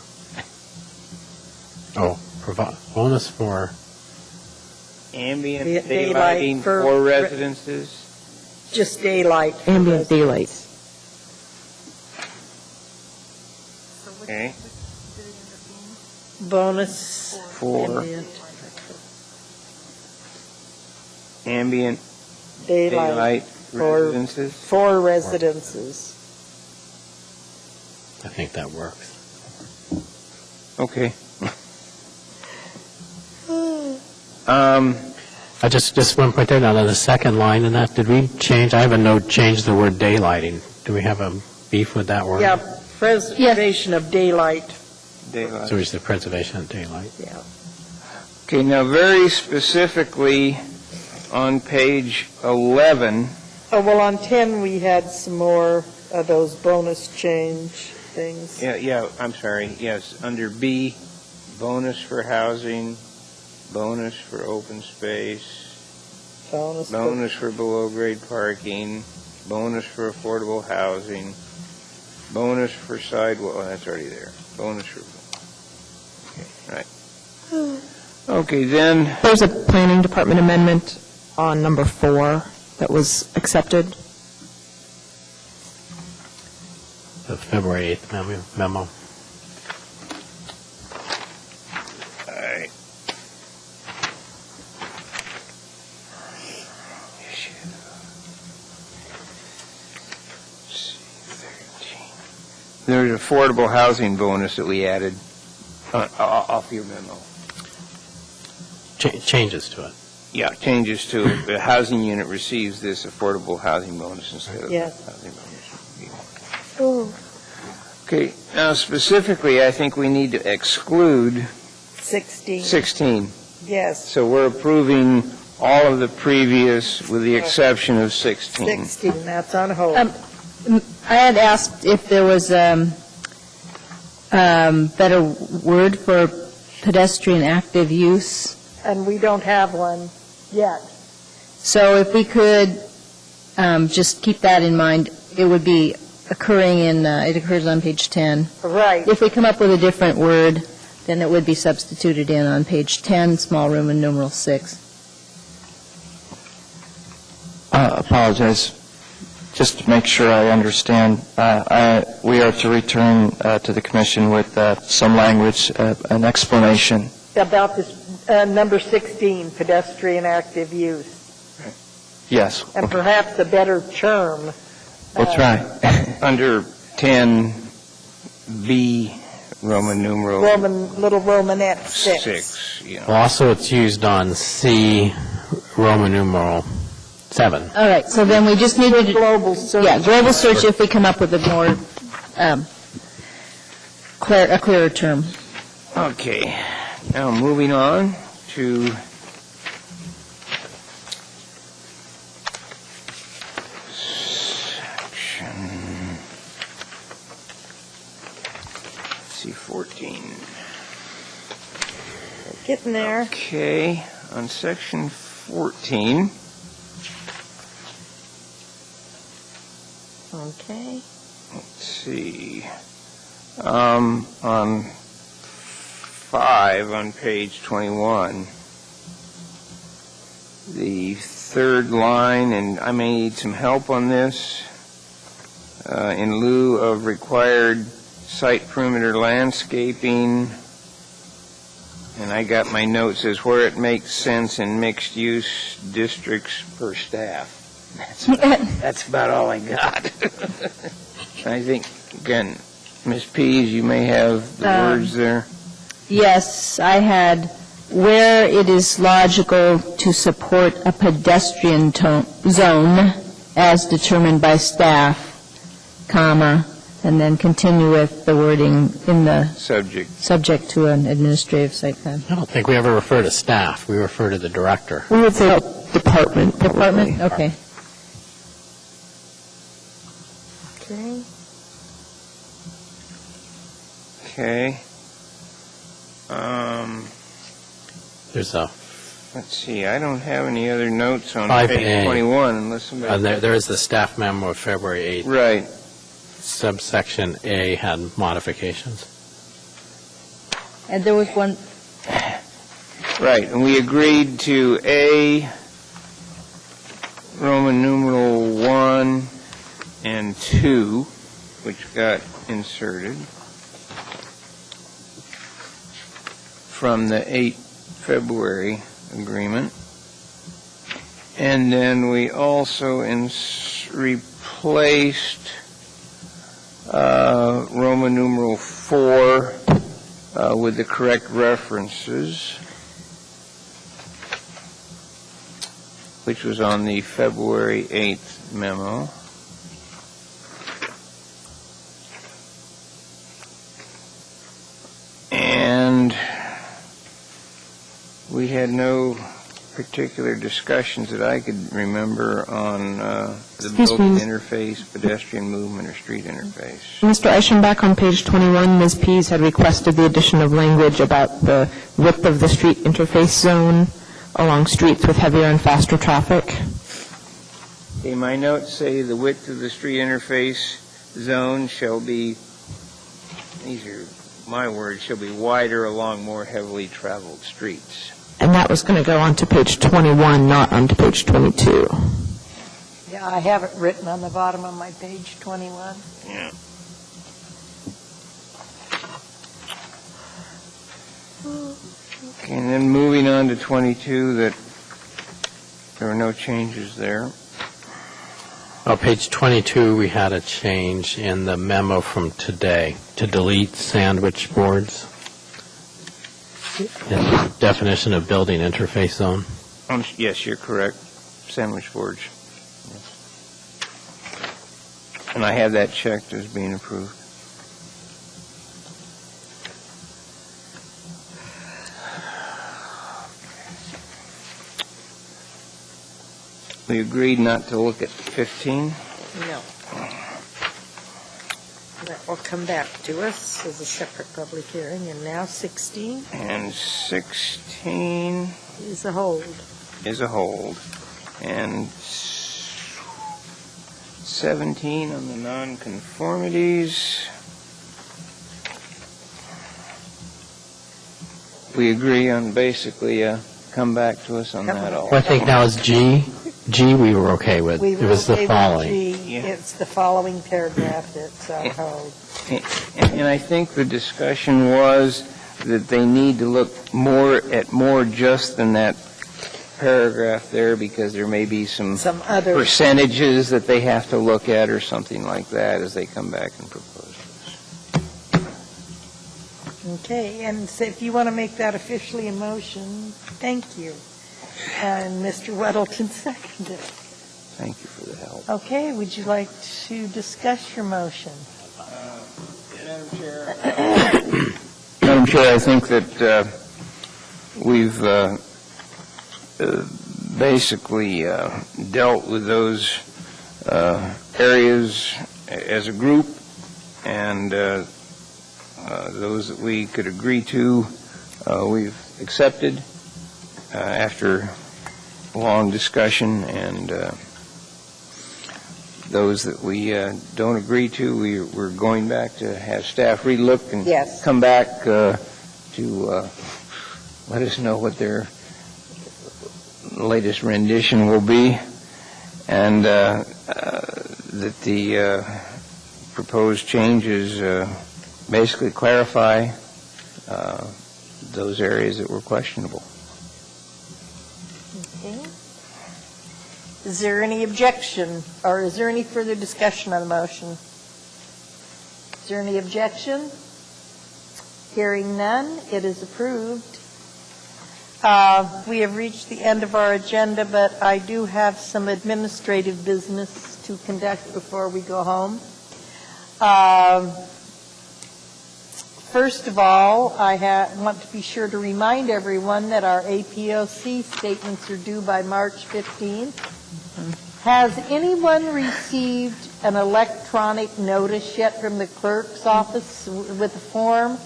Oh, bonus for, Ambient Daylight daylighting for for residences? Just daylight. for Ambient daylight. Okay. Bonus. For ambient daylight for- residences? For residences. I think that works. Okay. Just one point there, now, on the second line in that, did we change, I have a note, change the word daylighting. Do we have a beef with that word? Yeah, preservation of daylight, Daylight. So it's the preservation of daylight. yeah. Okay, now very specifically on page 11, Oh, well, on 10, we had some more of those bonus change things. yeah, I'm sorry, yes, under B, bonus for housing, bonus for open space, Bonus. bonus for below-grade parking, bonus for affordable housing, bonus for sidewalk, oh, that's already there, bonus for, okay, right. Okay, then, There's a planning department amendment on number 4 that was accepted. The February 8th memo. all right. There's affordable housing bonus that we added off your memo. Changes to it. Yeah, changes to the housing unit receives this affordable housing bonus instead of Yeah. housing bonus. Oh, Okay, now specifically, I think we need to exclude 16, 16. yes, So we're approving all of the previous with the exception of 16. 16, that's on hold. I had asked if there was better word for pedestrian active use. And we don't have one yet. So if we could just keep that in mind, it would be occurring in, it occurs on page 10. Right. If we come up with a different word, then it would be substituted in on page 10, small Roman numeral 6. Apologize. Just to make sure I understand, we are to return to the commission with some language, an explanation. About this, number 16, pedestrian active use, Yes. and perhaps a better term. We'll try. Under 10B, Roman numeral Little Romanette 6. 6. You know. Well, also, it's used on C, Roman numeral 7. All right, so then we just need to, Global search. yeah, global search if we come up with a more a clearer term. Okay, now moving on to section, let's see, 14. Getting there. Okay, on section 14, Okay. let's see, on 5 on page 21, the third line, and I may need some help on this, in lieu of required site perimeter landscaping And I got my notes as where it makes sense in mixed-use districts per staff. That's about all I got. I think, again, Ms. Pease, you may have the words there. Yes, I had where it is logical to support a pedestrian zone as determined by staff, comma, and then continue with the wording in the subject to an administrative site plan. I don't think we ever refer to staff. We refer to the director. We would say department. Department? Okay. Okay. There's a Let's see, I don't have any other notes on 5A. page 21 unless somebody... there is the staff memo of February 8th. Right. Subsection A had modifications. And there was one... Right, and we agreed to A, Roman numeral 1 and 2, which got inserted from the 8 February agreement. And then we also replaced Roman numeral 4 with the correct references, which was on the February 8th memo. And we had no particular discussions that I could remember on the building interface, pedestrian movement, or street interface. Mr. Eichenbach, on page 21, Ms. Pease had requested the addition of language about the width of the street interface zone along streets with heavier and faster traffic. Okay, my notes say the width of the street interface zone shall be, these are my words, shall be wider along more heavily traveled streets. And that was going to go on to page 21, not onto page 22. Yeah, I have it written on the bottom of my page 21. Yeah. Okay, and then moving on to 22, that there were no changes there. Oh, page 22, we had a change in the memo from today to delete sandwich boards. The definition of building interface zone. Yes, you're correct. Sandwich boards. Yes. And I have that checked as being approved. We agreed not to look at 15. No. That will come back to us as a separate public hearing, and now 16 And 16 is a hold. is a hold. And 17 on the nonconformities. We agree on basically come back to us on that all. Well, I think now is G. G we were okay with. We It were was the okay with following. G. Yeah. It's the following paragraph that's our hold. And I think the discussion was that they need to look more just than that paragraph there, because there may be some Other percentages that they have to look at or something like that as they come back and propose this. Okay, and so if you want to make that officially a motion, thank you. And Mr. Weddleton seconded. Thank you for the help. Okay, would you like to discuss your motion? Madam Chair, I think that we've basically dealt with those areas as a group, and those that we could agree to, we've accepted after long discussion, and those that we don't agree to, we're going back to have staff relook and Yes. come back to let us know what their latest rendition will be, and that the proposed changes basically clarify those areas that were questionable. Okay. Is there any objection, or is there any further discussion on the motion? Is there any objection? Hearing none, it is approved. We have reached the end of our agenda, but I do have some administrative business to conduct before we go home. First of all, I want to be sure to remind everyone that our APOC statements are due by March 15th. Has anyone received an electronic notice yet from the clerk's office with a form?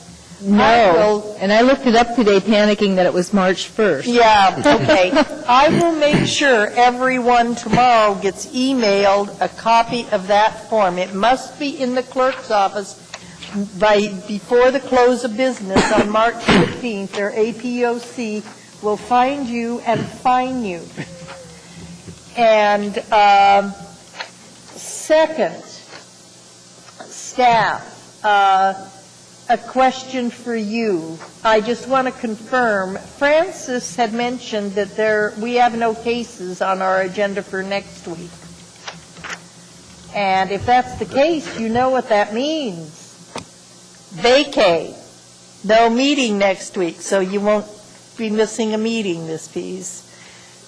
No, and I looked it up today panicking that it was March 1st. Yeah, okay. I will make sure everyone tomorrow gets emailed a copy of that form. It must be in the clerk's office before the close of business on March 15th. Their APOC will find you and fine you. And second, staff, a question for you. I just want to confirm, Francis had mentioned that we have no cases on our agenda for next week. And if that's the case, you know what that means. Vacay. No meeting next week, so you won't be missing a meeting this piece.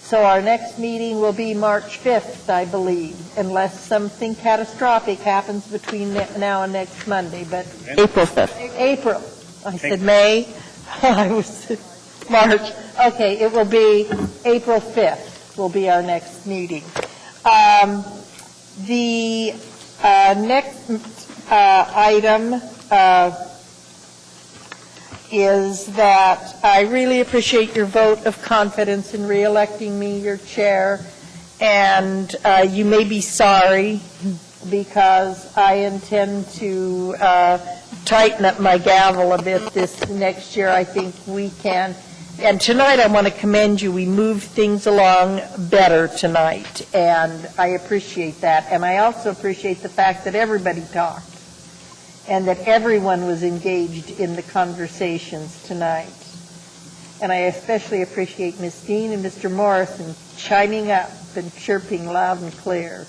So our next meeting will be March 5th, I believe, unless something catastrophic happens between now and next Monday. But April 5th. April. I said May. I was March. Okay, it will be April 5th will be our next meeting. The next item is that I really appreciate your vote of confidence in re-electing me your chair, and you may be sorry because I intend to tighten up my gavel a bit this next year. I think we can. And tonight I want to commend you. We moved things along better tonight, and I appreciate that. And I also appreciate the fact that everybody talked and that everyone was engaged in the conversations tonight. And I especially appreciate Ms. Dean and Mr. Morrison chiming up and chirping loud and clear.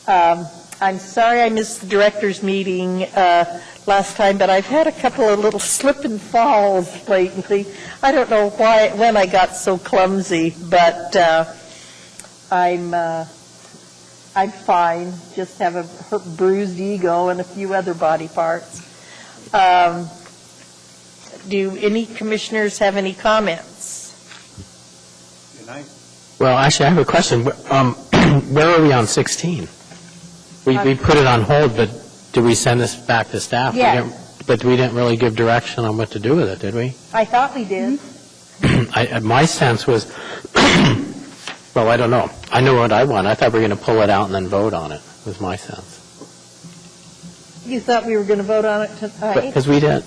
I'm sorry I missed the director's meeting last time, but I've had a couple of little slip and falls lately. I don't know when I got so clumsy, but I'm fine. Just have a bruised ego and a few other body parts. Do any commissioners have any comments? Good night. Well, actually, I have a question. Where are we on 16? We put it on hold, but did we send this back to staff? Yeah. But we didn't really give direction on what to do with it, did we? I thought we did. My sense was, well, I don't know. I know what I want. I thought we were going to pull it out and then vote on it, was my sense. You thought we were going to vote on it tonight? Because we did.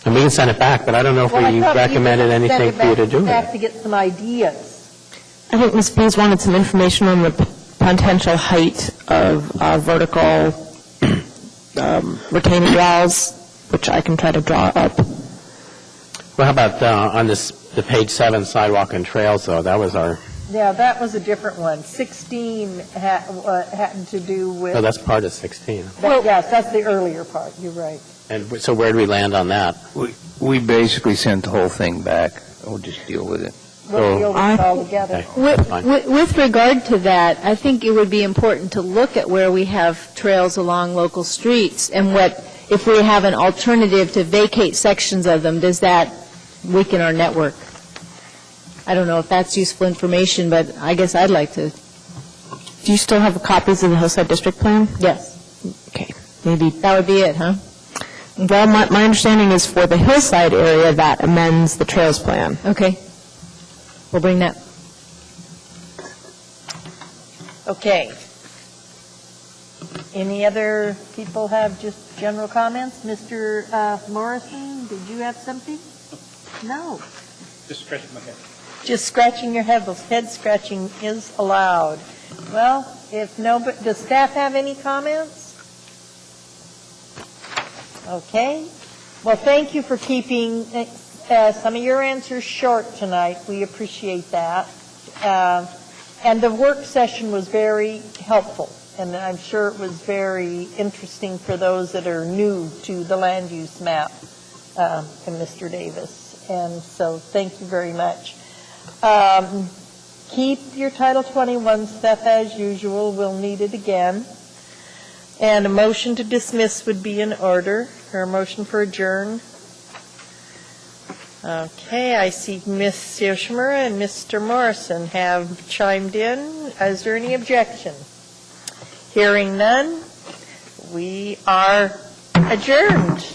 And we can send it back, but I don't know if we recommended anything for you to do with Back it. to get some ideas. I think Ms. Bees wanted some information on the potential height of vertical retaining walls, which I can try to draw up. Well, how about on the page 7, sidewalk and trails, though? That was our... Yeah, that was a different one. 16 had to do with... Oh, that's part of 16. Yes, that's the earlier part. You're right. And so where do we land on that? We basically sent the whole thing back. We'll just deal with it. We'll deal with it all together. Okay. Fine. With regard to that, I think it would be important to look at where we have trails along local streets and if we have an alternative to vacate sections of them, does that weaken our network? I don't know if that's useful information, but I guess I'd like to. Do you still have copies of the Hillside District Plan? Yes. Okay, maybe. That would be it, huh? Well, my understanding is for the Hillside area, that amends the Trails Plan. Okay. We'll bring that. Okay. Any other people have just general comments? Mr. Morrison, did you have something? No. Just scratching my head. Just scratching your head. Head scratching is allowed. Well, does staff have any comments? Okay. Well, thank you for keeping some of your answers short tonight. We appreciate that. And the work session was very helpful, and I'm sure it was very interesting for those that are new to the land use map, and Mr. Davis. And so thank you very much. Keep your Title 21 stuff as usual. We'll need it again. And a motion to dismiss would be in order, or a motion for adjourn. Okay, I see Ms. Yoshimura and Mr. Morrison have chimed in. Is there any objection? Hearing none, we are adjourned.